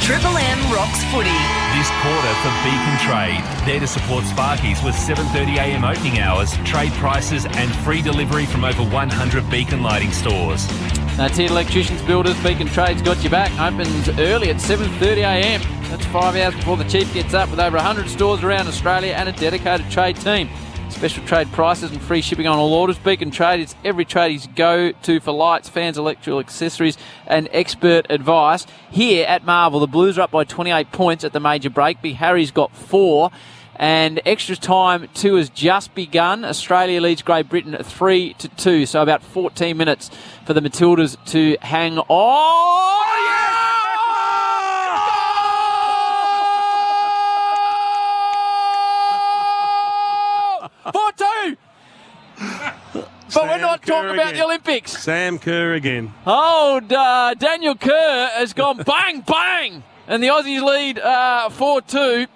Triple M rocks footy. This quarter for Beacon Trade. There to support Sparkies with 7:30am opening hours, trade prices and free delivery from over 100 Beacon lighting stores. That's it, Electricians Builders. Beacon Trade's got you back. Opens early at 7:30am. That's 5 hours before the Chief gets up, with over 100 stores around Australia and a dedicated trade team. Special trade prices and free shipping on all orders. Beacon Trade, it's every tradie's go-to for lights, fans, electrical accessories and expert advice. Here at Marvel, the Blues are up by 28 points at the major break. Big Harry's got 4. And extra time 2 has just begun. Australia leads Great Britain 3-2. So about 14 minutes for the Matildas to hang on. Oh, yeah! 4-2! But we're not talking about the Olympics. Sam Kerr again. Oh, Daniel Kerr has gone bang, bang! And the Aussies lead 4-2.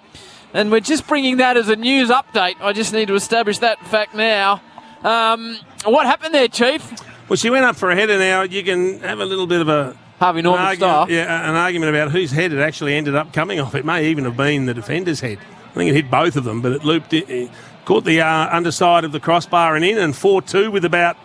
And we're just bringing that as a news update. I just need to establish that fact now. What happened there, Chief? Well, she went up for a header now. You can have a little bit of a... Harvey Norman style. Yeah, an argument about whose head it actually ended up coming off. It may even have been the defender's head. I think it hit both of them, but it looped it caught the underside of the crossbar and in, and 4-2 with about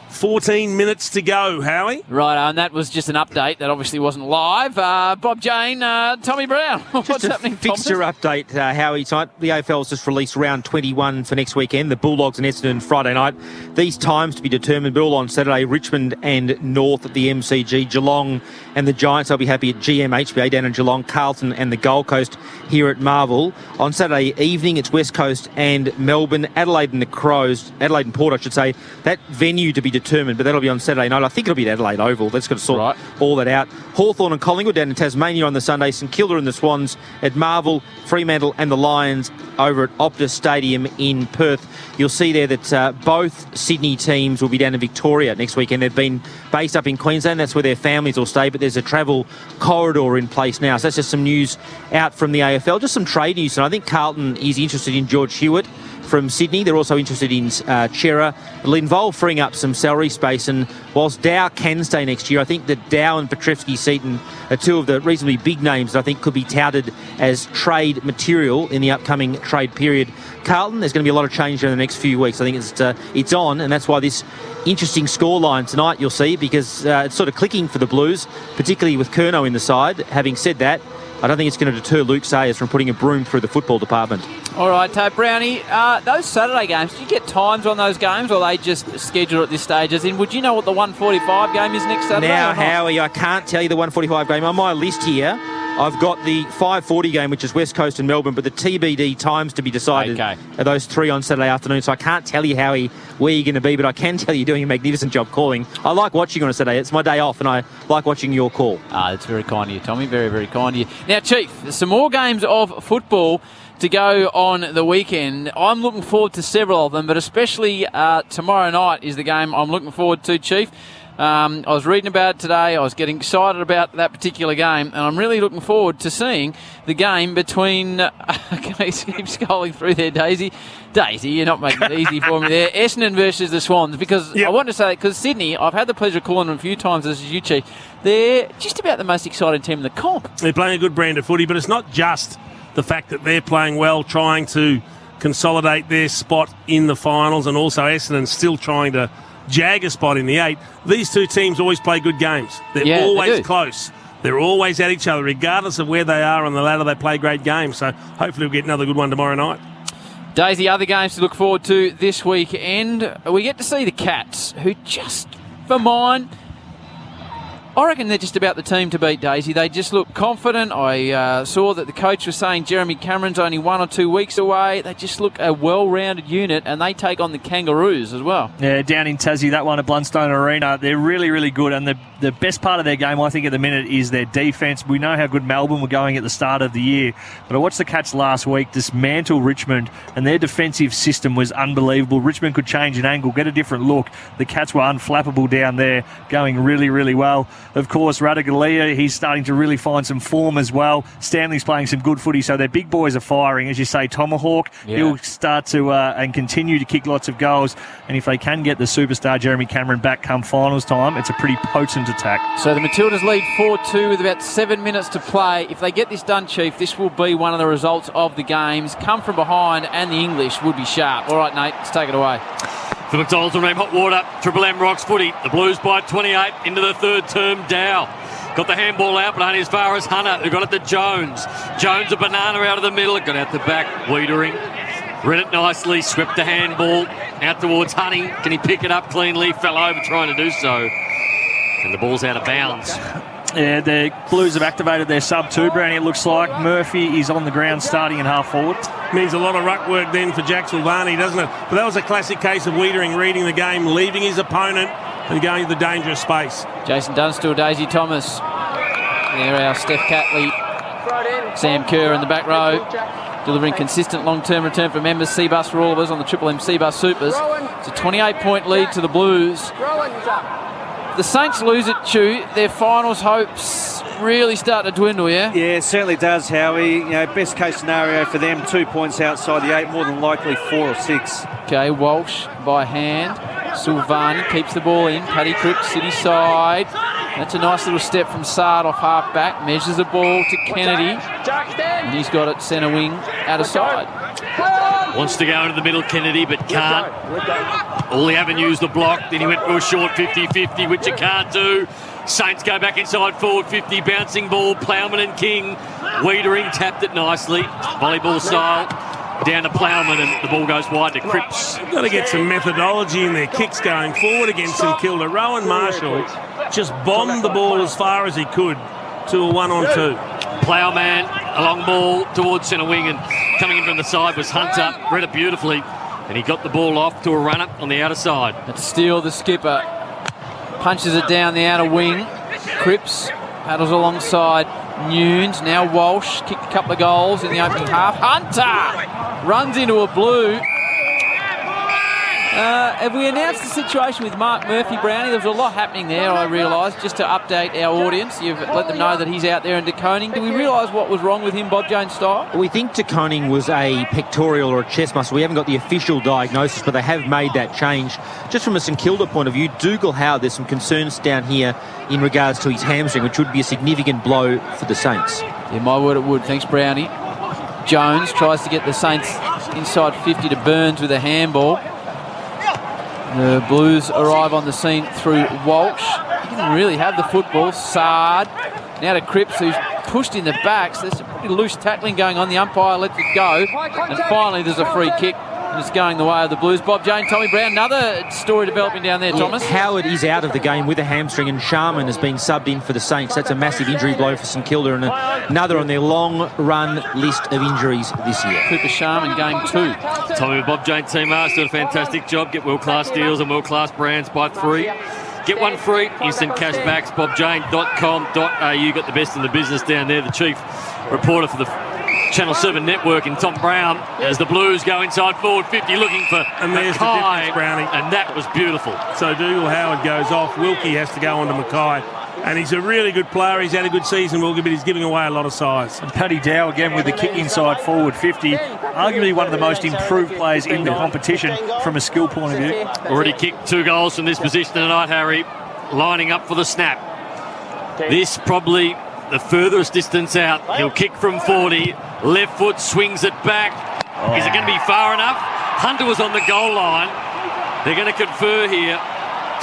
14 minutes to go, Howie. Right, and that was just an update. That obviously wasn't live. Bob Jane, Tommy Brown, what's happening, Fixture update, Howie. Tonight, the AFL's just released round 21 for next weekend. The Bulldogs and Essendon Friday night. These times to be determined, but all on Saturday. Richmond and North at the MCG. Geelong and the Giants, I'll be happy at GMHBA down in Geelong. Carlton and the Gold Coast here at Marvel. On Saturday evening, it's West Coast and Melbourne. Adelaide and the Crows, Adelaide and Port, I should say. That venue to be determined, but that'll be on Saturday night. I think it'll be at Adelaide Oval. That's got to sort all that out. Hawthorn and Collingwood down in Tasmania on the Sunday. St Kilda and the Swans at Marvel. Fremantle and the Lions over at Optus Stadium in Perth. You'll see there that both Sydney teams will be down in Victoria next weekend. They've been based up in Queensland. That's where their families will stay, but there's a travel corridor in place now. So that's just some news out from the AFL. Just some trade news. And I think Carlton is interested in George Hewitt from Sydney. They're also interested in Chera. It'll involve freeing up some salary space, and whilst Dow can stay next year, I think that Dow and Petrevsky-Seton are two of the reasonably big names that I think could be touted as trade material in the upcoming trade period. Carlton, there's going to be a lot of change in the next few weeks. I think it's on, and that's why this interesting scoreline tonight you'll see, because it's sort of clicking for the Blues, particularly with Curnow in the side. Having said that, I don't think it's going to deter Luke Sayers from putting a broom through the football department. All right, Brownie, those Saturday games, do you get times on those games, or are they just scheduled at this stage? As in, would you know what the 1:45 game is next Saturday? Now, Howie, I can't tell you the 1:45 game. On my list here, I've got the 5:40 game, which is West Coast and Melbourne, but the TBD times to be decided are those 3 on Saturday afternoon. So I can't tell you, Howie, where you're going to be, but I can tell you you're doing a magnificent job calling. I like watching on a Saturday. It's my day off, and I like watching your call. That's very kind of you, Tommy. Very, very kind of you. Now, Chief, there's some more games of football to go on the weekend. I'm looking forward to several of them, but especially tomorrow night is the game I'm looking forward to, Chief. I was reading about it today. I was getting excited about that particular game, and I'm really looking forward to seeing the game between... keep scrolling through there, Daisy. Daisy, you're not making it easy for me there. Essendon versus the Swans, because I want to say that because Sydney, I've had the pleasure of calling them a few times, as is you, Chief. They're just about the most exciting team in the comp. They're playing a good brand of footy, but it's not just the fact that they're playing well, trying to consolidate their spot in the finals, and also Essendon still trying to jag a spot in the 8. These two teams always play good games. They're always close. They're always at each other. Regardless of where they are on the ladder, they play great games. So hopefully we'll get another good one tomorrow night. Daisy, other games to look forward to this weekend. We get to see the Cats, who just, for mine, I reckon they're just about the team to beat, Daisy. They just look confident. I saw that the coach was saying Jeremy Cameron's only 1 or 2 weeks away. They just look a well-rounded unit, and they take on the Kangaroos as well. Yeah, down in Tassie, that one at Blundstone Arena. They're really, really good, and the best part of their game, I think, at the minute is their defence. We know how good Melbourne were going at the start of the year, but I watched the Cats last week dismantle Richmond, and their defensive system was unbelievable. Richmond could change an angle, get a different look. The Cats were unflappable down there, going really, really well. Of course, Radaglia, he's starting to really find some form as well. Stanley's playing some good footy, so their big boys are firing. As you say, Tomahawk, he'll start to and continue to kick lots of goals. And if they can get the superstar Jeremy Cameron back come finals time, it's a pretty potent attack. So the Matildas lead 4-2 with about 7 minutes to play. If they get this done, Chief, this will be one of the results of the games. Come from behind, and the English would be sharp. All right, Nate, let's take it away. For McDonald's and Ream Hot Water, Triple M rocks footy. The Blues by 28 into the third term. Dow got the handball out, but only as far as Hunter, who got it to Jones. Jones, a banana out of the middle, got out the back, Wiedering. Read it nicely, swept the handball out towards Honey. Can he pick it up cleanly? Fell over trying to do so. And the ball's out of bounds. Yeah, the Blues have activated their sub 2, Brownie, it looks like. Murphy is on the ground starting in half forward. Means a lot of ruck work then for Jack Silvani, doesn't it? But that was a classic case of Wiedering reading the game, leaving his opponent and going to the dangerous space. Jason Dunstall, Daisy Thomas. There our Steph Catley, Sam Kerr in the back row, delivering consistent long-term return for members. C-Bus for all of us on the Triple M C-Bus Supers. It's a 28-point lead to the Blues. The Saints lose it, Chew. Their finals hopes really start to dwindle, yeah? Yeah, it certainly does, Howie. You know, best case scenario for them, 2 points outside the 8, more than likely 4 or 6. Okay, Walsh by hand. Silvani keeps the ball in. Paddy Cripps, city side. That's a nice little step from Sard off half back. Measures the ball to Kennedy. And he's got it centre wing out of side. Wants to go into the middle, Kennedy, but can't. All the avenues are blocked. Then he went for a short 50-50, which you can't do. Saints go back inside forward 50. Bouncing ball, Plowman and King. Wiedering tapped it nicely. Volleyball style. Down to Plowman, and the ball goes wide to Cripps. Got to get some methodology in their kicks going forward against St Kilda. Rowan Marshall just bombed the ball as far as he could to a 1-on-2. Plowman, a long ball towards centre wing, and coming in from the side was Hunter. Read it beautifully, and he got the ball off to a runner on the outer side. That's Steele, the skipper, punches it down the outer wing. Cripps paddles alongside Nunes. Now Walsh kicked a couple of goals in the opening half. Hunter runs into a blue. Have we announced the situation with Mark Murphy, Brownie? There was a lot happening there, I realised, just to update our audience. You've let them know that he's out there in De Koning. Do we realise what was wrong with him, Bob Jones style? We think De Koning was a pectoral or a chest muscle. We haven't got the official diagnosis, but they have made that change. Just from a St Kilda point of view, Dougal Howard, there's some concerns down here in regards to his hamstring, which would be a significant blow for the Saints. Yeah, my word it would. Thanks, Brownie. Jones tries to get the Saints inside 50 to Burns with a handball. The Blues arrive on the scene through Walsh. He didn't really have the football. Sard. Now to Cripps, who's pushed in the back. So there's some pretty loose tackling going on. The umpire lets it go. And finally there's a free kick. And it's going the way of the Blues. Bob Jane, Tommy Brown, another story developing down there, Thomas. Howard is out of the game with a hamstring, and Sharman has been subbed in for the Saints. That's a massive injury blow for St Kilda, and another on their long-run list of injuries this year. Cooper Sharman, game 2. Tommy with Bob Jane Team Mars doing a fantastic job. Get world-class deals and world-class brands by 3. Get one free. Instant cash backs. BobJane.com.au. Got the best in the business down there. The chief reporter for the Channel 7 network in Tom Brown as the Blues go inside forward 50 looking for and there's the difference, Brownie. And that was beautiful. So Dougal Howard goes off. Wilkie has to go on to Mackay. And he's a really good player. He's had a good season, Wilkie, but he's giving away a lot of size. And Paddy Dow again with the kick inside forward 50. Arguably one of the most improved players in the competition from a skill point of view. Already kicked 2 goals from this position tonight, Harry. Lining up for the snap. This probably the furthest distance out. He'll kick from 40. Left foot swings it back. Is it going to be far enough? Hunter was on the goal line. They're going to confer here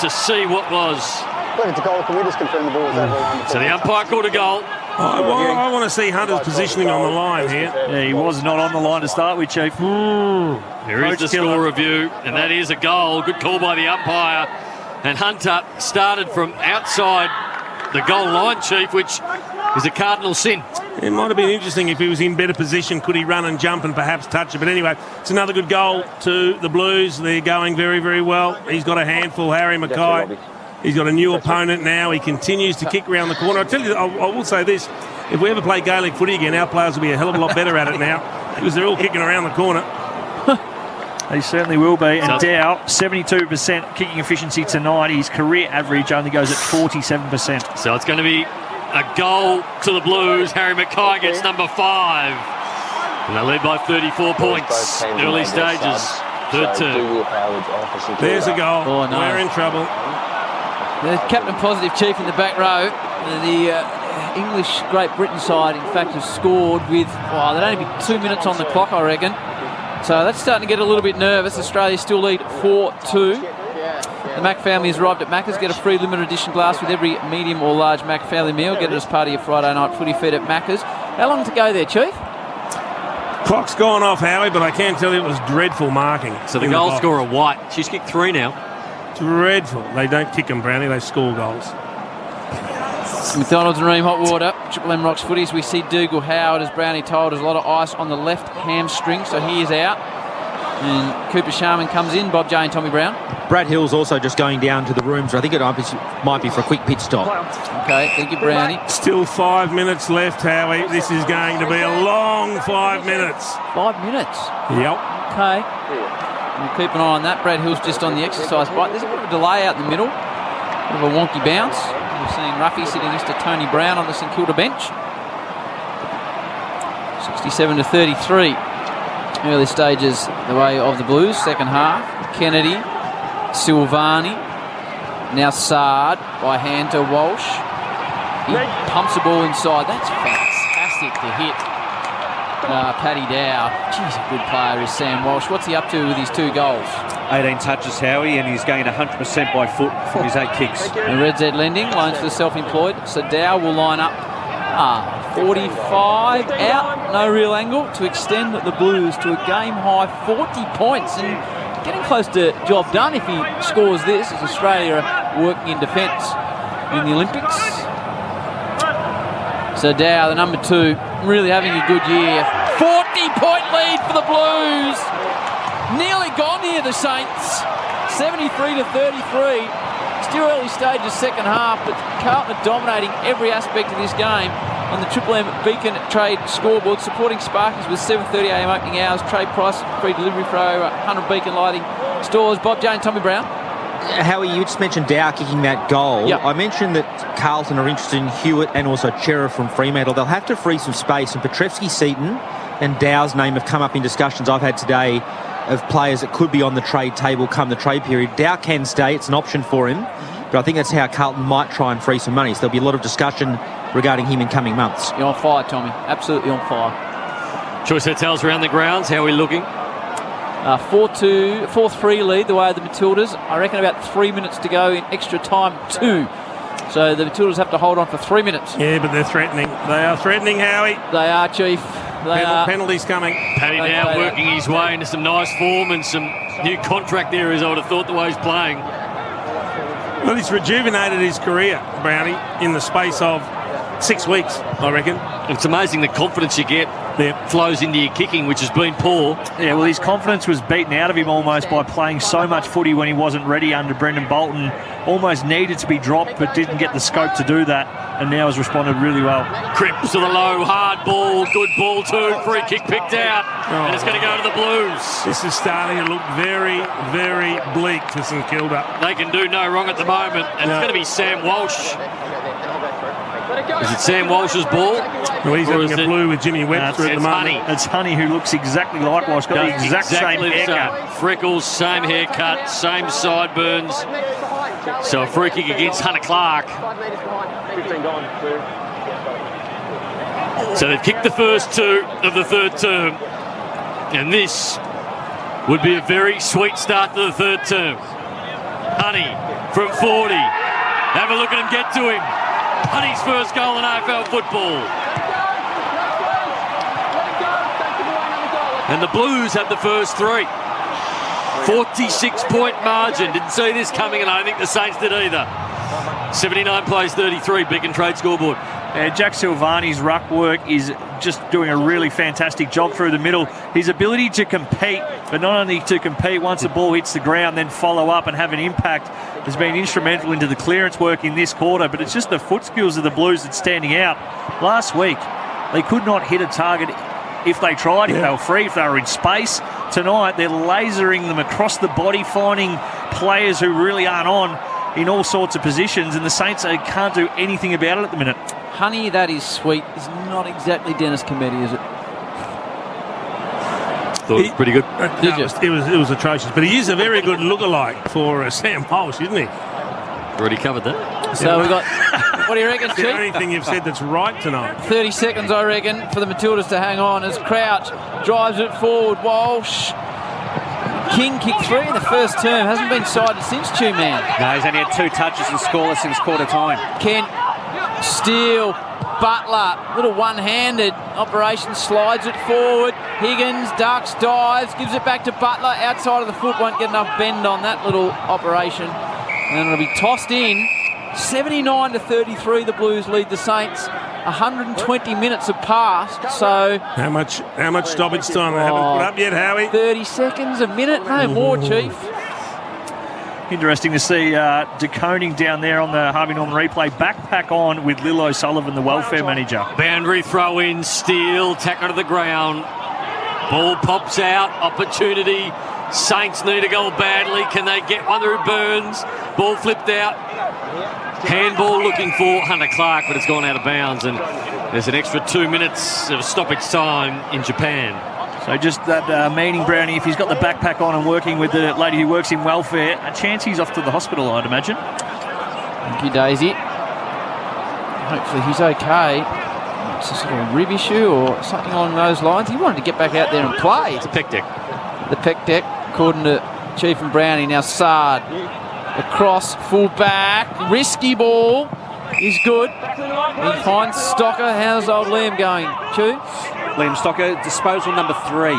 to see what was. Can we just confirm the ball was over? So the umpire called a goal. I want to see Hunter's positioning on the line here. Yeah, he was not on the line to start with, Chief. There is the score review, and that is a goal. Good call by the umpire. And Hunter started from outside the goal line, Chief, which is a cardinal sin. It might have been interesting if he was in better position. Could he run and jump and perhaps touch it? But anyway, it's another good goal to the Blues. They're going very, very well. He's got a handful, Harry Mackay. He's got a new opponent now. He continues to kick around the corner. I tell you, I will say this. If we ever play Gaelic footy again, our players will be a hell of a lot better at it now because they're all kicking around the corner. They certainly will be. And Dow, 72% kicking efficiency tonight. His career average only goes at 47%. So it's going to be a goal to the Blues. Harry Mackay gets number 5. And they lead by 34 points. Early stages. Third term. There's a goal. Oh, no. We're in trouble. The captain positive, Chief, in the back row. The English Great Britain side, in fact, has scored with, there'd only be 2 minutes on the clock, I reckon. So that's starting to get a little bit nervous. Australia still lead 4-2. The Mac family has arrived at Macca's. Get a free limited edition glass with every medium or large Mac family meal. Get it as part of your Friday night footy feed at Macca's. How long to go there, Chief? Clock's gone off, Howie, but I can tell you it was dreadful marking. So the goal scorer, White, she's kicked 3 now. Dreadful. They don't kick them, Brownie. They score goals. McDonald's and Ream Hot Water, Triple M Rocks Footies. We see Dougal Howard, as Brownie told us, a lot of ice on the left hamstring, so he is out. And Cooper Sharman comes in, Bob J and Tommy Brown. Brad Hill's also just going down to the rooms. I think it might be for a quick pit stop. Okay, thank you, Brownie. Still 5 minutes left, Howie. This is going to be a long 5 minutes. 5 minutes? Yep. Okay. We'll keep an eye on that. Brad Hill's just on the exercise bike. There's a bit of a delay out in the middle. Bit of a wonky bounce. We're seeing Ruffy sitting next to Tony Brown on the St Kilda bench. 67-33. Early stages the way of the Blues. Second half. Kennedy, Silvani, now Sard by hand to Walsh. He pumps the ball inside. That's fantastic to hit. Paddy Dow. Jeez, a good player is Sam Walsh. What's he up to with his 2 goals? 18 touches, Howie, and he's going 100% by foot from his 8 kicks. And Red Z Lending, loans for the self-employed. So Dow will line up 45 out, no real angle, to extend the Blues to a game-high 40 points. And getting close to job done if he scores this, as Australia are working in defence in the Olympics. So Dow, the number 2, really having a good year. 40-point lead for the Blues. Nearly gone here, the Saints. 73-33. Still early stages, second half, but Carlton are dominating every aspect of this game. On the Triple M Beacon Trade scoreboard, supporting Sparkies with 7:30am opening hours, trade price, free delivery for over 100 Beacon lighting stores. Bob J and Tommy Brown. Howie, you just mentioned Dow kicking that goal. Yep. I mentioned that Carlton are interested in Hewitt and also Chera from Fremantle. They'll have to free some space, and Petrevski-Seaton and Dow's name have come up in discussions I've had today of players that could be on the trade table come the trade period. Dow can stay, it's an option for him, but I think that's how Carlton might try and free some money. So there'll be a lot of discussion regarding him in coming months. You're on fire, Tommy. Absolutely on fire. Choice Hotels around the grounds. How are we looking? 4-3 lead the way of the Matildas. I reckon about 3 minutes to go in extra time 2. So the Matildas have to hold on for 3 minutes. Yeah, but they're threatening. They are threatening, Howie. They are, Chief. They are. Penalties coming. Paddy now working his way into some nice form and some new contract areas, I would have thought, the way he's playing. Well, he's rejuvenated his career, Brownie, in the space of 6 weeks, I reckon. It's amazing the confidence you get flows into your kicking, which has been poor. Yeah, well, his confidence was beaten out of him almost by playing so much footy when he wasn't ready under Brendan Bolton. Almost needed to be dropped, but didn't get the scope to do that, and now has responded really well. Cripps to the low, hard ball, good ball too, free kick picked out, and it's going to go to the Blues. This is starting to look very, very bleak for St Kilda. They can do no wrong at the moment, and it's going to be Sam Walsh. Is it Sam Walsh's ball? Well, he's having a blue with Jimmy Webster at the moment. Honey. It's Honey, who looks exactly like Walsh. Got the exact same haircut. Freckles, same haircut, same sideburns. So a free kick against Hunter Clark. So they've kicked the first 2 of the third term. And this would be a very sweet start to the third term. Honey from 40. Have a look at him get to him. Honey's first goal in AFL football. And the Blues have the first 3. 46-point margin. Didn't see this coming, and I don't think the Saints did either. 79 plays 33, Beacon Trade scoreboard. Jack Silvani's ruck work is just doing a really fantastic job through the middle. His ability to compete, but not only to compete once the ball hits the ground, then follow up and have an impact, has been instrumental into the clearance work in this quarter. But it's just the foot skills of the Blues that's standing out. Last week, they could not hit a target if they tried, if they were free, if they were in space. Tonight, they're lasering them across the body, finding players who really aren't on in all sorts of positions, and the Saints can't do anything about it at the minute. Honey, that is sweet. It's not exactly Dennis Cometti, is it? Thought it was pretty good. It was atrocious, but he is a very good lookalike for Sam Walsh, isn't he? Already covered that. So we've got, what do you reckon, Chief? The only thing you've said that's right tonight. 30 seconds, I reckon, for the Matildas to hang on as Crouch drives it forward. Walsh. King kicked 3 in the first term. Hasn't been sided since, Man. No, he's only had 2 touches and scoreless since quarter time. Kent, Steele, Butler. Little one-handed operation, slides it forward. Higgins ducks, dives, gives it back to Butler. Outside of the foot, won't get enough bend on that little operation. And it'll be tossed in. 79-33, the Blues lead the Saints. 120 minutes have passed, so... How much stoppage time they haven't put up yet, Howie? 30 seconds, a minute, no more, Chief. Interesting to see De Koning down there on the Harvey Norman replay. Backpack on with Lil O'Sullivan, the welfare manager. Boundary throw in, Steele, tackle to the ground. Ball pops out, opportunity. Saints need a goal badly. Can they get one through Burns? Ball flipped out. Handball looking for Hunter Clark, but it's gone out of bounds, and there's an extra 2 minutes of stoppage time in Japan. So just that meaning, Brownie, if he's got the backpack on and working with the lady who works in welfare, a chance he's off to the hospital, I'd imagine. Thank you, Daisy. Hopefully he's okay. It's a sort of rib issue or something along those lines. He wanted to get back out there and play. It's a pec deck. The pec deck, according to Chief and Brownie. Now Sard across, full back, risky ball is good. He finds Stocker. How's old Liam going, Chew? Liam Stocker, disposal number 3.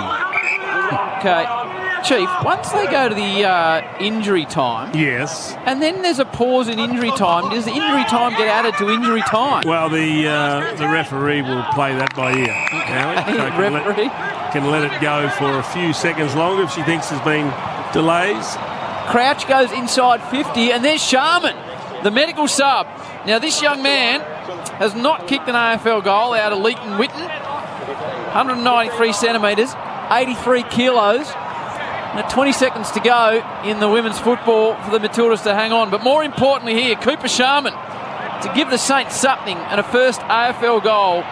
Okay. Chief, once they go to the injury time... Yes. And then there's a pause in injury time, does the injury time get added to injury time? Well, the referee will play that by ear. Referee? Can let it go for a few seconds longer if she thinks there's been delays. Crouch goes inside 50, and there's Sharman, the medical sub. Now, this young man has not kicked an AFL goal out of Leighton Witten. 193 centimetres, 83 kilos. Now 20 seconds to go in the women's football for the Matildas to hang on. But more importantly here, Cooper Sharman to give the Saints something and a first AFL goal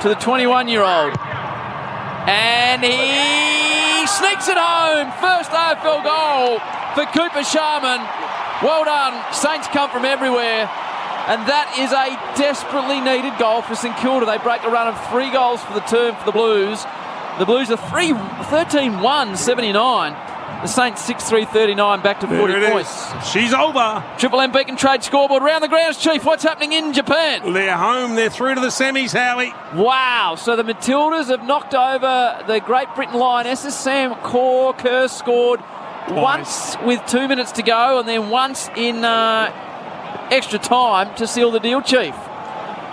to the 21-year-old. And he sneaks it home. First AFL goal for Cooper Sharman. Well done. Saints come from everywhere. And that is a desperately needed goal for St Kilda. They break a run of 3 goals for the term for the Blues. The Blues are 13-1, 79. The Saints 6-3, 39, back to 40 points. She's over. Triple M Beacon Trade scoreboard. Round the grounds, Chief. What's happening in Japan? They're home. They're through to the semis, Howie. Wow. So the Matildas have knocked over the Great Britain Lionesses. Sam Kerr scored once with 2 minutes to go and then once in extra time to seal the deal, Chief.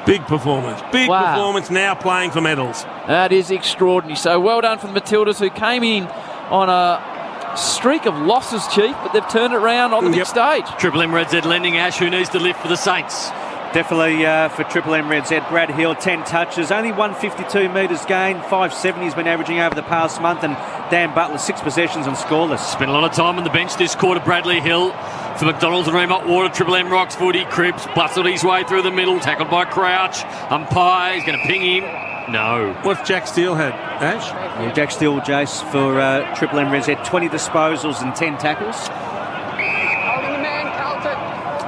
Big performance. Big performance, now playing for medals. That is extraordinary. So well done for the Matildas, who came in on a streak of losses, Chief, but they've turned it around on the big stage. Triple M Red Z lending Ash, who needs to lift for the Saints. Definitely for Triple M Red Z. Brad Hill, 10 touches, only 152 metres gained, 570 he's been averaging over the past month, and Dan Butler, 6 possessions and scoreless. Spent a lot of time on the bench this quarter. Bradley Hill for McDonald's and Remont Water. Triple M rocks footy. Cripps bustled his way through the middle, tackled by Crouch. Umpire, he's going to ping him. No. What's Jack Steele had, Ash? Yeah, Jack Steele, Jace, for Triple M Red Z, 20 disposals and 10 tackles.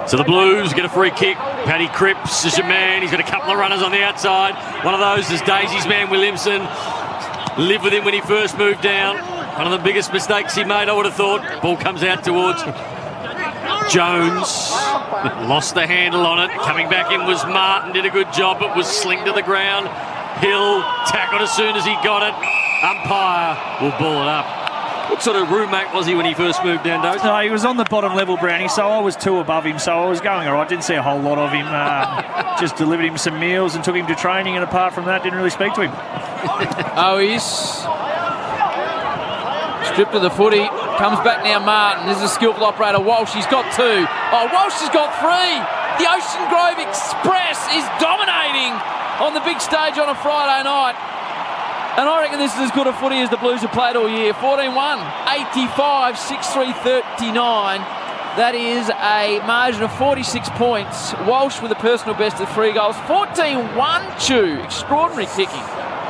So the Blues get a free kick. Paddy Cripps is your man. He's got a couple of runners on the outside. One of those is Daisy's man, Williamson. Lived with him when he first moved down. One of the biggest mistakes he made, I would have thought. Ball comes out towards Jones. Lost the handle on it. Coming back in was Martin. Did a good job, but was slinged to the ground. Hill tackled as soon as he got it. Umpire will ball it up. What sort of roommate was he when he first moved down, Doze? No, he was on the bottom level, Brownie, so I was 2 above him, so I was going all right. Didn't see a whole lot of him. Just delivered him some meals and took him to training, and apart from that, didn't really speak to him. He's stripped of the footy. Comes back now, Martin. This is a skillful operator. Walsh, he's got 2. Walsh has got 3. The Ocean Grove Express is dominating on the big stage on a Friday night. And I reckon this is as good a footy as the Blues have played all year. 14-1, 85, 6-3, 39. That is a margin of 46 points. Walsh with a personal best of 3 goals. 14-1, Chew. Extraordinary kicking.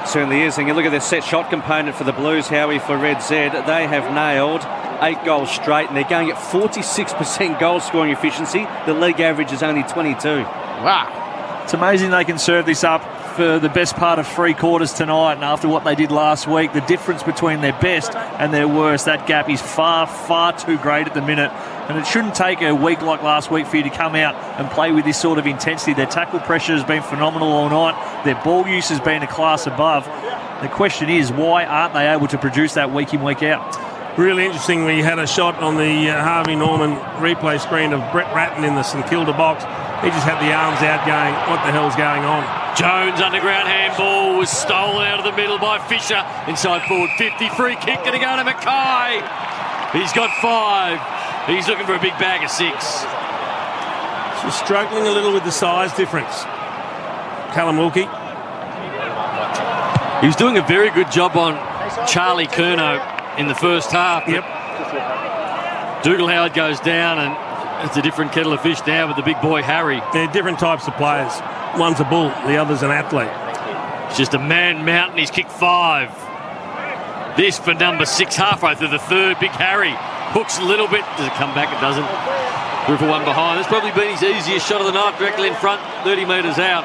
Certainly is. And you look at the set shot component for the Blues, Howie, for Red Z. They have nailed 8 goals straight, and they're going at 46% goal scoring efficiency. The league average is only 22. Wow. It's amazing they can serve this up for the best part of 3 quarters tonight, and after what they did last week, the difference between their best and their worst, that gap is far, far too great at the minute. And it shouldn't take a week like last week for you to come out and play with this sort of intensity. Their tackle pressure has been phenomenal all night. Their ball use has been a class above. The question is, why aren't they able to produce that week in, week out? Really interesting, we had a shot on the Harvey Norman replay screen of Brett Ratton in the St Kilda box. He just had the arms out going, what the hell's going on? Jones underground handball was stolen out of the middle by Fisher. Inside forward 50, free kick going to go to Mackay. He's got 5. He's looking for a big bag of 6. Just struggling a little with the size difference. Callum Wilkie. He was doing a very good job on Charlie Curnow in the first half. Yep. Dougal Howard goes down and it's a different kettle of fish now with the big boy Harry. They're different types of players. One's a bull, the other's an athlete. It's just a man mountain. He's kicked 5. This for number 6, halfway through the third. Big Harry hooks a little bit. Does it come back? It doesn't. Through for one behind. That's probably been his easiest shot of the night, directly in front, 30 metres out.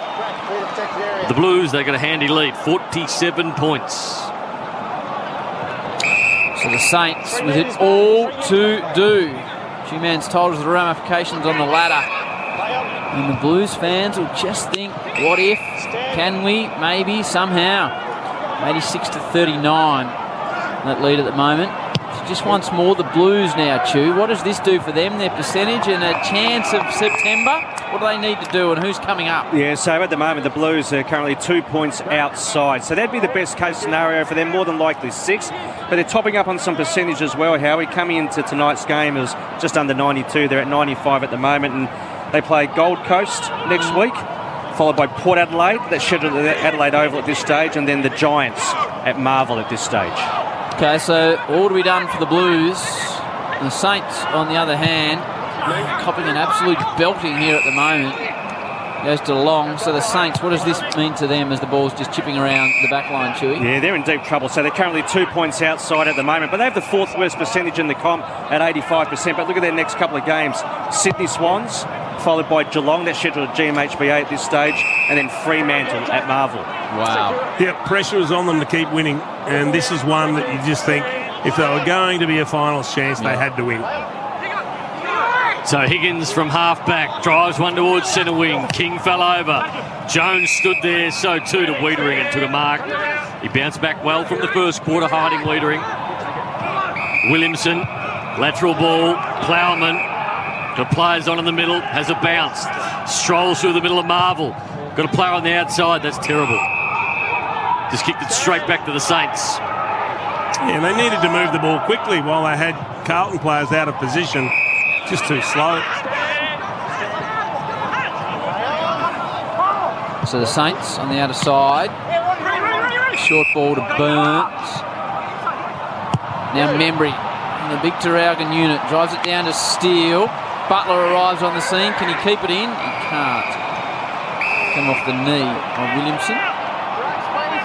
The Blues, they got a handy lead, 47 points. So the Saints with it all to do. Two-man's told us the ramifications on the ladder. And the Blues fans will just think, what if? Can we? Maybe, somehow. 86-39. That lead at the moment. So just once more, the Blues now, Chew. What does this do for them? Their percentage and a chance of September? What do they need to do and who's coming up? Yeah, so at the moment, the Blues are currently 2 points outside. So that'd be the best case scenario for them, more than likely 6. But they're topping up on some percentage as well, Howie. Coming into tonight's game is just under 92. They're at 95 at the moment. And they play Gold Coast next week, followed by Port Adelaide. That's scheduled at Adelaide Oval at this stage. And then the Giants at Marvel at this stage. Okay, so all to be done for the Blues. The Saints, on the other hand, copping an absolute belting here at the moment. Goes to Long. So the Saints, what does this mean to them as the ball's just chipping around the back line, Chewy? Yeah, they're in deep trouble. So they're currently 2 points outside at the moment, but they have the 4th worst percentage in the comp at 85%. But look at their next couple of games. Sydney Swans, followed by Geelong. That's scheduled at GMHBA at this stage. And then Fremantle at Marvel. Wow. Yeah, pressure is on them to keep winning. And this is one that you just think, if they were going to be a finals chance, they had to win. So Higgins from half-back drives one towards centre wing. King fell over. Jones stood there, so too to Wiedering and took a mark. He bounced back well from the first quarter, hiding Wiedering. Williamson, lateral ball. Plowman, got players on in the middle, has a bounce. Strolls through the middle of Marvel. Got a player on the outside, that's terrible. Just kicked it straight back to the Saints. Yeah, they needed to move the ball quickly while they had Carlton players out of position. Just too slow. So the Saints on the outer side. Short ball to Burns. Now Membry in the big Tarraugan unit. Drives it down to Steele. Butler arrives on the scene. Can he keep it in? He can't. Come off the knee of Williamson.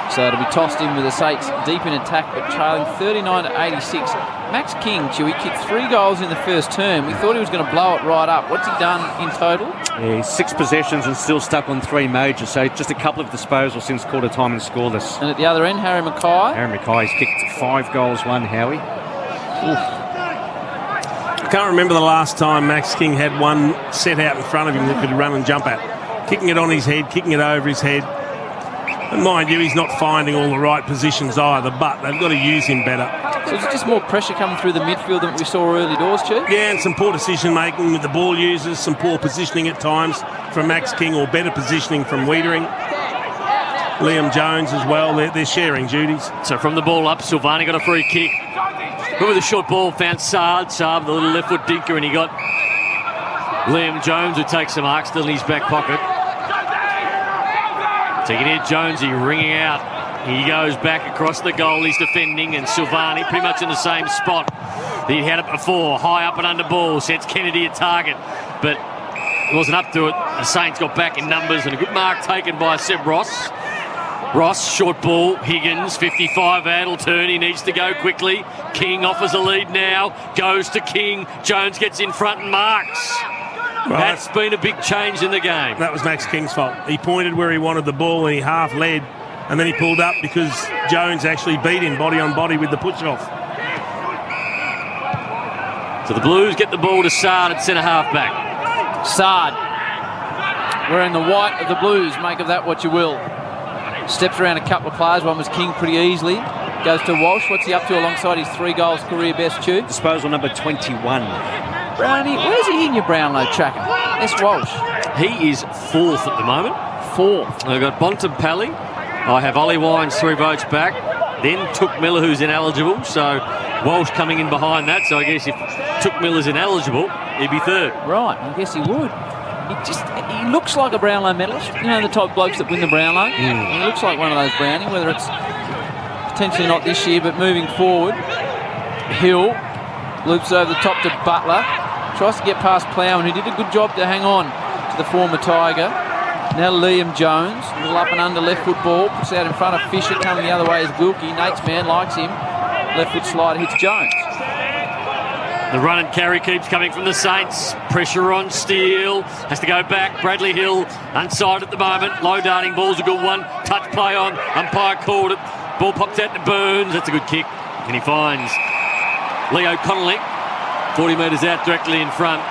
So it'll be tossed in with the Saints deep in attack, but trailing 39-86. Max King, Chewy, kicked 3 goals in the first term. We thought he was going to blow it right up. What's he done in total? Yeah, 6 possessions and still stuck on 3 majors. So just a couple of disposals since quarter time and scoreless. And at the other end, Harry Mackay. Harry Mackay's kicked 5 goals, 1, Howie. Oof. I can't remember the last time Max King had one set out in front of him that could run and jump at. Kicking it on his head, kicking it over his head. And mind you, he's not finding all the right positions either, but they've got to use him better. So is it just more pressure coming through the midfield than we saw early doors, Chief? Yeah, and some poor decision-making with the ball users, some poor positioning at times from Max King, or better positioning from Wiedering. Liam Jones as well, they're sharing duties. So from the ball up, Silvani got a free kick. Who with the short ball found Saad, the little left foot dinker, and he got Liam Jones, who takes some marks, still in his back pocket. Taking it, Jonesy ringing out. He goes back across the goal. He's defending, and Silvani pretty much in the same spot. He had it before, high up and under ball. Sets Kennedy at target, but he wasn't up to it. The Saints got back in numbers, and a good mark taken by Seb Ross. Ross, short ball, Higgins, 55 out, will turn. He needs to go quickly. King offers a lead now. Goes to King. Jones gets in front and marks. Well, that's been a big change in the game. That was Max King's fault. He pointed where he wanted the ball and he half led, and then he pulled up because Jones actually beat him body on body with the push-off. So the Blues get the ball to Sard at centre half back. Sard, wearing the white of the Blues. Make of that what you will. Steps around a couple of players. One was King pretty easily. Goes to Walsh. What's he up to alongside his 3 goals career best, Stu? Disposal number 21. Brownie, where's he in your Brownlow tracker? That's Walsh. He is 4th at the moment. 4th. I've got Bontempelli. I have Ollie Wines 3 votes back. Then Took Miller, who's ineligible. So Walsh coming in behind that. So I guess if Took Miller's ineligible, he'd be 3rd. Right, I guess he would. He looks like a Brownlow medalist. You know, the type of blokes that win the Brownlow. He looks like one of those Brownie, whether it's potentially not this year, but moving forward. Hill loops over the top to Butler. Tries to get past Plowman, who did a good job to hang on to the former Tiger. Now Liam Jones, a little up and under left foot ball, puts out in front of Fisher, coming the other way is Wilkie. Nate's man likes him. Left foot slider hits Jones. The run and carry keeps coming from the Saints. Pressure on Steele. Has to go back. Bradley Hill unsigned at the moment. Low darting ball's a good one. Touch play on. Umpire called it. Ball pops out to Burns. That's a good kick. And he finds Leo Connolly 40 metres out directly in front.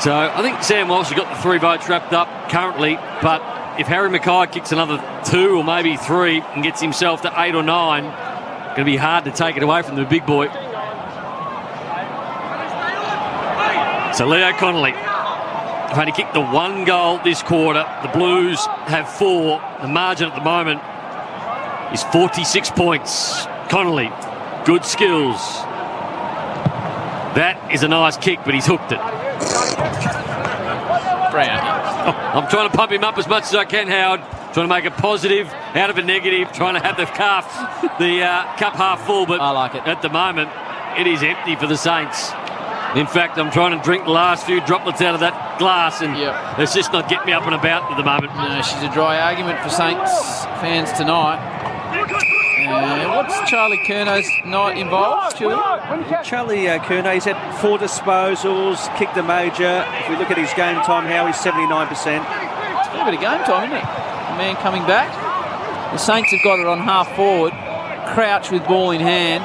So I think Sam Walsh has got the 3 votes wrapped up currently. But if Harry Mackay kicks another 2 or maybe 3 and gets himself to 8 or 9, going to be hard to take it away from the big boy. So Leo Connolly have only kicked the 1 goal this quarter. The Blues have 4. The margin at the moment is 46 points. Connolly, good skills. That is a nice kick, but he's hooked it. I'm trying to pump him up as much as I can, Howard. Trying to make a positive out of a negative. Trying to have the cup half full, but I like it. At the moment, it is empty for the Saints. In fact, I'm trying to drink the last few droplets out of that glass, and it's just not getting me up and about at the moment. No, she's a dry argument for Saints fans tonight. What's Charlie Curnow's night involved, Chewie? Charlie Curnow's had 4 disposals, kicked a major. If we look at his game time, how he's 79%. It's a little bit of game time, isn't it? The man coming back. The Saints have got it on half forward. Crouch with ball in hand.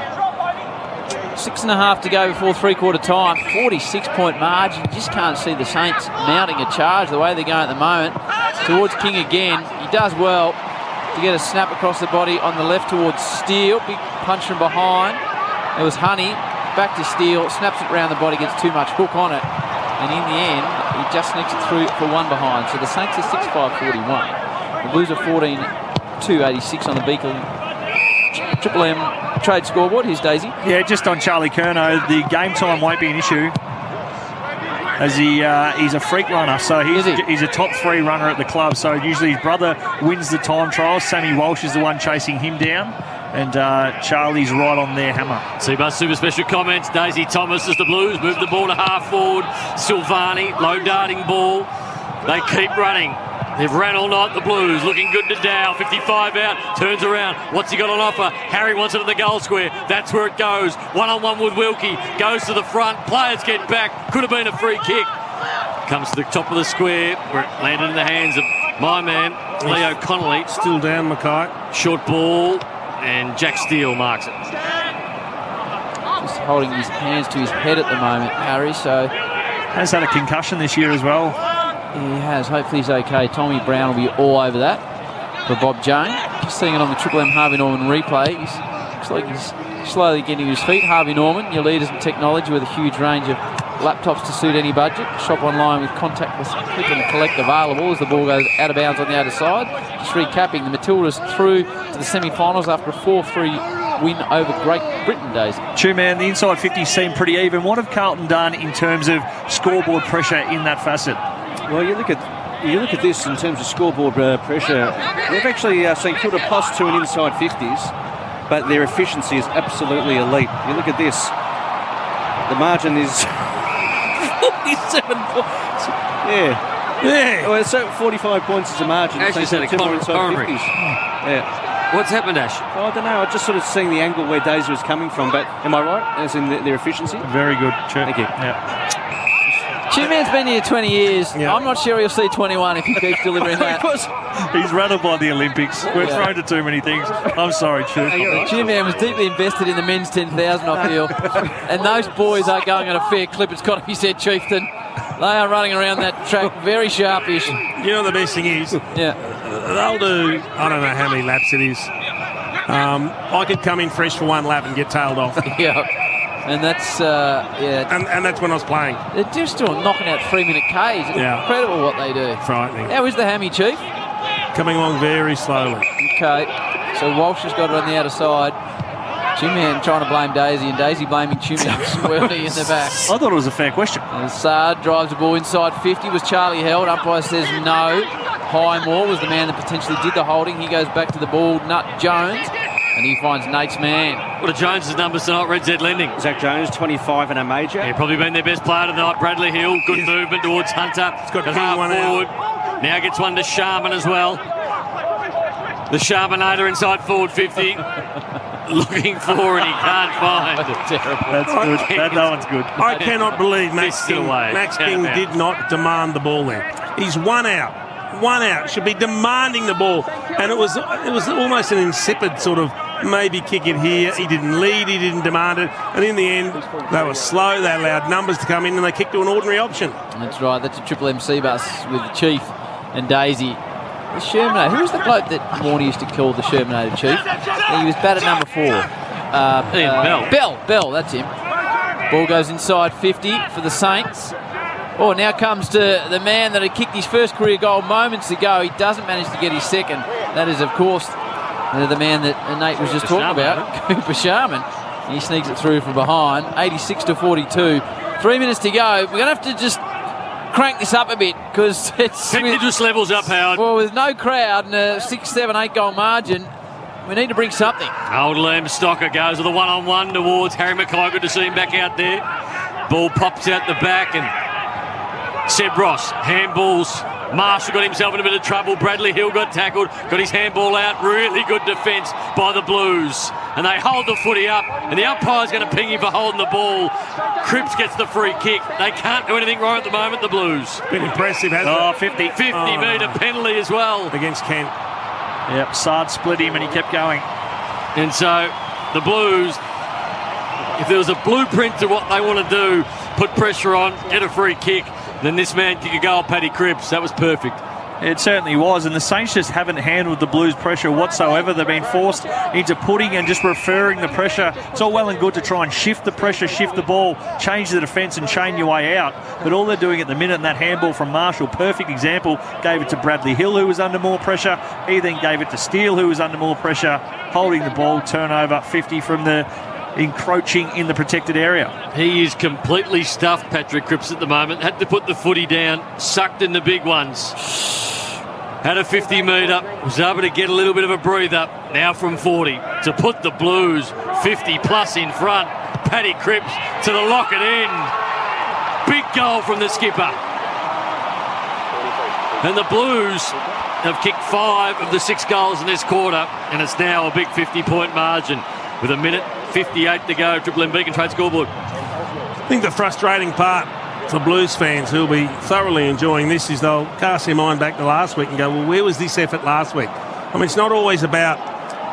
6.5 to go before 3/4 time. 46-point margin. You just can't see the Saints mounting a charge the way they're going at the moment. Towards King again. He does well to get a snap across the body on the left towards Steele. Big punch from behind. It was Honey. Back to Steele. Snaps it around the body. Gets too much hook on it. And in the end, he just sneaks it through for 1 behind. So the Saints are 6-5-41. The Blues are 14-2-86 on the Beacon Triple M trade scoreboard. Here's Daisy. Yeah, just on Charlie Curnow, the game time won't be an issue, as he's a freak runner, so he's a top 3 runner at the club. So usually his brother wins the time trials. Sammy Walsh is the one chasing him down, and Charlie's right on their hammer. Seabus super special comments. Daisy Thomas as the Blues move the ball to half forward. Silvani, low darting ball. They keep running. They've ran all night, the Blues, looking good to Dow. 55 out, turns around. What's he got on offer? Harry wants it in the goal square. That's where it goes. 1-on-1 with Wilkie. Goes to the front. Players get back. Could have been a free kick. Comes to the top of the square where it landed in the hands of my man, Leo Connolly. Still down, Mackay. Short ball, and Jack Steele marks it. Just holding his hands to his head at the moment, Harry, so... Has had a concussion this year as well. He has. Hopefully he's okay. Tommy Brown will be all over that for Bob Jane. Just seeing it on the Triple M Harvey Norman replay. Looks like he's slowly getting to his feet. Harvey Norman, your leaders in technology with a huge range of laptops to suit any budget. Shop online with contactless click and collect available as the ball goes out of bounds on the outer side. Just recapping, the Matildas through to the semi-finals after a 4-3 win over Great Britain, Daisy. True, man. The inside 50s seem pretty even. What have Carlton done in terms of scoreboard pressure in that facet? Well, you look at this in terms of scoreboard pressure. We've actually seen Kilda +2 in inside 50s, but their efficiency is absolutely elite. You look at this. The margin is 47 points. Yeah. Well, so 45 points is a margin. Actually said a coronary. Yeah. What's happened, Ash? I don't know. I just sort of seeing the angle where Daisy was coming from, but am I right? As in their efficiency? Very good. Thank you. Yeah. Two-Man's been here 20 years. Yeah. I'm not sure he'll see 21 if he keeps delivering that. He's rattled by the Olympics. We're thrown to too many things. I'm sorry, Two-Man was deeply invested in the men's 10,000, I feel. And those boys are going at a fair clip. It's got to be said, Chieftain. They are running around that track very sharpish. You know the best thing is? Yeah. They'll do, I don't know how many laps it is. I could come in fresh for one lap and get tailed off. Yeah. And that's, And that's when I was playing. They're just still knocking out 3-minute Ks. It's incredible what they do. Frightening. How is the hammy, Chief? Coming along very slowly. Okay. So Walsh has got it on the outer side. Two-Man trying to blame Daisy, and Daisy blaming Two-Man swirly in the back. I thought it was a fair question. And Saad drives the ball inside 50. Was Charlie held? Umpire says no. Highmore was the man that potentially did the holding. He goes back to the ball. Nut Jones. And he finds Nate's man. What are Jones' numbers tonight? Red Z Lending. Zach Jones, 25 and a major. Yeah, probably been their best player tonight. Bradley Hill, good movement towards Hunter. He's got half one forward. Out. Now gets one to Sharman as well. The Sharmanator inside forward 50. Looking for and he can't find. That's good. That one's good. I cannot believe Max King did not demand the ball there. He's one out. Should be demanding the ball. And it was almost an insipid sort of maybe kick it here. He didn't lead, he didn't demand it. And in the end, they were slow. They allowed numbers to come in and they kicked to an ordinary option. That's right. That's a Triple MC bus with the Chief and Daisy. The Shermanator. Who was the bloke that Warnie used to call the Shermanator, Chief? He was batted number 4. Bell. Bell, that's him. Ball goes inside 50 for the Saints. Oh, now comes to the man that had kicked his first career goal moments ago. He doesn't manage to get his second. That is, of course, the man that Nate was just talking about, Cooper Sharman. He sneaks it through from behind, 86-42. 3 minutes to go. We're going to have to just crank this up a bit because it's... Just levels up, Howard. Well, with no crowd and a 6, 7, 8 goal margin, we need to bring something. Old Lamb Stocker goes with a one-on-one towards Harry Mackay. Good to see him back out there. Ball pops out the back and Seb Ross handballs. Marshall got himself in a bit of trouble. Bradley Hill got tackled, got his handball out. Really good defence by the Blues. And they hold the footy up, and the umpire's going to ping him for holding the ball. Cripps gets the free kick. They can't do anything wrong at the moment, the Blues. Been impressive, hasn't it? 50-metre penalty as well. Against Kent. Yep, Sard split him and he kept going. And so the Blues, if there was a blueprint to what they want to do, put pressure on, get a free kick, then this man kick a goal, Paddy Cripps. That was perfect. It certainly was, and the Saints just haven't handled the Blues' pressure whatsoever. They've been forced into putting and just referring the pressure. It's all well and good to try and shift the pressure, shift the ball, change the defence and chain your way out, but all they're doing at the minute, and that handball from Marshall, perfect example, gave it to Bradley Hill, who was under more pressure. He then gave it to Steele, who was under more pressure, holding the ball, turnover, 50 from the encroaching in the protected area. He is completely stuffed, Patrick Cripps, at the moment. Had to put the footy down, sucked in the big ones. Had a 50-metre, was able to get a little bit of a breather. Now from 40 to put the Blues 50-plus in front. Paddy Cripps to the locket end. Big goal from the skipper. And the Blues have kicked 5 of the 6 goals in this quarter, and it's now a big 50-point margin with 1:58 to go. Triple M Beacon Trade scoreboard. I think the frustrating part for Blues fans who'll be thoroughly enjoying this is they'll cast their mind back to last week and go, well, where was this effort last week? I mean, it's not always about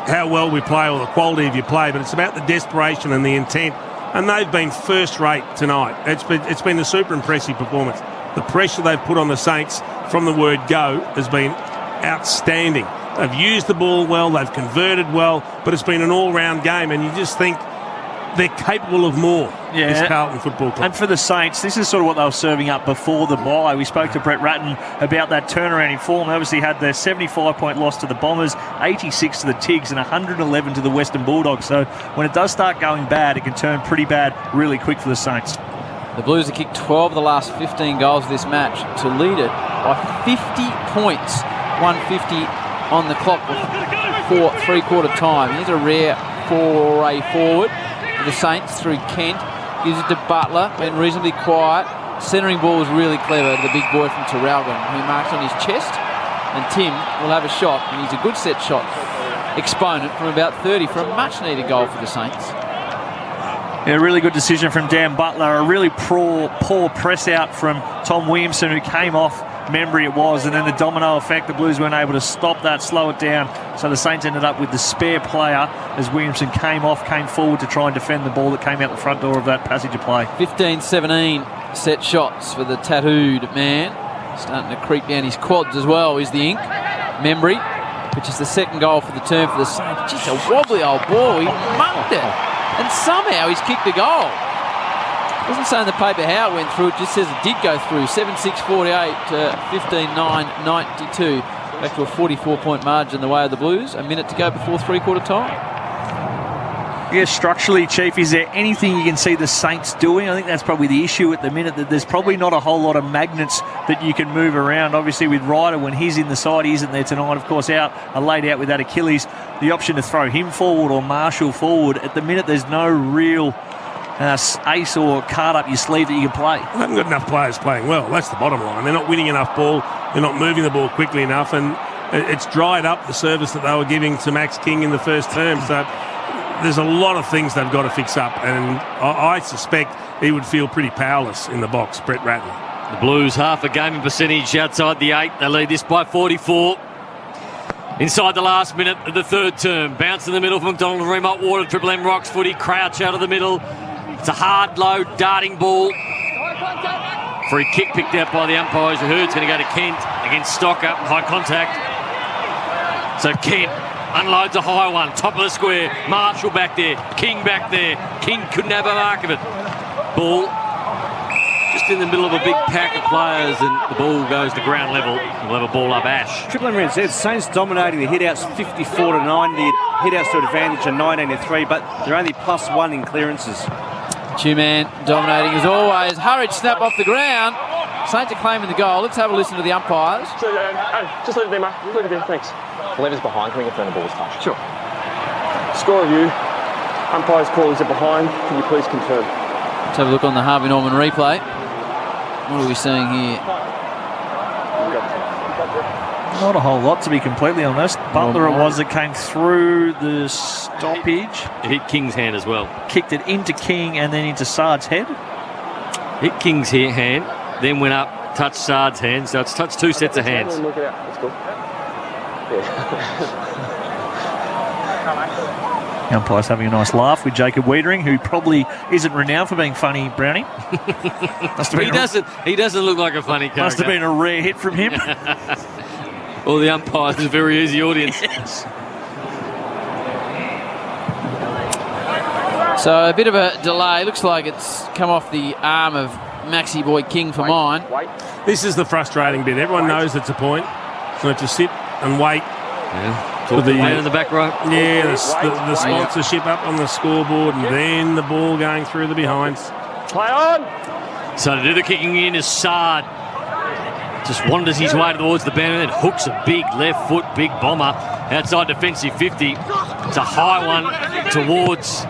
how well we play or the quality of your play, but it's about the desperation and the intent. And they've been first rate tonight. It's been a super impressive performance. The pressure they've put on the Saints from the word go has been outstanding. They've used the ball well, they've converted well, but it's been an all-round game, and you just think they're capable of more, this Carlton Football Club. And for the Saints, this is sort of what they were serving up before the bye. We spoke to Brett Ratton about that turnaround in form. They obviously had their 75-point loss to the Bombers, 86 to the Tigs, and 111 to the Western Bulldogs. So when it does start going bad, it can turn pretty bad really quick for the Saints. The Blues have kicked 12 of the last 15 goals of this match to lead it by 50 points. 150 on the clock before three-quarter time. Here's a rare foray forward for the Saints through Kent. Gives it to Butler, been reasonably quiet. Centering ball was really clever to the big boy from Terralgan, who marks on his chest. And Tim will have a shot, and he's a good set shot exponent from about 30 for a much-needed goal for the Saints. Yeah, really good decision from Dan Butler. A really poor press out from Tom Williamson, who came off Membry it was, and then the domino effect, the Blues weren't able to stop that, slow it down. So the Saints ended up with the spare player as Williamson came forward to try and defend the ball that came out the front door of that passage of play. 15-17 set shots for the tattooed man. Starting to creep down his quads as well is the ink. Membry, which is the second goal for the term for the Saints. Just a wobbly old ball. He mucked it. And somehow he's kicked a goal. Doesn't say in the paper how it went through, it just says it did go through. 7-6-48 to 15-9-92. Back to a 44-point margin the way of the Blues. A minute to go before three-quarter time. Yeah, structurally, Chief, is there anything you can see the Saints doing? I think that's probably the issue at the minute, that there's probably not a whole lot of magnets that you can move around. Obviously, with Ryder, when he's in the side, he isn't there tonight. Of course, laid out with that Achilles. The option to throw him forward or Marshall forward. At the minute, there's no real ace or card up your sleeve that you can play. They haven't got enough players playing well. That's the bottom line. They're not winning enough ball. They're not moving the ball quickly enough, and it's dried up the service that they were giving to Max King in the first term. So there's a lot of things they've got to fix up, and I suspect he would feel pretty powerless in the box, Brett Ratton. The Blues half a gaming percentage outside the 8. They lead this by 44. Inside the last minute of the third term. Bounce in the middle from McDonald, Remont Water, Triple M Rocks footy. Crouch out of the middle. It's a hard, low, darting ball. Free kick picked out by the umpires. The Herd's going to go to Kent against Stocker. High contact. So Kent unloads a high one. Top of the square. Marshall back there. King back there. King couldn't have a mark of it. Ball just in the middle of a big pack of players, and the ball goes to ground level. We'll have a ball up Ash. Triple M said Saints dominating the hit-outs 54-9. The hit-outs to advantage of 19-3, but they're only +1 in clearances. Two-man dominating as always. Hurried snap off the ground. Saints are claiming the goal. Let's have a listen to the umpires. Just leave it there, mate. Leave it there, thanks. Lever's behind. Can we confirm the ball was touched? Sure. Score review. Umpire's call is it behind. Can you please confirm? Let's have a look on the Harvey Norman replay. What are we seeing here? Not a whole lot, to be completely honest. Butler it was that came through the stoppage. It hit King's hand as well. Kicked it into King and then into Sard's head. Hit King's hand, then went up, touched Sard's hand. So it's touched two sets of hands. Look it out. That's cool. The umpire's having a nice laugh with Jacob Wiedering, who probably isn't renowned for being funny, Brownie. He doesn't look like a funny character. Must have been a rare hit from him. Well, the umpire's a very easy audience. Yes. So a bit of a delay. Looks like it's come off the arm of Maxi Boy King for mine. This is the frustrating bit. Everyone knows it's a point. So to sit and wait. Yeah. For the man in the back row. Yeah, the sponsorship up on the scoreboard, and then the ball going through the behinds. Play on! So to do the kicking in is Sard. Just wanders his way towards the boundary and hooks a big left foot, big bomber outside defensive 50. It's a high one towards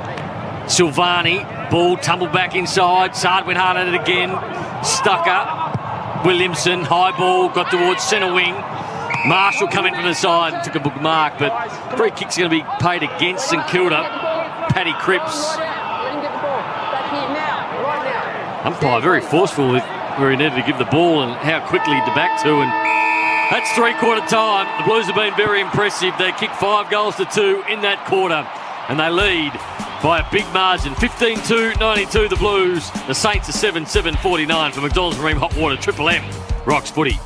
Silvani. Ball tumbled back inside. Sard went hard at it again. Stucker. Williamson, high ball, got towards centre wing. Marshall coming from the side, took a book mark, but free kick's going to be paid against St Kilda. Paddy Cripps. Umpire very forceful with where he needed to give the ball and how quickly to back to, and that's three-quarter time. The Blues have been very impressive. They kicked 5-2 in that quarter, and they lead by a big margin, 15-92 the Blues. The Saints are 7-7-49 for McDonald's Marine Hot Water, Triple M Rocks footy.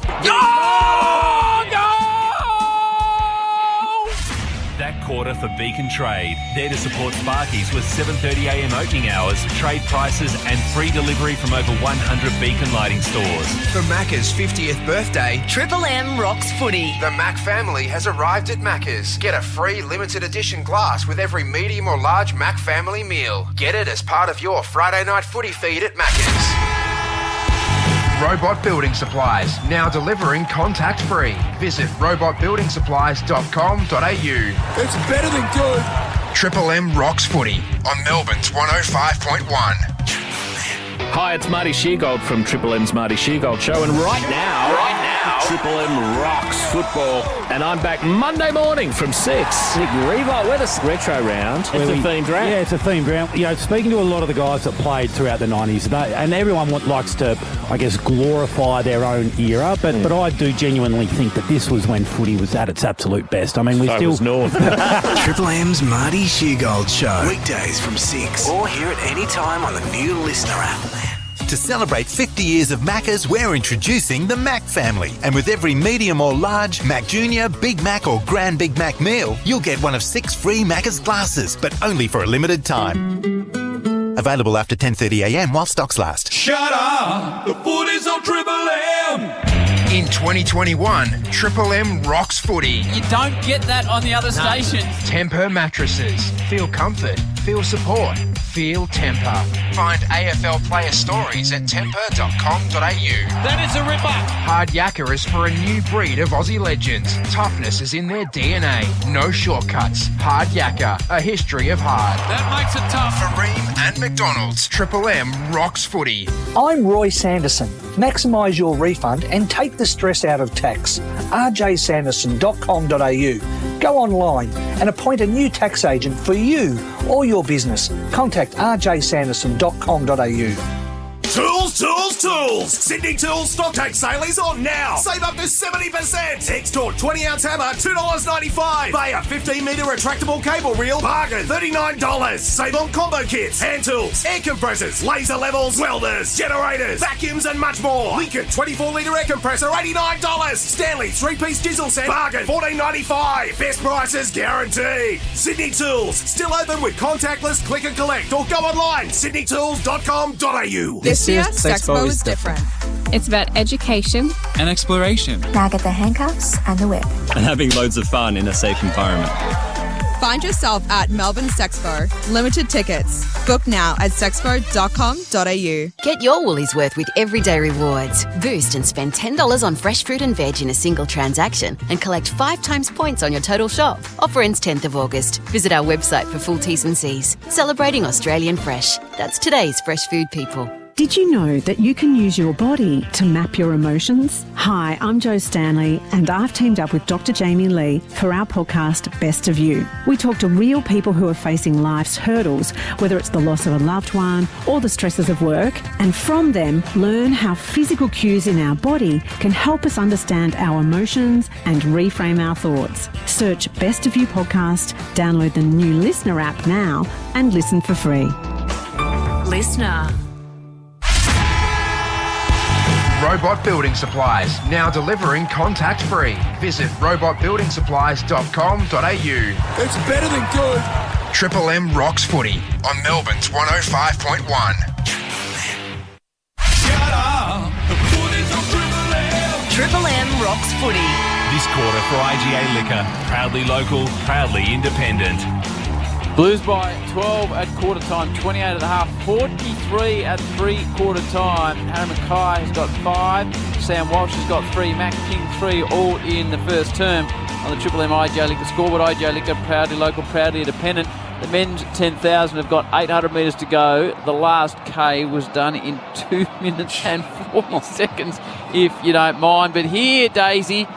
That quarter for Beacon Trade. There to support Sparkies with 7:30am opening hours, trade prices and free delivery from over 100 Beacon lighting stores. For Macca's 50th birthday, Triple M Rocks footy. The Mac family has arrived at Macca's. Get a free limited edition glass with every medium or large Mac family meal. Get it as part of your Friday night footy feed at Macca's. Robot Building Supplies, now delivering contact-free. Visit robotbuildingsupplies.com.au. It's better than good. Triple M Rocks footy on Melbourne's 105.1. Hi, it's Marty Sheargold from Triple M's Marty Sheargold Show, and right now Now, Triple M rocks football. And I'm back Monday morning from 6. Nick Revo with us. Retro round. It's a themed round. Yeah, it's a themed round. You know, speaking to a lot of the guys that played throughout the 90s, and everyone likes to, I guess, glorify their own era, but I do genuinely think that this was when footy was at its absolute best. I mean, was North. Triple M's Marty Sheargold Show. Weekdays from 6. Or hear it anytime on the new Listener app. To celebrate 50 years of Macca's, we're introducing the Mac family. And with every medium or large Mac Junior, Big Mac or Grand Big Mac meal, you'll get one of 6 free Macca's glasses, but only for a limited time. Available after 10:30am while stocks last. Shut up! The footy's on Triple M! In 2021, Triple M rocks footy. You don't get that on the other stations. Tempur mattresses. Feel comfort. Feel support. Feel Tempur. Find AFL player stories at tempur.com.au. That is a ripper! Hard Yakka is for a new breed of Aussie legends. Toughness is in their DNA. No shortcuts. Hard Yakka, a history of hard. That makes it tough. For Ream and McDonald's, Triple M rocks footy. I'm Roy Sanderson. Maximise your refund and take the stress out of tax. rjsanderson.com.au. Go online and appoint a new tax agent for you or your business. Contact rjsanderson.com.au. Tools, tools, tools! Sydney Tools stock take sale is on now. Save up to 70%. X-Tort 20-ounce hammer, $2.95. Bayer 15-metre retractable cable reel, bargain, $39. Save on combo kits, hand tools, air compressors, laser levels, welders, generators, vacuums and much more. Lincoln 24-litre air compressor, $89. Stanley 3-piece diesel set, bargain, $14.95. Best prices guaranteed. Sydney Tools, still open with contactless click and collect or go online, sydneytools.com.au. This year, Sexpo is different. It's about education and exploration. Now get the handcuffs and the whip. And having loads of fun in a safe environment. Find yourself at Melbourne Sexpo. Limited tickets. Book now at sexpo.com.au. Get your Woolies worth with Everyday Rewards. Boost and spend $10 on fresh fruit and veg in a single transaction and collect 5 times points on your total shop. Offer ends 10th of August. Visit our website for full T's and C's. Celebrating Australian fresh. That's today's fresh food people. Did you know that you can use your body to map your emotions? Hi, I'm Jo Stanley, and I've teamed up with Dr. Jamie Lee for our podcast, Best of You. We talk to real people who are facing life's hurdles, whether it's the loss of a loved one or the stresses of work, and from them, learn how physical cues in our body can help us understand our emotions and reframe our thoughts. Search Best of You podcast, download the new Listener app now, and listen for free. Listener. Robot Building Supplies, now delivering contact-free. Visit robotbuildingsupplies.com.au. It's better than good. Triple M rocks footy on Melbourne's 105.1. Shut up! The footy's on Triple M! Triple M rocks footy. This quarter for IGA Liquor. Proudly local, proudly independent. Blues by 12 at quarter time, 28 at the half, 43 at 3/4 time. Harry Mackay has got 5, Sam Walsh has got 3, Mac King 3, all in the first term on the Triple M IGA Liquor scoreboard. IGA Liquor, proudly local, proudly independent. The men's 10,000 have got 800 metres to go. The last K was done in 2 minutes and 40 seconds, if you don't mind. But here, Daisy,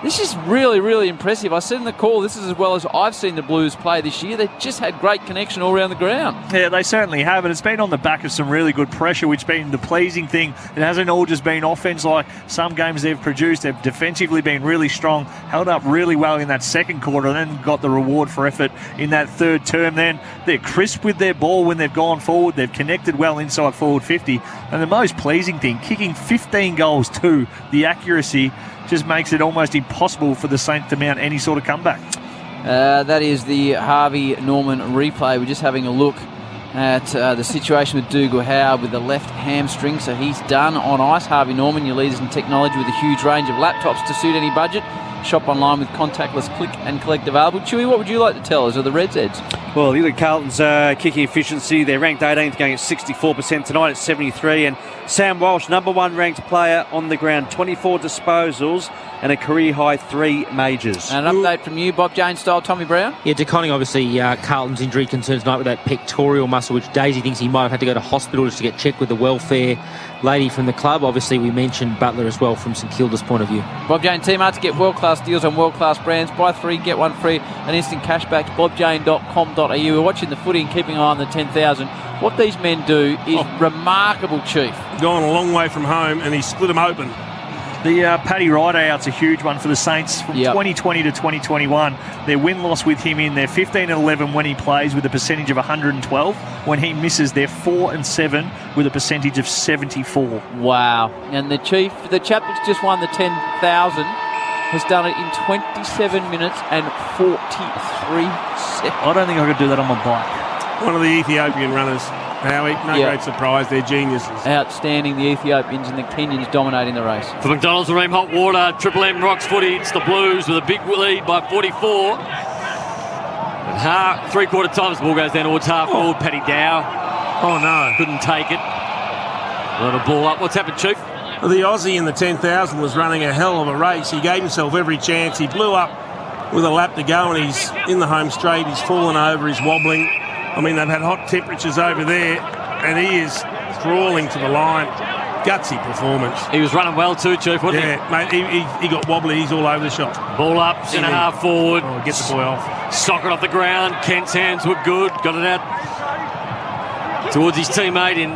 this is really, really impressive. I said in the call, this is as well as I've seen the Blues play this year. They've just had great connection all around the ground. Yeah, they certainly have, and it's been on the back of some really good pressure, which has been the pleasing thing. It hasn't all just been offense like some games they've produced. They've defensively been really strong, held up really well in that second quarter, and then got the reward for effort in that third term. Then they're crisp with their ball when they've gone forward. They've connected well inside forward 50. And the most pleasing thing, kicking 15 goals too, the accuracy just makes it almost impossible for the Saints to mount any sort of comeback. That is the Harvey Norman replay. We're just having a look at the situation with Dougal Howard with the left hamstring. So he's done on ice. Harvey Norman, your leaders in technology with a huge range of laptops to suit any budget. Shop online with contactless click and collect available. Chewy, what would you like to tell us of the Reds, Eds? Well, you look at Carlton's kicking efficiency. They're ranked 18th, going at 64%. Tonight it's 73. And Sam Walsh, number one ranked player on the ground, 24 disposals and a career-high 3 majors. And an update from you, Bob Jane style, Tommy Brown? Yeah, DeConning, obviously, Carlton's injury concerns tonight with that pectoral muscle, which Daisy thinks he might have had to go to hospital just to get checked with the welfare lady from the club. Obviously, we mentioned Butler as well from St Kilda's point of view. Bob Jane Team Art to get world-class deals on world-class brands. Buy 3, get 1 free, and instant cashback. BobJane.com.au. We're watching the footy and keeping an eye on the 10,000. What these men do is remarkable, Chief. Gone a long way from home, and he split them open. The Paddy Rideout's a huge one for the Saints from 2020 to 2021. Their win-loss with him in, they're 15-11 when he plays with a percentage of 112. When he misses, they're 4-7 with a percentage of 74. Wow. And the chap that's just won the 10,000 has done it in 27 minutes and 43 seconds. I don't think I could do that on my bike. One of the Ethiopian runners. Howie, no great surprise, they're geniuses. Outstanding, the Ethiopians and the Kenyans dominating the race. For McDonald's Marine Hot Water, Triple M Rocks Footy, it's the Blues with a big lead by 44. And three-quarter times the ball goes down towards half forward. Paddy Dow. Oh, no. Couldn't take it. Let a ball up. What's happened, Chief? The Aussie in the 10,000 was running a hell of a race. He gave himself every chance. He blew up with a lap to go, and he's in the home straight. He's fallen over. He's wobbling. I mean, they've had hot temperatures over there, and he is crawling to the line. Gutsy performance. He was running well too, Chief, wasn't he? Yeah, mate, he got wobbly. He's all over the shop. Ball up, centre half forward. Oh, get the boy off. Socket off the ground. Kent's hands were good. Got it out towards his teammate in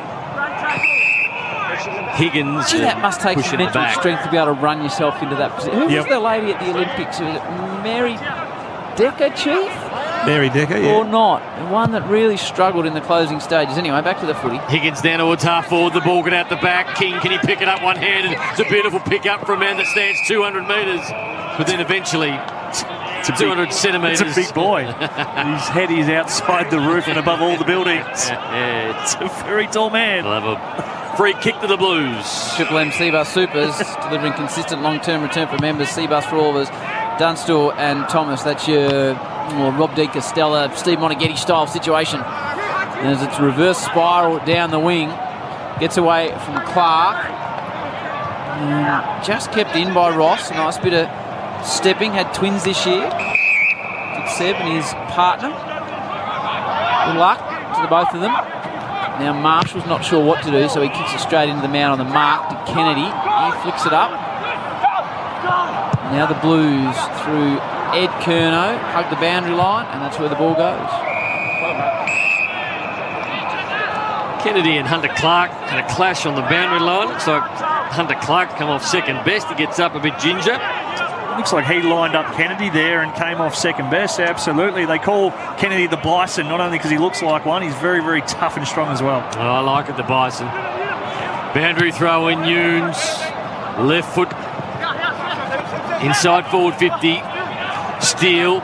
Higgins. Gee, that must take some mental strength to be able to run yourself into that position. Who was the lady at the Olympics? Was it Mary Decker, Chief? Mary Decker, yeah. Or not. The one that really struggled in the closing stages. Anyway, back to the footy. Higgins down towards half forward. The ball got out the back. King, can he pick it up one-handed? It's a beautiful pick up for a man that stands 200 metres. But then eventually, 200 centimetres. It's a big boy. His head is outside the roof and above all the buildings. It's a very tall man. Love him. Free kick to the Blues. Triple M Seabus Supers delivering consistent long-term return for members. Seabus for all of us. Dunstall and Thomas. That's your Rob D. Costella, Steve Monaghetti style situation. And as it's reverse spiral down the wing, gets away from Clark. Just kept in by Ross. A nice bit of stepping. Had twins this year. Did Seb and his partner. Good luck to the both of them. Now Marshall's not sure what to do, so he kicks it straight into the man on the mark to Kennedy. He flicks it up. Now the Blues through Ed Curnow, hug the boundary line, and that's where the ball goes. Kennedy and Hunter Clark had a clash on the boundary line. Looks like Hunter Clark come off second best. He gets up a bit ginger. Looks like he lined up Kennedy there and came off second best. Absolutely. They call Kennedy the Bison, not only because he looks like one, he's very, very tough and strong as well. Oh, I like it, the Bison. Boundary throw in Nunes. Left foot. Inside forward 50. Steele.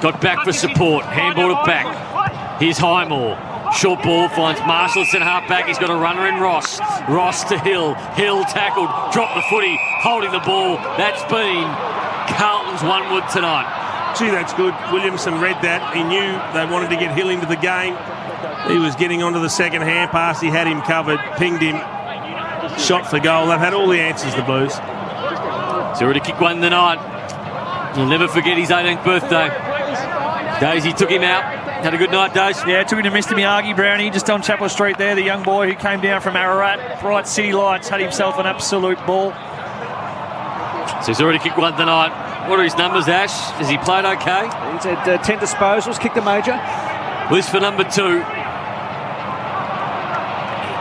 Got back for support. Handballed it back. Here's Highmore. Short ball finds Marshall at centre half back. He's got a runner in Ross. Ross to Hill. Hill tackled. Dropped the footy. Holding the ball. That's been Carlton's one wood tonight. Gee, that's good. Williamson read that. He knew they wanted to get Hill into the game. He was getting onto the second hand pass. He had him covered. Pinged him. Shot for goal. They've had all the answers, the Blues. He's already kicked one tonight. He'll never forget his 18th birthday. Daisy took him out. Had a good night, Daisy. Yeah, took him to Mr. Miyagi Brownie just on Chapel Street there. The young boy who came down from Ararat. Bright city lights. Had himself an absolute ball. So he's already kicked one tonight. What are his numbers, Ash? Has he played okay? He's had 10 disposals, kicked a major. This for number 2.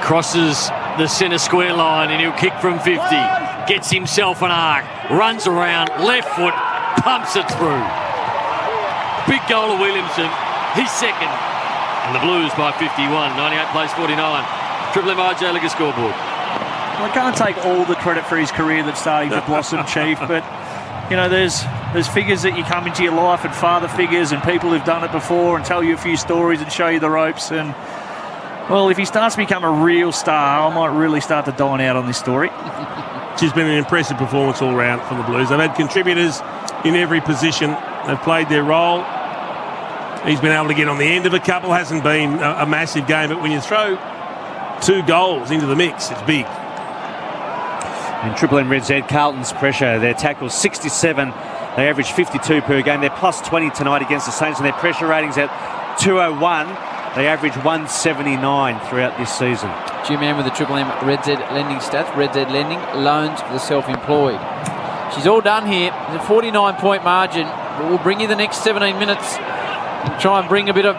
Crosses the centre square line and he'll kick from 50. Gets himself an arc. Runs around. Left foot. Pumps it through. Big goal of Williamson. He's second. And the Blues by 51. 98 plays 49. Triple M RJ Liga scoreboard. Well, I can't take all the credit for his career that's starting to blossom, Chief, but you know, there's figures that you come into your life and father figures and people who've done it before and tell you a few stories and show you the ropes. And well, if he starts to become a real star, I might really start to dine out on this story. Which has been an impressive performance all round from the Blues. They've had contributors in every position. They've played their role. He's been able to get on the end of a couple. Hasn't been a massive game, but when you throw 2 goals into the mix, it's big. And Triple M Red Z, Carlton's pressure. Their tackles 67. They average 52 per game. They're plus 20 tonight against the Saints, and their pressure rating's at 201. They average 179 throughout this season. G-Man with the Triple M Red Z lending stats. Red Z lending, loans for the self-employed. She's all done here. There's a 49-point margin. But we'll bring you the next 17 minutes and try and bring a bit of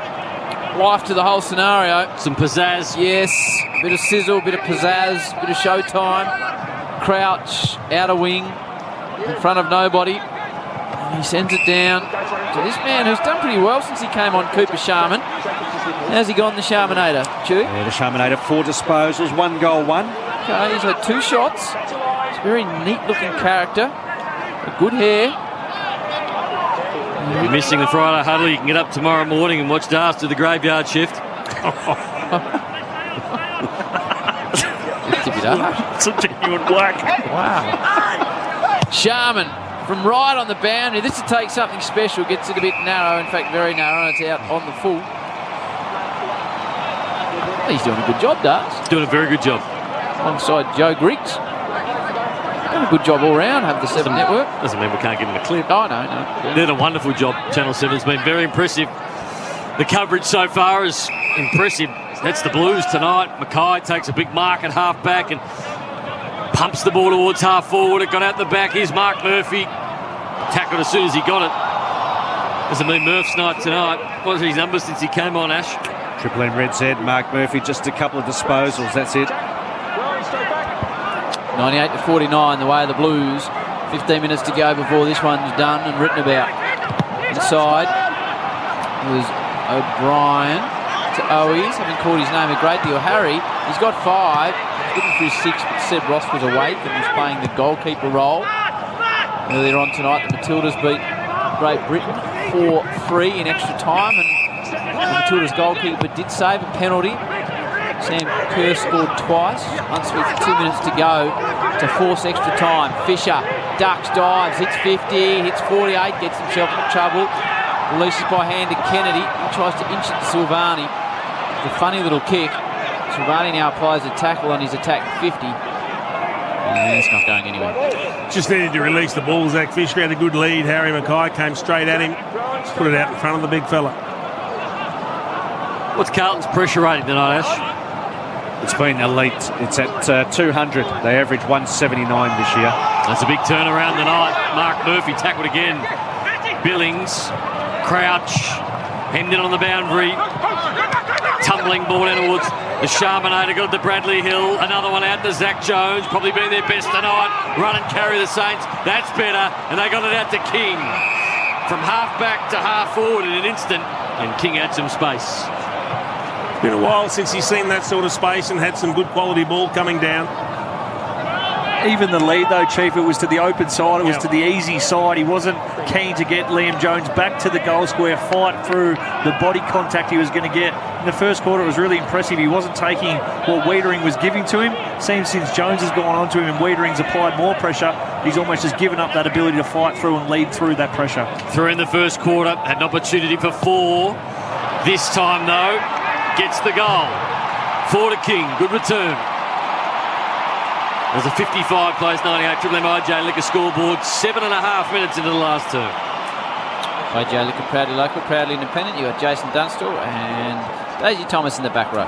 life to the whole scenario. Some pizzazz. Yes, a bit of sizzle, a bit of pizzazz, a bit of showtime. Crouch, outer wing, in front of nobody. And he sends it down to this man who's done pretty well since he came on, Cooper Sharman. How's he gone, the Sharmanator, Chew? Yeah, the Sharmanator, 4 disposals, 1 goal, 1. Okay, he's had 2 shots. He's a very neat-looking character. A good hair. If you're missing the Friday huddle, you can get up tomorrow morning and watch Dars do the graveyard shift. It's a genuine whack. Wow. Sharman from right on the boundary. This will take something special. Gets it a bit narrow, in fact, very narrow. It's out on the full. He's doing a good job, Dars. Doing a very good job. Alongside Joe Griggs. Doing a good job all round, have the 7 network. Doesn't mean we can't give him a clip. Oh, no. They're a wonderful job. Channel 7's been very impressive. The coverage so far is impressive. That's the Blues tonight. Mackay takes a big mark at half back and pumps the ball towards half forward. It got out the back. Here's Mark Murphy. Tackled as soon as he got it. Doesn't mean Murph's night tonight. What was his number since he came on, Ash? Triple M Red Z, Mark Murphy, just a couple of disposals. That's it. 98-49, the way of the Blues. 15 minutes to go before this one's done and written about. Inside was O'Brien to Owies. Haven't called his name a great deal. Harry, he's got 5. He's looking for his 6, but Seb Ross was awake and was playing the goalkeeper role. Earlier on tonight, the Matildas beat Great Britain 4-3 in extra time, and the Matildas goalkeeper did save a penalty. Sam Kerr scored twice. Unsweet 2 minutes to go to force extra time. Fisher ducks, dives, hits 50, hits 48, gets himself into trouble. Releases by hand to Kennedy. He tries to inch it to Silvani. It's a funny little kick. Silvani now applies a tackle on his attack 50. And it's not going anywhere. Just needed to release the ball. Zach Fisher had a good lead. Harry Mackay came straight at him. Just put it out in front of the big fella. What's Carlton's pressure rating tonight, Ash? It's been elite. It's at 200. They average 179 this year. That's a big turnaround tonight. Mark Murphy tackled again. Billings, Crouch, hemmed in on the boundary. Tumbling ball down towards the Sharmanator. Got it to Bradley Hill. Another one out to Zach Jones. Probably been their best tonight. Run and carry the Saints. That's better. And they got it out to King. From half back to half forward in an instant. And King had some space. It's been a while since he's seen that sort of space and had some good quality ball coming down. Even the lead, though, Chief, it was to the open side. It was to the easy side. He wasn't keen to get Liam Jones back to the goal square, fight through the body contact he was going to get. In the first quarter, it was really impressive. He wasn't taking what Wiedering was giving to him. Seems since Jones has gone on to him and Wiedering's applied more pressure, he's almost just given up that ability to fight through and lead through that pressure. Through in the first quarter, had an opportunity for 4. This time, though, gets the goal. 4 to King. Good return. There's a 55 plays 98 Triple M IJ Liquor scoreboard. 7.5 minutes into the last term. IJ Liquor, proudly local, proudly independent. You got Jason Dunstall and Daisy Thomas in the back row.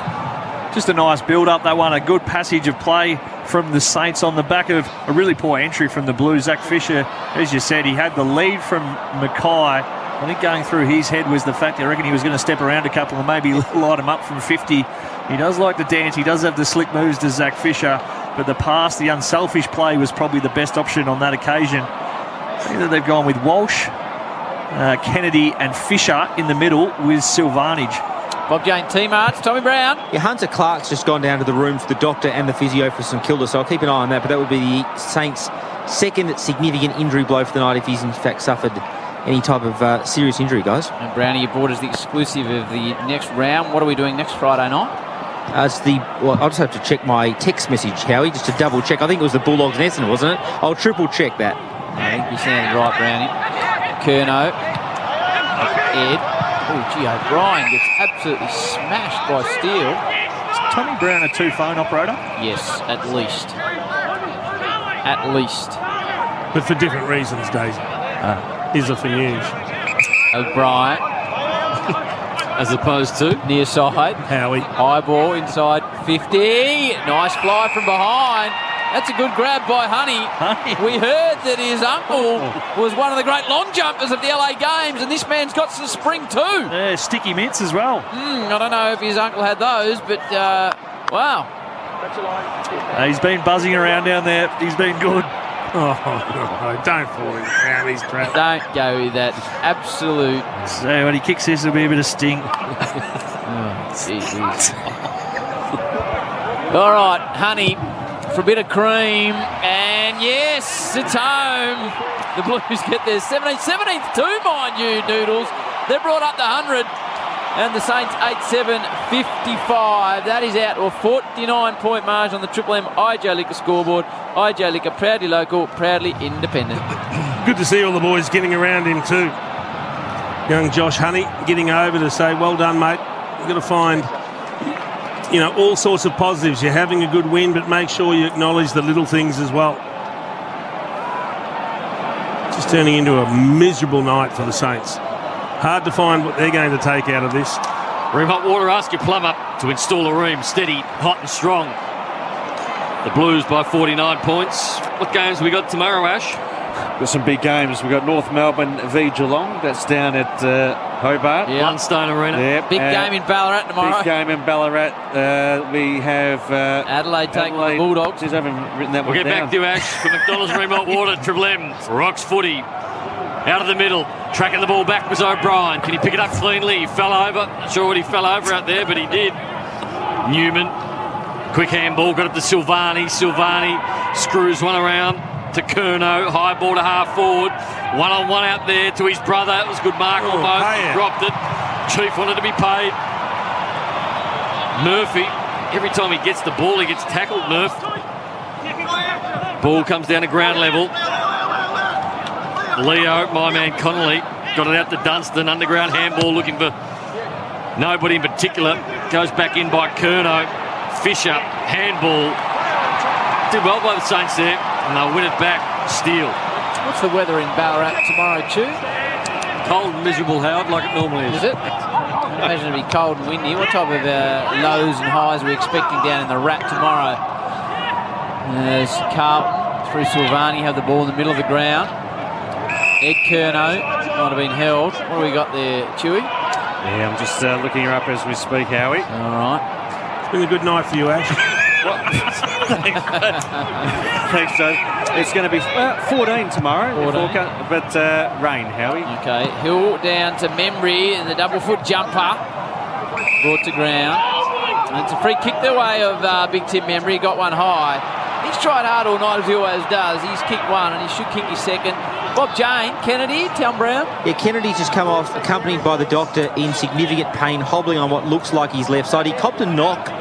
Just a nice build-up, that one. A good passage of play from the Saints on the back of a really poor entry from the Blues. Zach Fisher, as you said, he had the lead from Mackay. I think going through his head was the fact I reckon he was going to step around a couple and maybe light him up from 50. He does like to dance. He does have the slick moves to Zach Fisher. But the pass, the unselfish play was probably the best option on that occasion. Either they've gone with Walsh, Kennedy and Fisher in the middle with Silvanage. Bob Jane T-Marts, Tommy Brown. Yeah, Hunter Clark's just gone down to the room for the doctor and the physio for St Kilda, so I'll keep an eye on that. But that would be the Saints' second significant injury blow for the night if he's in fact suffered any type of serious injury, guys. And Brownie, you brought us the exclusive of the next round. What are we doing next Friday night? I'll just have to check my text message, Howie, just to double check. I think it was the Bulldogs and Essendon, wasn't it? I'll triple check that. I think you sounded right, Brownie. Curnow. Ed. Oh, gee, O'Brien gets absolutely smashed by Steele. Is Tommy Brown a two-phone operator? Yes, at least. At least. But for different reasons, Daisy. He's a for news. O'Brien. As opposed to? Near side. Howie. High ball inside 50. Nice fly from behind. That's a good grab by Honey. We heard that his uncle was one of the great long jumpers of the LA Games, and this man's got some spring too. Yeah, sticky mitts as well. I don't know if his uncle had those, but wow. He's been buzzing around down there. He's been good. Oh, no, don't fall in Brownie's trap. Don't go with that. Absolute. So when he kicks this, there'll be a bit of sting. All right, Honey for a bit of cream. And yes, it's home. The Blues get their 17th too, mind you, Noodles. They're brought up to 100. And the Saints 8-7-55. That is out to a 49-point margin on the Triple M IJ Liquor scoreboard. IJ Liquor, proudly local, proudly independent. Good to see all the boys getting around him too. Young Josh Honey getting over to say, well done, mate. You've got to find, all sorts of positives. You're having a good win, but make sure you acknowledge the little things as well. Just turning into a miserable night for the Saints. Hard to find what they're going to take out of this. Room hot water, ask your plumber to install a room. Steady, hot and strong. The Blues by 49 points. What games have we got tomorrow, Ash? Got some big games. We've got North Melbourne v Geelong. That's down at Hobart. Yeah. Blundstone Arena. Yeah. Big game in Ballarat tomorrow. Big game in Ballarat. We have Adelaide taking the Bulldogs. I haven't written that we'll one get down. back to you, Ash, for McDonald's Room Hot Water. Triple M. Rocks footy. Out of the middle, tracking the ball back was O'Brien. Can he pick it up cleanly? He fell over. Not sure what he fell over out there, but he did. Newman, quick handball, got up to Silvani. Silvani screws one around to Curnow. High ball to half forward. One-on-one out there to his brother. It was a good mark almost. Dropped it. Chief wanted to be paid. Murphy, every time he gets the ball, he gets tackled, Murph. Ball comes down to ground level. Leo, my man Connolly, got it out to Dunstan. Underground handball looking for nobody in particular. Goes back in by Curnow. Fisher, handball. Did well by the Saints there, and they'll win it back. Steele. What's the weather in Ballarat tomorrow, Chew? Cold and miserable, Howard, like it normally is. Is it? I imagine it'll be cold and windy. What type of lows and highs are we expecting down in the Rat tomorrow? There's Carlton through Silvani, have the ball in the middle of the ground. Ed Curnow might have been held. What do we got there, Chewy? Yeah, I'm just looking her up as we speak, Howie. All right. It's been a good night for you, Ash. Thanks, Joe. It's going to be 14 tomorrow, 14. but rain, Howie. Okay, Hill down to Membry and the double foot jumper brought to ground. And it's a free kick the way of Big Tim Membry. He got one high. He's tried hard all night, as he always does. He's kicked one and he should kick his second. Bob Jane, Kennedy, Tom Brown. Yeah, Kennedy's just come off, accompanied by the doctor in significant pain, hobbling on what looks like his left side. He copped a knock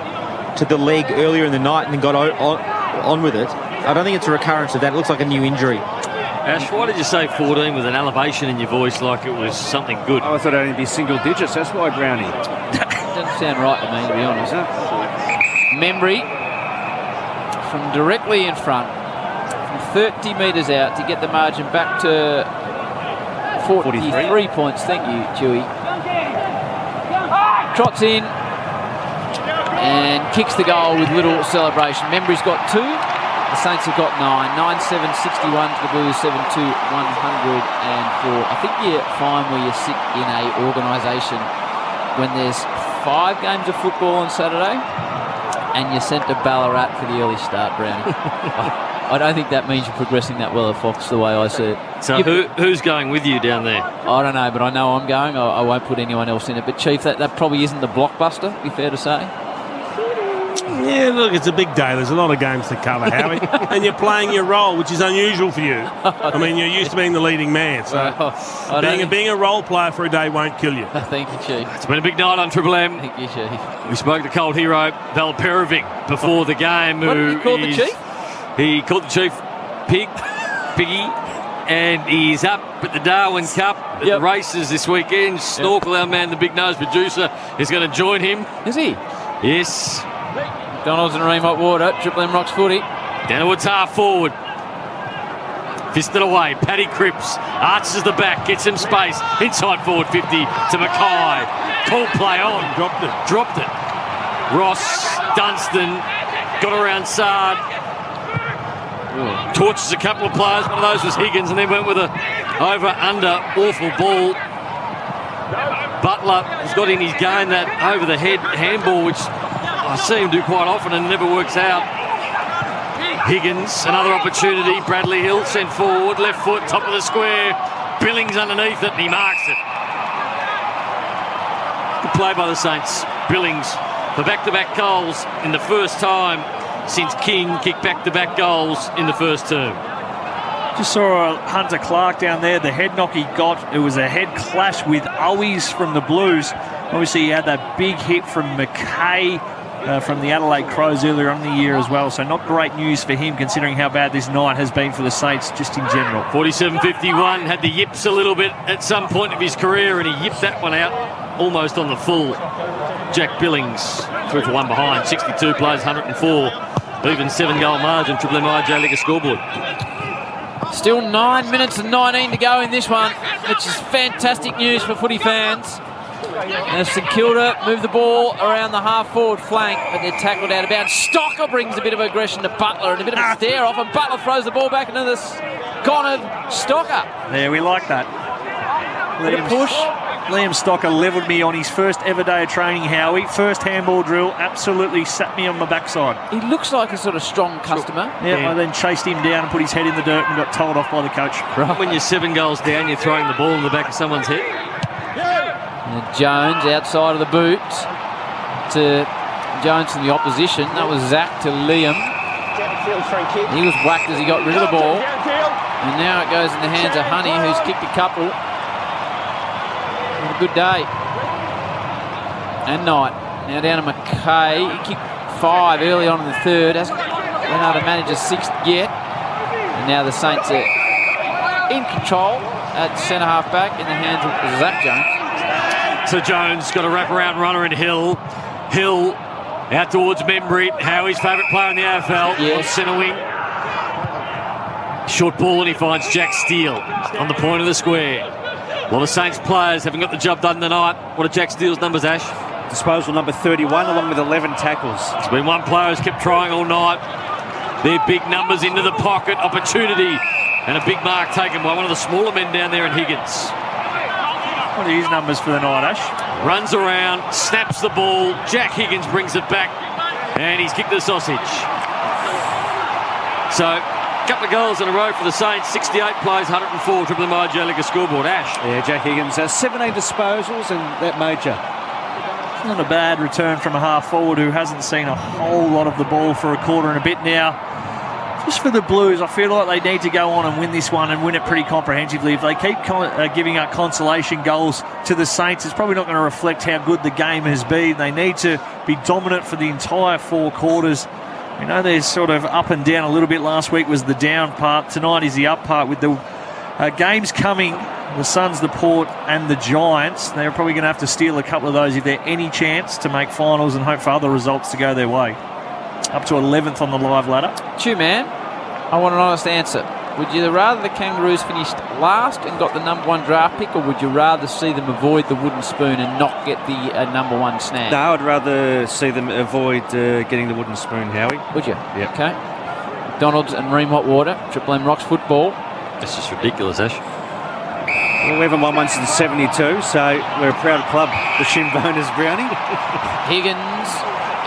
to the leg earlier in the night and then got on with it. I don't think it's a recurrence of that. It looks like a new injury. Ash, why did you say 14 with an elevation in your voice like it was something good? I thought it'd only be single digits. That's why, Brownie. Doesn't sound right to me, to be honest. Membry from directly in front, from 30 metres out to get the margin back to 43 points. Thank you, Chewy. Trots in and kicks the goal with little celebration. Membry's got 2. The Saints have got 9. 9-7-61 to the Blues, 7-2-104. I think you find where you sit in a organisation when there's 5 games of football on Saturday and you're sent to Ballarat for the early start, Brownie. I don't think that means you're progressing that well at Fox the way I see it. So who's going with you down there? I don't know, but I know I'm going. I won't put anyone else in it. But, Chief, that probably isn't the blockbuster, be fair to say. Yeah, look, it's a big day. There's a lot of games to cover, Howie. And you're playing your role, which is unusual for you. I mean, you're used to being the leading man. So being a role player for a day won't kill you. Thank you, Chief. It's been a big night on Triple M. Thank you, Chief. We spoke to Colt hero Val Perovic before the game. What did he call the Chief? He called the Chief Piggy. And he's up at the Darwin Cup at the races this weekend. Snorkel, our man, the big nose producer, is going to join him. Is he? Yes. Donald's and Remote Water, Triple M Rocks footy. Down towards half forward. Fisted away. Paddy Cripps arches the back, gets him space. Inside forward 50 to Mackay. Call play on. Dropped it. Ross, Dunstan, got around Sard. Torches a couple of players. One of those was Higgins, and then went with a over-under awful ball. Butler has got in his game that over-the-head handball, which I see him do quite often and never works out. Higgins, another opportunity. Bradley Hill sent forward, left foot, top of the square. Billings underneath it, and he marks it. Good play by the Saints. Billings for back-to-back goals in the first time since King kicked back-to-back goals in the first term. Just saw Hunter Clark down there. The head knock he got, it was a head clash with Owies from the Blues. Obviously, he had that big hit from McKay from the Adelaide Crows earlier on in the year as well. So not great news for him, considering how bad this night has been for the Saints just in general. 47-51, had the yips a little bit at some point of his career, and he yipped that one out almost on the full. Jack Billings, 3-for-1 behind, 62 plays, 104. Even 7-goal margin, Triple M IJ Liga scoreboard. Still 9 minutes and 19 to go in this one, which is fantastic news for footy fans. As St Kilda move the ball around the half-forward flank, but they're tackled out of bounds. Stocker brings a bit of aggression to Butler and a bit of a stare-off, and Butler throws the ball back into this cornered Stocker. Yeah, we like that. Liam Stocker levelled me on his first ever day of training, Howie. First handball drill, absolutely sat me on my backside. He looks like a sort of strong customer. Yeah, I then chased him down and put his head in the dirt and got told off by the coach. Right. When you're 7 goals down, you're throwing the ball in the back of someone's head. And Jones outside of the boot to Jones from the opposition. That was Zach to Liam. He was whacked as he got rid of the ball. And now it goes in the hands of Honey, who's kicked a couple. A good day and night. Now down to McKay. He kicked 5 early on in the third. Hasn't been able to manage a 6th yet. And now the Saints are in control at centre half back in the hands of Zach Jones. So Jones got a wrap-around runner in Hill. Hill out towards Membry. Howie's favourite player in the AFL. Yes. Centre wing. Short ball, and he finds Jack Steele on the point of the square. Well, the Saints players haven't got the job done tonight. What are Jack Steele's numbers, Ash? Disposal number 31, along with 11 tackles. It's been one player who's kept trying all night. Their big numbers into the pocket, opportunity, and a big mark taken by one of the smaller men down there in Higgins. What are his numbers for the night, Ash? Runs around, snaps the ball. Jack Higgins brings it back, and he's kicked the sausage. So, couple of goals in a row for the Saints. 68 plays, 104. Triple M IJ Liga scoreboard. Ash. Yeah, Jack Higgins has 17 disposals and that major. Not a bad return from a half forward who hasn't seen a whole lot of the ball for a quarter and a bit now. Just for the Blues, I feel like they need to go on and win this one and win it pretty comprehensively. If they keep giving up consolation goals to the Saints, it's probably not going to reflect how good the game has been. They need to be dominant for the entire 4 quarters. We know they're sort of up and down a little bit. Last week was the down part. Tonight is the up part with the games coming. The Suns, the Port and the Giants. They're probably going to have to steal a couple of those if they're any chance to make finals and hope for other results to go their way. Up to 11th on the live ladder. Man, I want an honest answer. Would you rather the Kangaroos finished last and got the number 1 draft pick, or would you rather see them avoid the wooden spoon and not get the number 1 snag? No, I'd rather see them avoid getting the wooden spoon, Howie. Would you? Yeah. Okay. McDonald's and Ream Hot Water, Triple M Rocks football. That's just ridiculous, Ash. Well, we haven't won one since 72, so we're a proud club, the Shimboners Brownie. Higgins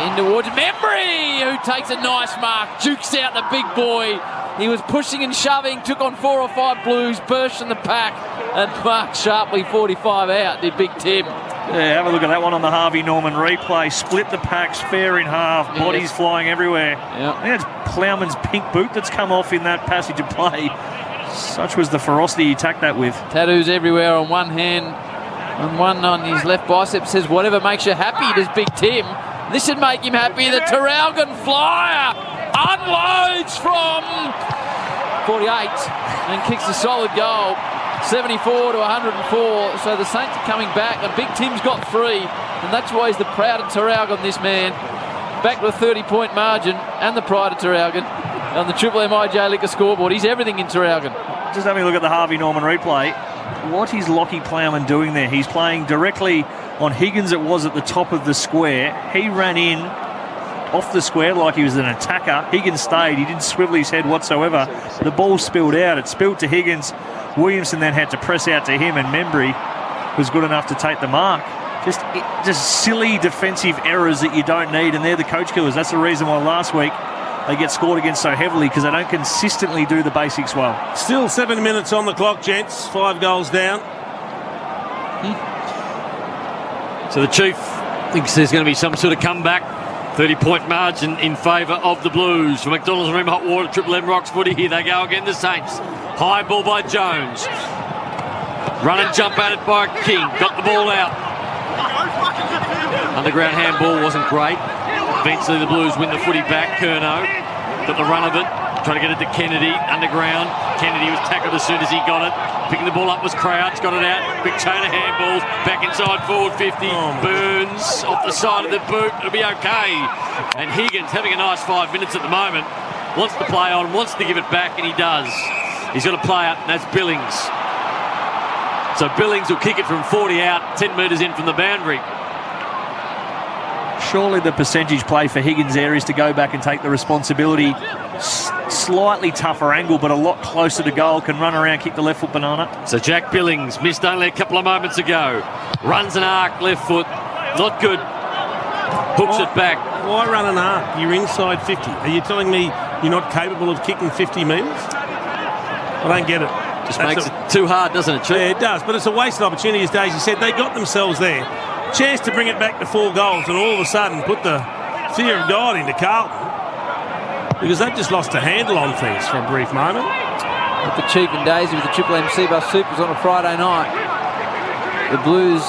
in towards Membry, who takes a nice mark, jukes out the big boy He was pushing and shoving, took on 4 or 5 Blues, burst in the pack, and marked sharply 45 out, did Big Tim. Yeah, have a look at that one on the Harvey Norman replay. Split the packs fair in half, bodies flying everywhere. Yep. I think it's Plowman's pink boot that's come off in that passage of play. Such was the ferocity he attacked that with. Tattoos everywhere on one hand, and one on his left bicep. Says, whatever makes you happy, does Big Tim. This would make him happy. The Traralgon Flyer unloads from 48 and kicks a solid goal. 74 to 104, so the Saints are coming back, and Big Tim's got 3, and that's why he's the pride of Traralgon, this man. Back to a 30-point margin, and the pride of Traralgon on the Triple MIJ Liquor scoreboard. He's everything in Traralgon. Just having a look at the Harvey Norman replay. What is Lockie Plowman doing there? He's playing directly on Higgins. It was at the top of the square. He ran in off the square like he was an attacker. Higgins stayed. He didn't swivel his head whatsoever. The ball spilled out. It spilled to Higgins. Williamson then had to press out to him, and Membry was good enough to take the mark. Just silly defensive errors that you don't need, and they're the coach killers. That's the reason why last week they get scored against so heavily, because they don't consistently do the basics well. Still 7 minutes on the clock, gents. 5 goals down. So the Chief thinks there's going to be some sort of comeback. 30-point margin in favour of the Blues. From McDonald's Room Hot Water, Triple M Rocks footy. Here they go again, the Saints. High ball by Jones. Run and jump at it by King. Got the ball out. Underground handball wasn't great. Eventually the Blues win the footy back. Curnow got the run of it. Trying to get it to Kennedy. Underground. Kennedy was tackled as soon as he got it. Picking the ball up was Crouch. Got it out. Big chain of handballs. Back inside forward 50. Burns off the side of the boot. It'll be okay. And Higgins having a nice 5 minutes at the moment. Wants to play on. Wants to give it back, and he does. He's got to play out, and that's Billings. So Billings will kick it from 40 out, 10 metres in from the boundary. Surely the percentage play for Higgins there is to go back and take the responsibility. Slightly tougher angle, but a lot closer to goal. Can run around, kick the left foot banana. So Jack Billings missed only a couple of moments ago. Runs an arc, left foot. Not good. Hooks it back. Why run an arc? You're inside 50. Are you telling me you're not capable of kicking 50 metres? I don't get it. Just makes it too hard, doesn't it, Chief? Yeah, it does, but it's a wasted opportunity, as Daisy said. They got themselves there. Chance to bring it back to 4 goals, and all of a sudden put the fear of God into Carlton, because they've just lost a handle on things for a brief moment. With the Chief and Daisy with the Triple MC Bus Supers on a Friday night. The Blues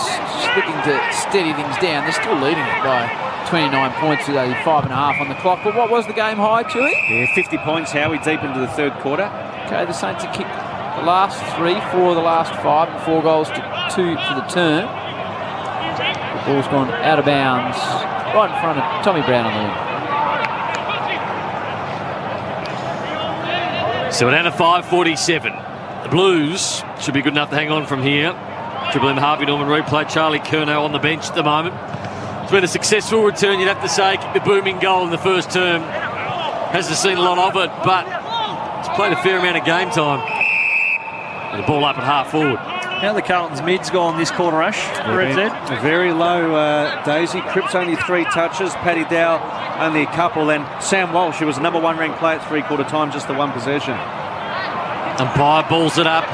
looking to steady things down. They're still leading it by 29 points with 5.5 on the clock. But what was the game high, Chewy? Yeah, 50 points, Howie, deep into the third quarter. Okay, the Saints have kicked the last 3, 4 of the last 5, and 4 goals to 2 for the turn. The ball's gone out of bounds, right in front of Tommy Brown on the wing. So we're down to 5:47. The Blues should be good enough to hang on from here. Triple M Harvey Norman replay. Charlie Curnow on the bench at the moment. It's been a successful return, you'd have to say. Kicked the booming goal in the first term. Hasn't seen a lot of it, but it's played a fair amount of game time. And the ball up at half forward. How the Carlton's mid's gone this quarter, Ash? Very low, Daisy. Cripps only 3 touches. Paddy Dow only a couple. And Sam Walsh, who was the number 1 ranked player at 3/4 time, just the 1 possession. Umpire balls it up.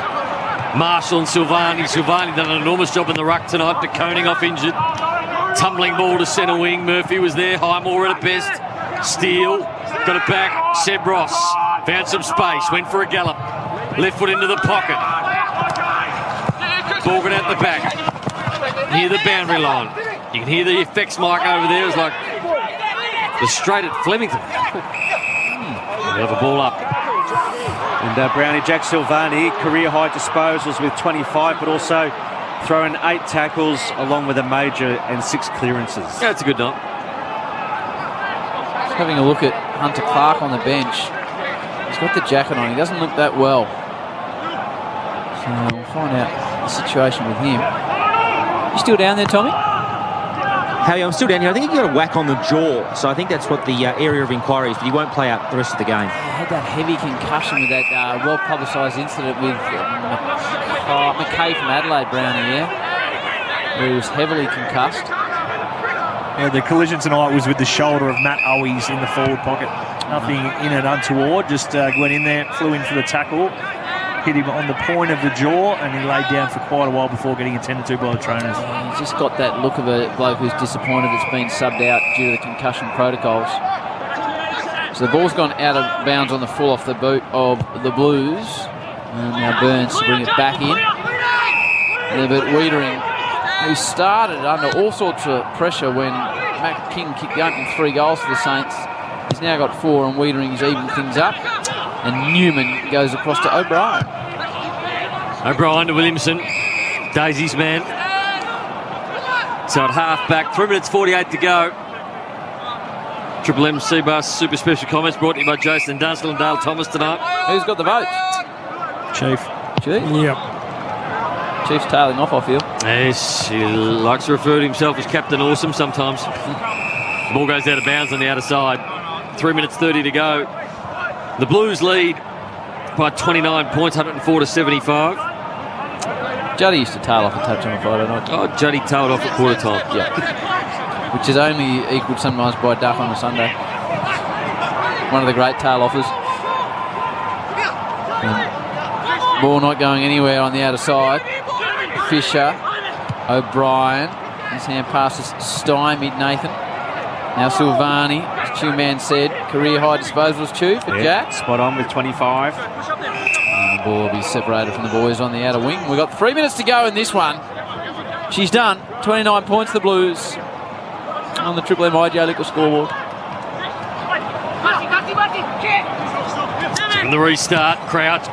Marshall and Silvani. Silvani done an enormous job in the ruck tonight, but Koenig off injured. Tumbling ball to centre wing. Murphy was there. Highmore at best. Steele got it back. Seb Ross found some space. Went for a gallop. Left foot into the pocket. Ball got out the back. Near the boundary line. You can hear the effects mic over there. It's like the straight at Flemington. They have a ball up. And Brownie Jack Silvani, career high disposals with 25, but also throwing 8 tackles along with a major and 6 clearances. Yeah, it's a good night. Just having a look at Hunter Clark on the bench. He's got the jacket on. He doesn't look that well. So we'll find out the situation with him. You still down there, Tommy? Hey, I'm still down here. I think he got a whack on the jaw, so I think that's what the area of inquiry is, but he won't play out the rest of the game. He had that heavy concussion with that well-publicised incident with McKay from Adelaide, Brownie, yeah? Where he was heavily concussed. Yeah, the collision tonight was with the shoulder of Matt Owies in the forward pocket. Nothing in it untoward. Just went in there, flew in for the tackle, hit him on the point of the jaw, and he laid down for quite a while before getting attended to by the trainers. He's just got that look of a bloke who's disappointed that's been subbed out due to the concussion protocols. So the ball's gone out of bounds on the full off the boot of the Blues. And now Burns to bring it back in. But Wiedering, who started under all sorts of pressure when Matt King kicked the opening 3 goals for the Saints, he's now got 4, and Wiedering's evened things up. And Newman goes across to O'Brien. O'Brien to Williamson, Daisy's man. So at half back, 3 minutes 48 to go. Triple M Seabus Super Special Comments brought to you by Jason Dunstall and Dale Thomas tonight. Who's got the votes? Chief. Yep. Chief's tailing off, I feel. Yes, he likes to refer to himself as Captain Awesome sometimes. Ball goes out of bounds on the outer side. 3 minutes 30 to go. The Blues lead by 29 points, 104-75. Juddy used to tail off a touch on a Friday night. Oh, Juddy tailed off at quarter time. Yeah. Which is only equalled sometimes by a duck on a Sunday. One of the great tail offers. Ball not going anywhere on the outer side. Fisher, O'Brien. His hand passes stymied Nathan. Now Silvani, as Chu-Man said, career high disposals, Chu, for Jack. Spot on with 25. And the ball will be separated from the boys on the outer wing. We've got 3 minutes to go in this one. She's done. 29 points, the Blues, on the Triple M IJ Liquor scoreboard. And the restart, Crouch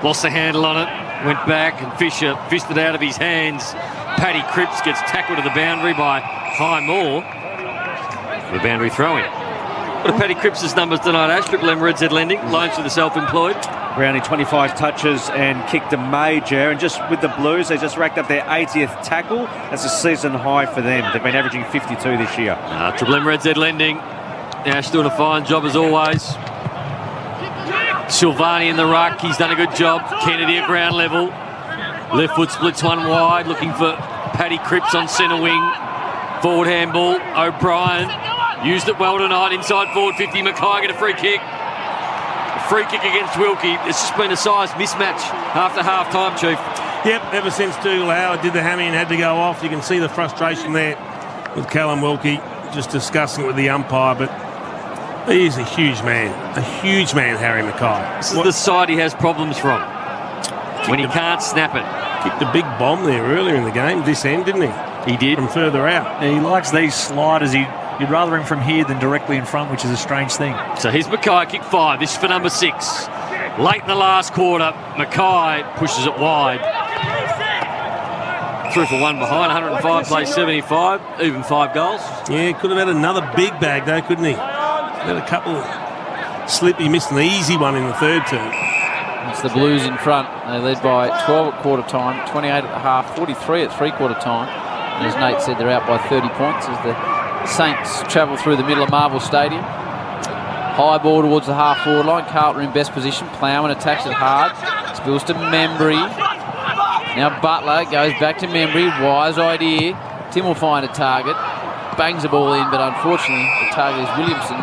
lost the handle on it, went back, and Fisher fished it out of his hands. Paddy Cripps gets tackled to the boundary by High Moore. The boundary throw-in. What are Paddy Cripps' numbers tonight, Ash? Triple M Red Z Lending, loans to the self-employed. Brownie 25 touches and kicked a major. And just with the Blues, they just racked up their 80th tackle. That's a season high for them. They've been averaging 52 this year. Triple M Red Z Lending. Ash doing a fine job as always. Silvani in the ruck. He's done a good job. Kennedy at ground level. Left foot splits one wide. Looking for Paddy Cripps on centre wing. Forward handball. O'Brien used it well tonight. Inside forward 50. Mackay get a free kick. A free kick against Wilkie. It's just been a size mismatch after half time, Chief. Yep, ever since Dougal Howard did the hammy and had to go off, you can see the frustration there with Callum Wilkie just discussing it with the umpire. But he is a huge man, Harry Mackay. This is the side he has problems from when he can't snap it. Kicked a big bomb there earlier in the game, this end, didn't he? He did. From further out. Yeah, he likes these sliders. You'd rather him from here than directly in front, which is a strange thing. So here's Mackay, kick 5. This is for number 6. Late in the last quarter, Mackay pushes it wide. 3 for 1 behind, 105 plays 75, even 5 goals. Yeah, could have had another big bag though, couldn't he? Had a couple slip. He missed an easy one in the third term. It's the Blues in front. They led by 12 at quarter time, 28 at the half, 43 at three-quarter time. And as Nate said, they're out by 30 points as the Saints travel through the middle of Marvel Stadium. High ball towards the half-forward line. Carlton in best position. Plowman attacks it hard. Spills to Membry. Now Butler goes back to Membry. Wise idea. Tim will find a target. Bangs the ball in, but unfortunately the target is Williamson.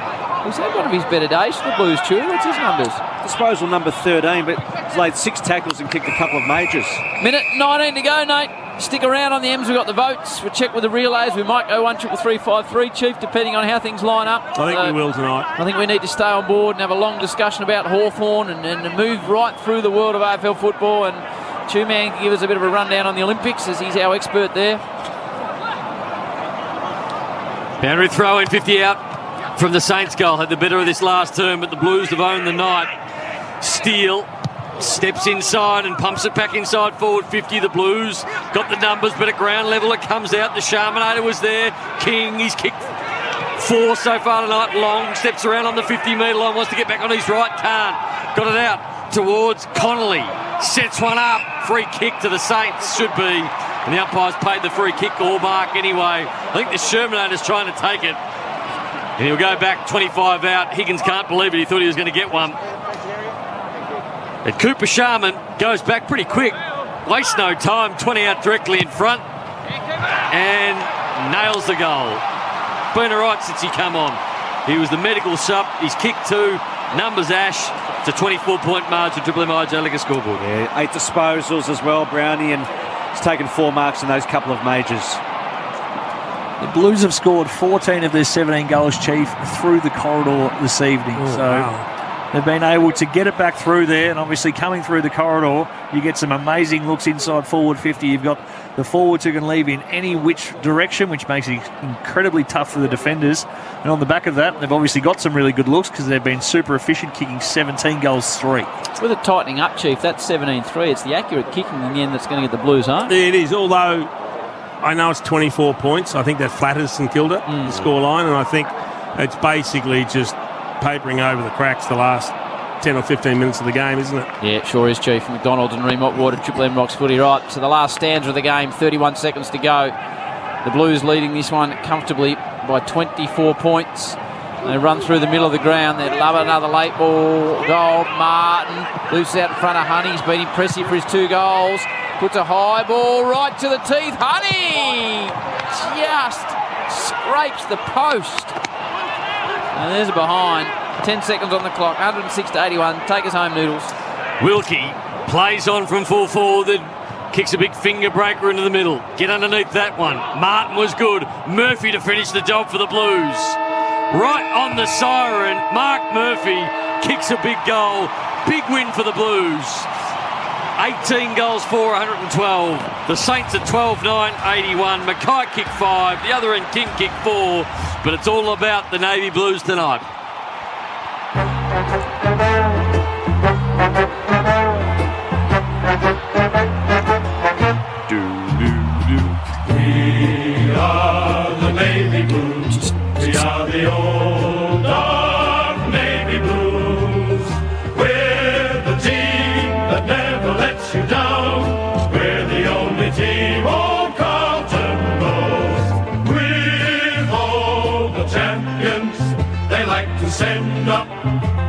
He's had one of his better days for the Blues, too. What's his numbers? Disposal number 13, but he's laid 6 tackles and kicked a couple of majors. Minute 19 to go, Nate. Stick around on the M's. We've got the votes. We'll check with the relays. We might go 1-3-3-5-3, Chief, depending on how things line up. I think we will tonight. I think we need to stay on board and have a long discussion about Hawthorn and move right through the world of AFL football. And Chu-Man can give us a bit of a rundown on the Olympics as he's our expert there. Boundary throw in, 50 out from the Saints goal. Had the better of this last term, but the Blues have owned the night. Steele steps inside and pumps it back inside forward 50. The Blues got the numbers, but at ground level it comes out. The Sharmanator was there. King, he's kicked 4 so far tonight. Long steps around on the 50-metre line, wants to get back on his right, can't. Got it out towards Connolly. Sets one up. Free kick to the Saints, should be. And the umpire's paid the free kick or mark anyway. I think the Shermanator's trying to take it. And he'll go back 25 out. Higgins can't believe it. He thought he was going to get one. And Cooper Sharman goes back pretty quick. Wastes no time. 20 out directly in front. And nails the goal. Been all right since he come on. He was the medical sup. He's kicked 2. Numbers Ash. It's a 24-point margin. Triple M IJ Liquor scoreboard. Yeah, 8 disposals as well, Brownie, and he's taken 4 marks in those couple of majors. The Blues have scored 14 of their 17 goals, Chief, through the corridor this evening. They've been able to get it back through there, and obviously coming through the corridor, you get some amazing looks inside forward 50. You've got the forwards who can leave in any which direction, which makes it incredibly tough for the defenders. And on the back of that, they've obviously got some really good looks because they've been super efficient, kicking 17 goals 3. With it tightening up, Chief, that's 17-3. It's the accurate kicking in the end that's going to get the Blues home. It is, although I know it's 24 points. I think that flatters St Kilda, the scoreline, and I think it's basically just papering over the cracks the last 10 or 15 minutes of the game, isn't it? Yeah, it sure is, Chief. McDonald and Remott Ward at Triple M Rocks Footy. Right, so the last stanza of the game, 31 seconds to go. The Blues leading this one comfortably by 24 points. They run through the middle of the ground. They'd love another late ball goal. Martin loose out in front of Honey. He's been impressive for his 2 goals. Puts a high ball right to the teeth. Honey just scrapes the post. And there's a behind. 10 seconds on the clock. 106 to 81. Take us home, Noodles. Wilkie plays on from full forward. Kicks a big finger breaker into the middle. Get underneath that one. Martin was good. Murphy to finish the job for the Blues. Right on the siren, Mark Murphy kicks a big goal. Big win for the Blues. 18 goals for 112. The Saints at 12-9, 81. Mackay kicked 5. The other end, King kicked 4. But it's all about the Navy Blues tonight. We are the Navy Blues. We are the old dark Navy Blues. We're the team that never lets you down. We're the only team old Carlton knows. With all the champions they like to send up,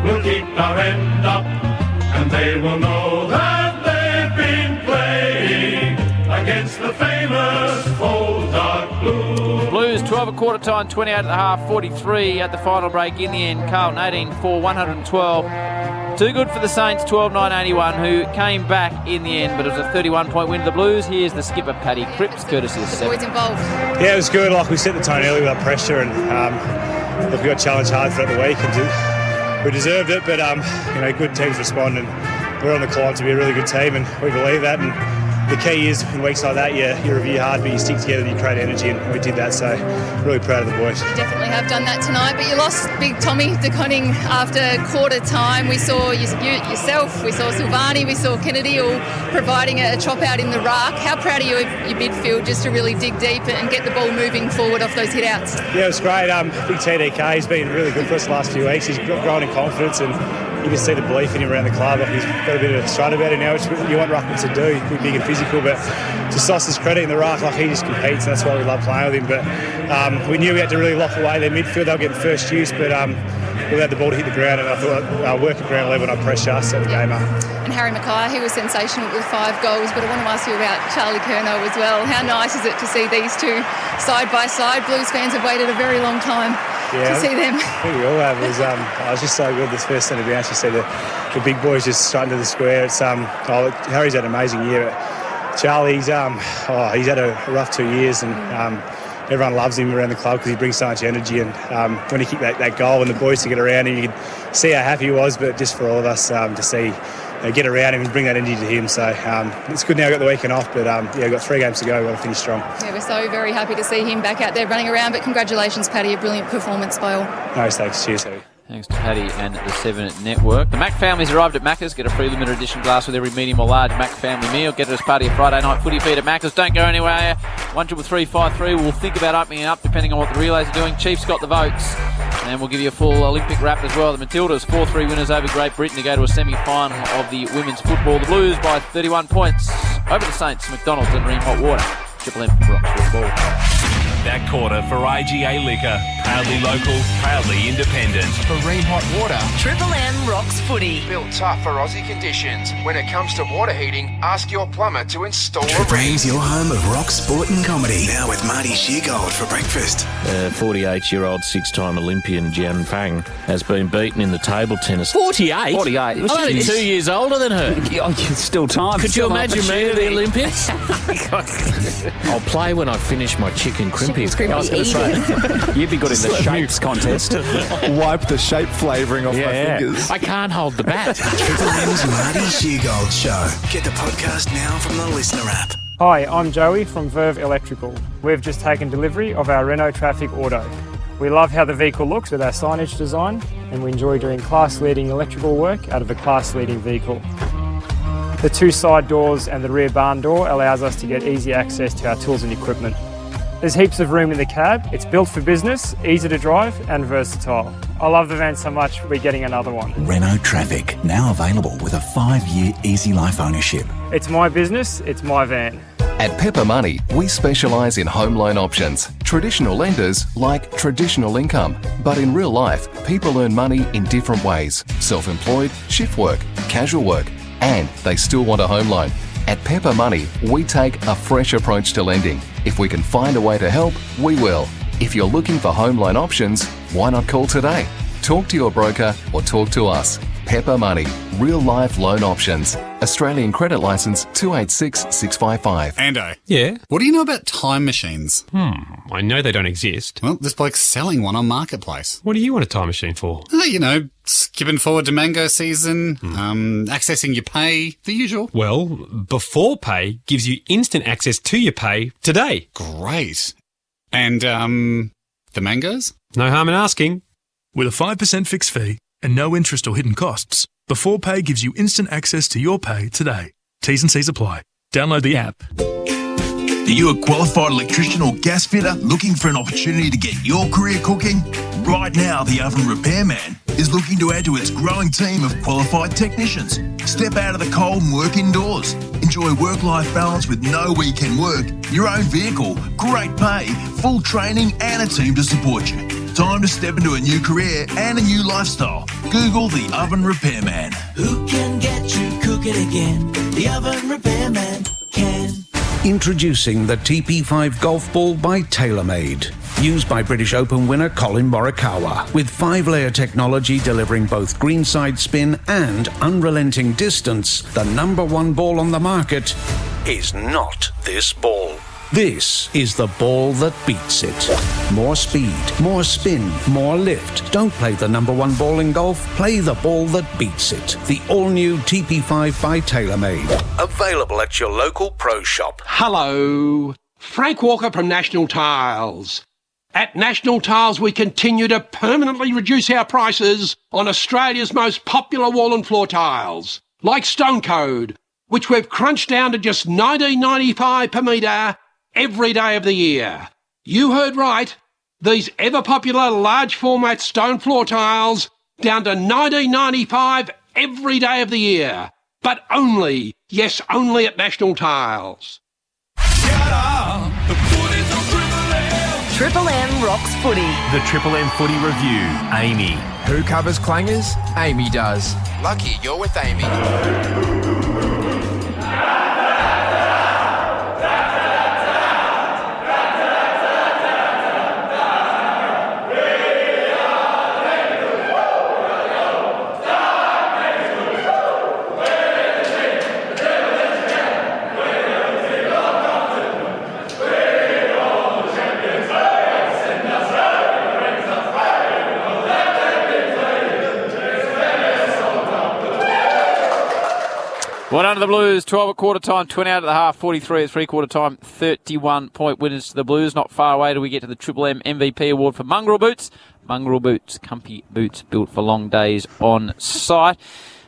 we'll keep our end up, and they will know that they've been playing against the famous old dark Blues. Blues 12 at quarter time, 28 at the half, 43 at the final break. In the end, Carlton 18-4, 112. Too good for the Saints, 12-9-81, who came back in the end, but it was a 31-point win to the Blues. Here's the skipper, Paddy Cripps, courtesy of 7. Involved. Yeah, it was good. Like, we set the tone early with our pressure, and look, we got challenged hard throughout the week, and we deserved it, but good teams respond, and we're on the climb to be a really good team, and we believe that. And the key is in weeks like that, you review hard, but you stick together and you create energy, and we did that, so really proud of the boys. You definitely have done that tonight, but you lost big Tommy DeConning after quarter time. We saw yourself, we saw Silvani, we saw Kennedy all providing a chop out in the ruck. How proud are you of your midfield just to really dig deep and get the ball moving forward off those hit outs? Yeah, it was great. Big TDK, he's been really good for us the last few weeks. He's grown in confidence, and you can see the belief in him around the club. Like, he's got a bit of a strut about him now, which you want ruckman to do. He's big and physical, but to Sauce's credit in the ruck, like, he just competes, and that's why we love playing with him. But we knew we had to really lock away their midfield. They were getting first use, but we had the ball to hit the ground, and I thought work at ground level and I pressure, set the game up. And Harry Mackay, he was sensational with 5 goals, but I want to ask you about Charlie Curnow as well. How nice is it to see these two side by side? Blues fans have waited a very long time to see them. I think we all have. It was just so good this first centre bounce. You see the big boys just straight into the square. It's Harry's had an amazing year. Charlie, he's had a rough 2 years, and everyone loves him around the club because he brings so much energy. And when he kicked that goal and the boys to get around him, you could see how happy he was. But just for all of us to see get around him and bring that energy to him. So it's good now we've got the weekend off, but we've got 3 games to go. We've got to finish strong. Yeah, we're so very happy to see him back out there running around. But congratulations, Paddy, a brilliant performance by all. No, thanks. Cheers, Harry. Thanks to Paddy and the 7 Network. The Mac family's arrived at Macca's. Get a free limited edition glass with every medium or large Mac family meal. Get it as part of your Friday night footy feed at Macca's. Don't go anywhere. 13353. We'll think about opening it up depending on what the relays are doing. Chiefs got the votes. And we'll give you a full Olympic wrap as well. The Matildas 4-3 winners over Great Britain to go to a semi-final of the women's football. The Blues by 31 points over the Saints, McDonald's and Ream Hot Water. Triple M Rocks Ball. That quarter for IGA Liquor. Proudly local, proudly independent. Marine hot water. Triple M Rocks Footy. Built tough for Aussie conditions. When it comes to water heating, ask your plumber to install a Triple ring. M's your home of rock, sport and comedy. Now with Marty Sheargold for breakfast. 48-year-old six-time Olympian Jian Fang has been beaten in the table tennis. 48? 48. I'm only 2 years older than her. It's still time. Could you imagine me at the Olympics? I'll play when I finish my chicken crimpy. I was going to say, you'd be good in the shapes contest. Wipe the shape flavouring off my fingers. I can't hold the bat. Triple M's Marty Sheargold Show. Get the podcast now from the Listener app. Hi, I'm Joey from Verve Electrical. We've just taken delivery of our Renault Traffic Auto. We love how the vehicle looks with our signage design, and we enjoy doing class-leading electrical work out of a class-leading vehicle. The two side doors and the rear barn door allows us to get easy access to our tools and equipment. There's heaps of room in the cab. It's built for business, easy to drive and versatile. I love the van so much, we're getting another one. Renault Traffic, now available with a 5-year easy life ownership. It's my business, it's my van. At Pepper Money, we specialise in home loan options. Traditional lenders like traditional income. But in real life, people earn money in different ways. Self-employed, shift work, casual work, and they still want a home loan. At Pepper Money, we take a fresh approach to lending. If we can find a way to help, we will. If you're looking for home loan options, why not call today? Talk to your broker or talk to us. Pepper Money, real life loan options. Australian credit licence 286655. Ando. Yeah? What do you know about time machines? I know they don't exist. Well, this bloke's selling one on Marketplace. What do you want a time machine for? Skipping forward to mango season, accessing your pay, the usual. Well, Before Pay gives you instant access to your pay today. Great. And, the mangoes? No harm in asking. With a 5% fixed fee and no interest or hidden costs, Before Pay gives you instant access to your pay today. T's and C's apply. Download the app. Are you a qualified electrician or gas fitter looking for an opportunity to get your career cooking? Right now, the Oven Repairman is looking to add to its growing team of qualified technicians. Step out of the cold and work indoors. Enjoy work-life balance with no weekend work, your own vehicle, great pay, full training and a team to support you. Time to step into a new career and a new lifestyle. Google the Oven Repairman. Who can get you cooking again? The Oven Repairman can. Introducing the TP5 Golf Ball by TaylorMade. Used by British Open winner Colin Morikawa. With 5-layer technology delivering both greenside spin and unrelenting distance, the #1 ball on the market is not this ball. This is the ball that beats it. More speed, more spin, more lift. Don't play the #1 ball in golf, play the ball that beats it. The all-new TP5 by TaylorMade. Available at your local pro shop. Hello, Frank Walker from National Tiles. At National Tiles, we continue to permanently reduce our prices on Australia's most popular wall and floor tiles, like Stone Code, which we've crunched down to just $19.95 per metre every day of the year. You heard right. These ever-popular large format stone floor tiles down to $19.95 every day of the year. But only, yes, only at National Tiles. Triple M Rocks Footy. The Triple M Footy Review. Amy. Who covers clangers? Amy does. Lucky you're with Amy. Well done to the Blues. 12 at quarter time, 20 out at the half, 43 at three-quarter time, 31-point winners to the Blues. Not far away till we get to the Triple M MVP award for Mongrel Boots. Mongrel Boots, comfy boots built for long days on site.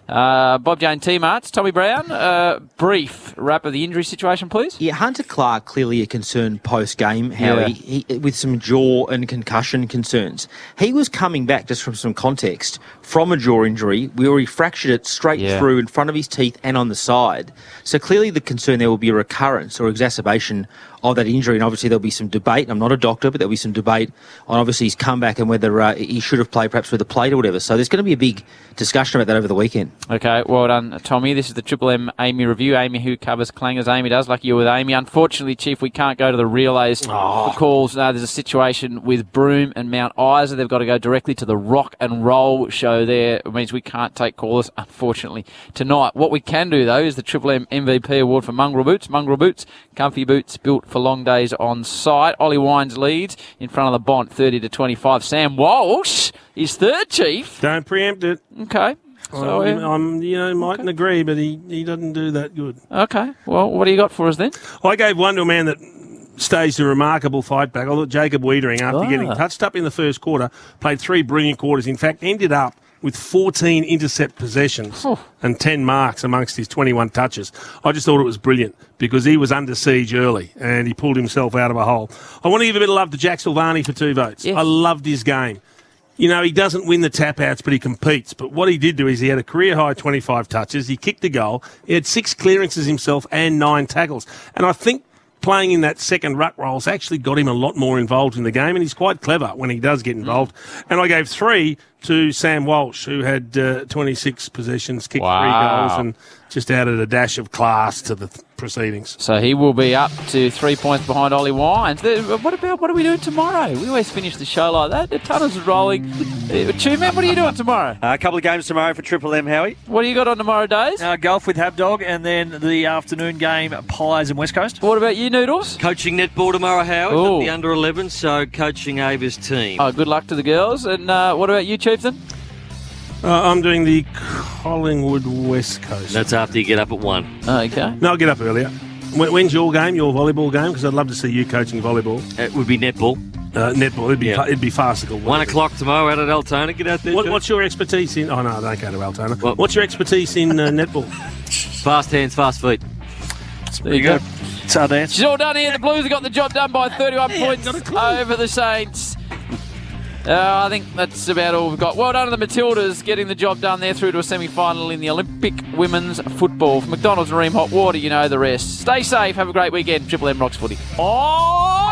Bob Jane T-Marts, Tommy Brown, brief wrap of the injury situation, please. Yeah, Hunter Clark clearly a concern post-game, Howie, he, with some jaw and concussion concerns. He was coming back, just from some context, from a jaw injury where he fractured it straight through in front of his teeth and on the side. So clearly the concern there will be a recurrence or exacerbation of that injury, and obviously there'll be some debate. I'm not a doctor, but there'll be some debate on obviously his comeback and whether he should have played perhaps with a plate or whatever. So there's going to be a big discussion about that over the weekend. Okay, well done, Tommy. This is the Triple M Amy review. Amy, who covers clangers, Amy does, like you with Amy. Unfortunately, Chief, we can't go to the relays for calls. There's a situation with Broome and Mount Isa. They've got to go directly to the Rock and Roll show there. It means we can't take callers, unfortunately, tonight. What we can do, though, is the Triple M MVP award for Mongrel Boots. Mongrel Boots, comfy boots built for long days on site. Ollie Wines leads in front of the Bont, 30-25. Sam Walsh is third, Chief. Don't preempt it. Okay. So, I mightn't agree, but he doesn't do that good. Okay. Well, what do you got for us then? I gave one to a man that staged a remarkable fight back. I thought Jacob Wiedering, after getting touched up in the first quarter, played 3 brilliant quarters. In fact, ended up with 14 intercept possessions and 10 marks amongst his 21 touches. I just thought it was brilliant because he was under siege early and he pulled himself out of a hole. I want to give a bit of love to Jack Silvani for 2 votes. Yes. I loved his game. You know, he doesn't win the tap-outs, but he competes. But what he did do is he had a career-high 25 touches. He kicked a goal. He had 6 clearances himself and 9 tackles. And I think playing in that second ruck role's actually got him a lot more involved in the game, and he's quite clever when he does get involved. And I gave 3 to Sam Walsh, who had 26 possessions, kicked 3 goals, and just added a dash of class to the proceedings. So he will be up to 3 points behind Ollie Wines. What are we doing tomorrow? We always finish the show like that. The tunnels are rolling. Two-man, what are you doing tomorrow? A couple of games tomorrow for Triple M, Howie. What do you got on tomorrow, Days? Golf with Habdog, and then the afternoon game, Pies and West Coast. What about you, Noodles? Coaching netball tomorrow, Howie, at the under-11, so coaching Ava's team. Oh, good luck to the girls. And what about you, Chieftain? I'm doing the Collingwood West Coast. That's after you get up at 1. Okay. No, I'll get up earlier. When's your game, your volleyball game? Because I'd love to see you coaching volleyball. It would be netball. Netball, it'd be farcical. 1 o'clock tomorrow out at Altona. Get out there. What's your expertise in? Oh, no, don't go to Altona. What's your expertise in netball? Fast hands, fast feet. There you go. It's our dance. She's all done here. The Blues have got the job done by 31 points over the Saints. I think that's about all we've got. Well done to the Matildas getting the job done there through to a semi-final in the Olympic women's football. For McDonald's and Ream Hot Water, you know the rest. Stay safe. Have a great weekend. Triple M Rocks Footy. Oh!